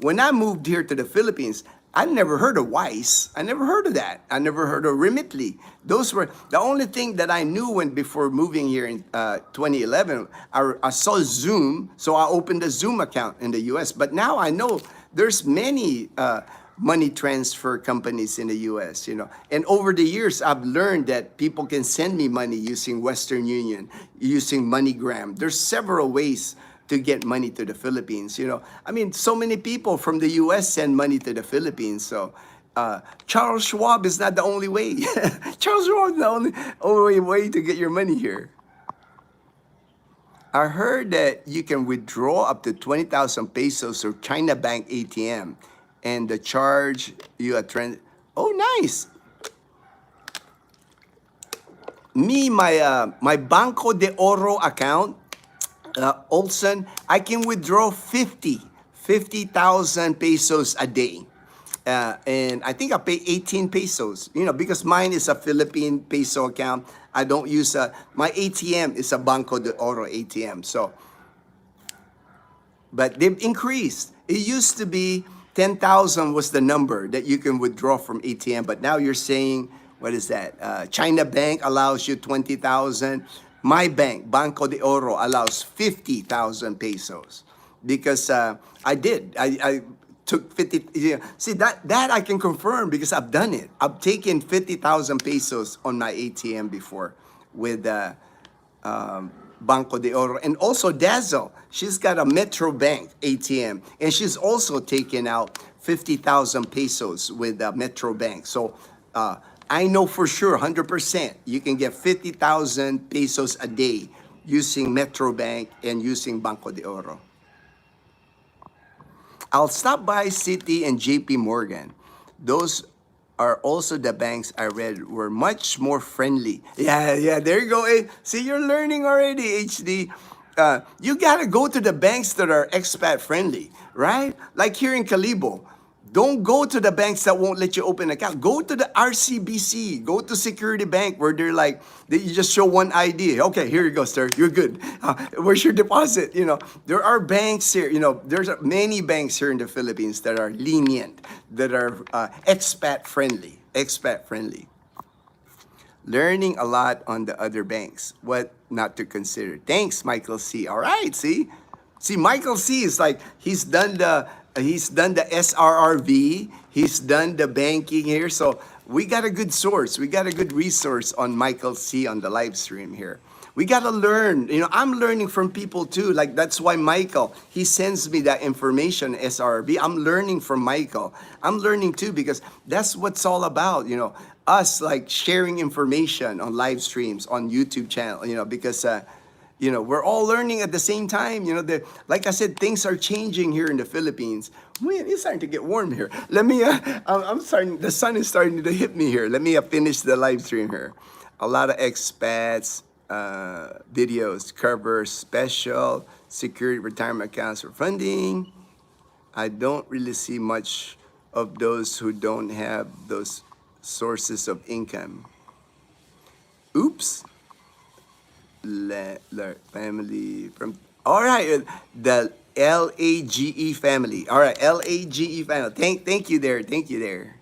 When I moved here to the Philippines, I never heard of Wise. I never heard of that. I never heard of Remitly. Those were the only thing that I knew before moving here in 2011. I saw Zoom, so I opened a Zoom account in the US. But now I know there's many money transfer companies in the US, And over the years, I've learned that people can send me money using Western Union, using MoneyGram. There's several ways to get money to the Philippines, I mean, so many people from the US send money to the Philippines. So Charles Schwab is not the only way. Charles Schwab is the only way to get your money here. I heard that you can withdraw up to 20,000 pesos through China Bank ATM and the charge you a trend. Oh, nice. Me, my Banco de Oro account, Olson, I can withdraw 50,000 pesos a day. And I think I pay 18 pesos, because mine is a Philippine peso account. I don't use my ATM is a Banco de Oro ATM. So, but they've increased. It used to be 10,000 was the number that you can withdraw from ATM. But now you're saying, what is that? China Bank allows you 20,000. My bank, Banco de Oro, allows 50,000 pesos because I took 50. Yeah. See, that I can confirm because I've done it. I've taken 50,000 pesos on my ATM before with Banco de Oro. And also Dazzle, she's got a Metro Bank ATM, and she's also taken out 50,000 pesos with Metro Bank. So I know for sure, 100%, you can get 50,000 pesos a day using Metro Bank and using Banco de Oro. I'll stop by Citi and JP Morgan. Those are also the banks I read were much more friendly. Yeah, there you go. Hey, see, you're learning already, HD. You gotta go to the banks that are expat friendly, right? Like here in Calibo. Don't go to the banks that won't let you open an account. Go to the RCBC. Go to Security Bank where they're like, you just show one ID. Okay, here you go, sir. You're good. Where's your deposit? There are banks here. There's many banks here in the Philippines that are lenient, that are expat friendly. Expat friendly. Learning a lot on the other banks. What not to consider. Thanks, Michael C. All right, see, Michael C. is like he's done the SRRV. He's done the banking here. So we got a good source. We got a good resource on Michael C. on the live stream here. We got to learn. I'm learning from people too. Like that's why Michael, he sends me that information, SRRV. I'm learning from Michael. I'm learning too because that's what's all about, us like sharing information on live streams, on YouTube channel, because we're all learning at the same time. Like I said, things are changing here in the Philippines. Man, it's starting to get warm here. Let me, the sun is starting to hit me here. Let me finish the live stream here. A lot of expats, videos cover special security retirement accounts for funding. I don't really see much of those who don't have those sources of income. Oops. Family from, all right, the LAGE family. All right, LAGE family. Thank you there.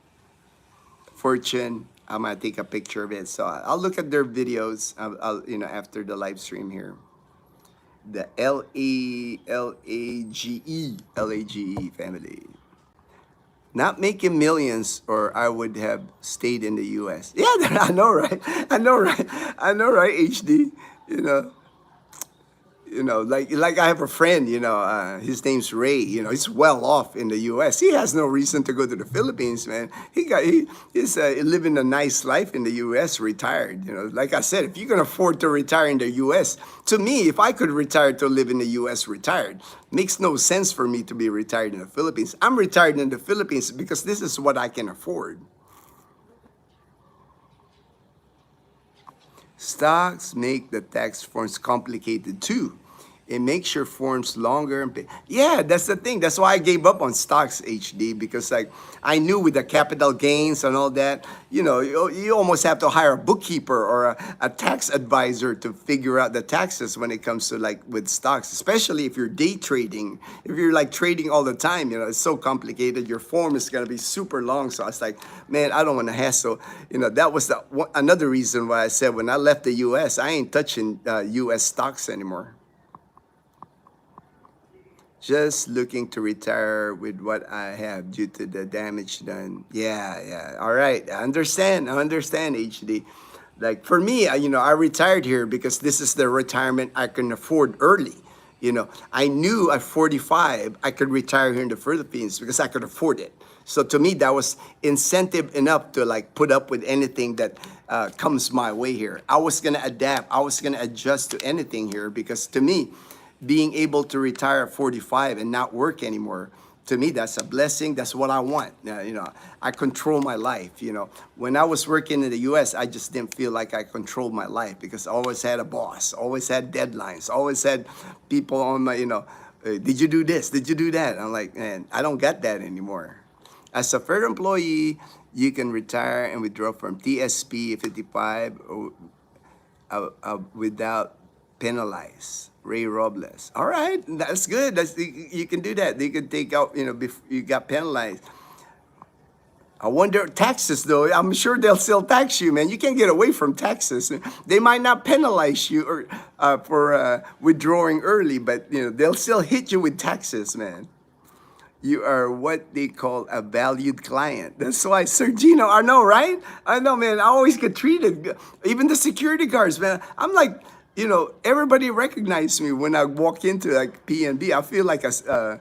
Fortune. I'm gonna take a picture of it, so I'll look at their videos. I'll after the live stream here. The LAGE family. Not making millions, or I would have stayed in the U.S. Yeah, I know, right? HD. Like I have a friend, his name's Ray, he's well off in the U.S. He has no reason to go to the Philippines, man. He's living a nice life in the U.S., retired. Like I said, if you can afford to retire in the U.S., to me, if I could retire to live in the U.S. retired, makes no sense for me to be retired in the Philippines. I'm retired in the Philippines because this is what I can afford. Stocks make the tax forms complicated too. It makes your forms longer. Yeah, that's the thing. That's why I gave up on stocks, HD, because I knew with the capital gains and all that, you almost have to hire a bookkeeper or a tax advisor to figure out the taxes when it comes to with stocks, especially if you're day trading. If you're trading all the time, it's so complicated. Your form is going to be super long. So I was like, man, I don't want to hassle. That was another reason why I said when I left the U.S., I ain't touching U.S. stocks anymore. Just looking to retire with what I have due to the damage done. Yeah. All right. I understand, HD. Like for me, I retired here because this is the retirement I can afford early. I knew at 45 I could retire here in the Philippines because I could afford it. So to me, that was incentive enough to put up with anything that comes my way here. I was gonna adapt. I was gonna adjust to anything here because to me, being able to retire at 45 and not work anymore, to me, that's a blessing. That's what I want. I control my life. When I was working in the U.S., I just didn't feel like I controlled my life because I always had a boss, always had deadlines, always had people on my, did you do this? Did you do that? I'm like, man, I don't get that anymore. As a federal employee, you can retire and withdraw from TSP 55 without penalized. Ray Robles. All right, that's good. You can do that. You can take out, before you got penalized. I wonder taxes though. I'm sure they'll still tax you, man. You can't get away from taxes. They might not penalize you or for withdrawing early, but they'll still hit you with taxes, man. You are what they call a valued client. That's why, Sir Ginno, I know, right? I know, man. I always get treated. Even the security guards, man. I'm like, everybody recognizes me when I walk into like PNB. I feel like a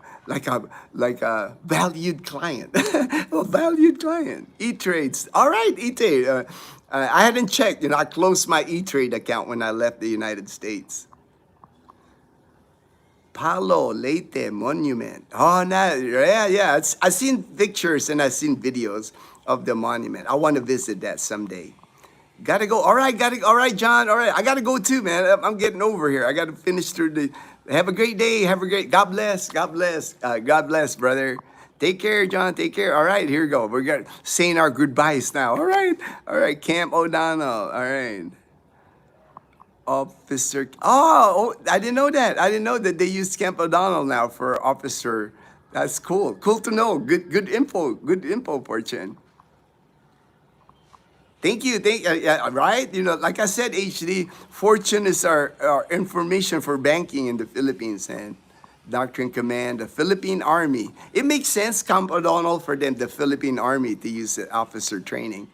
valued client, a valued client. E-Trades, all right, E-Trade. I hadn't checked. I closed my E-Trade account when I left the United States. Palo Leyte Monument. Oh, no, yeah. I've seen pictures and I've seen videos of the monument. I want to visit that someday. Gotta go. All right, all right, John. All right, I gotta go too, man. I'm getting over here. I gotta finish through the. Have a great day. Have a great. God bless. God bless. God bless, brother. Take care, John. Take care. All right, here we go. We're saying our goodbyes now. All right. Camp O'Donnell. All right. Officer. Oh, I didn't know that. I didn't know that they use Camp O'Donnell now for officer. That's cool. Cool to know. Good info. Good info, Fortune. Thank you. Yeah, right? Like I said, HD, Fortune is our information for banking in the Philippines, and Doctrine Command, the Philippine Army. It makes sense, Camp O'Donnell, for them, the Philippine Army, to use the officer training.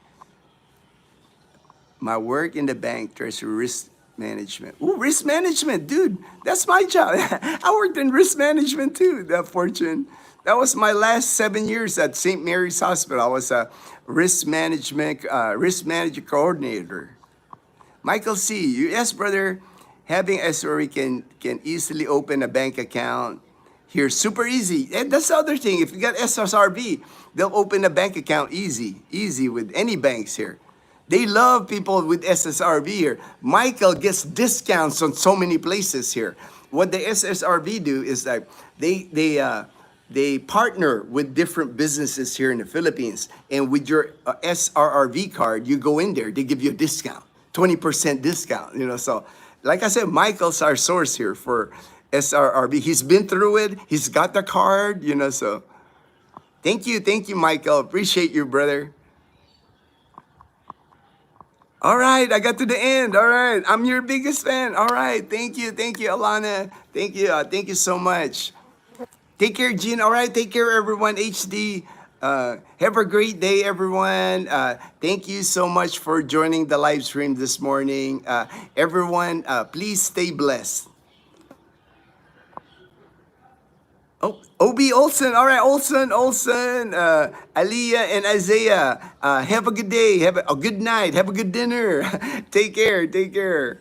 My work in the bank, treasury risk management. Ooh, risk management, dude. That's my job. I worked in risk management too, that Fortune. That was my last 7 years at St. Mary's Hospital. I was a risk manager coordinator. Michael C. Yes, brother. Having SRE can easily open a bank account here. Super easy. And that's the other thing. If you got SSRB, they'll open a bank account easy with any banks here. They love people with SSRB here. Michael gets discounts on so many places here. What the SSRB do is that they partner with different businesses here in the Philippines. And with your SRRV card, you go in there, they give you a discount, 20% discount. So like I said, Michael's our source here for SRRB. He's been through it. He's got the card, so thank you, Michael. Appreciate you, brother. All right, I got to the end. All right, I'm your biggest fan. All right, thank you, Alana. Thank you so much. Take care, Gene. All right, take care, everyone. HD. Have a great day, everyone. Thank you so much for joining the live stream this morning. Everyone, please stay blessed. Oh, OB Olson. All right, Olson, Aliyah and Isaiah. Have a good day. Have a good night. Have a good dinner. Take care.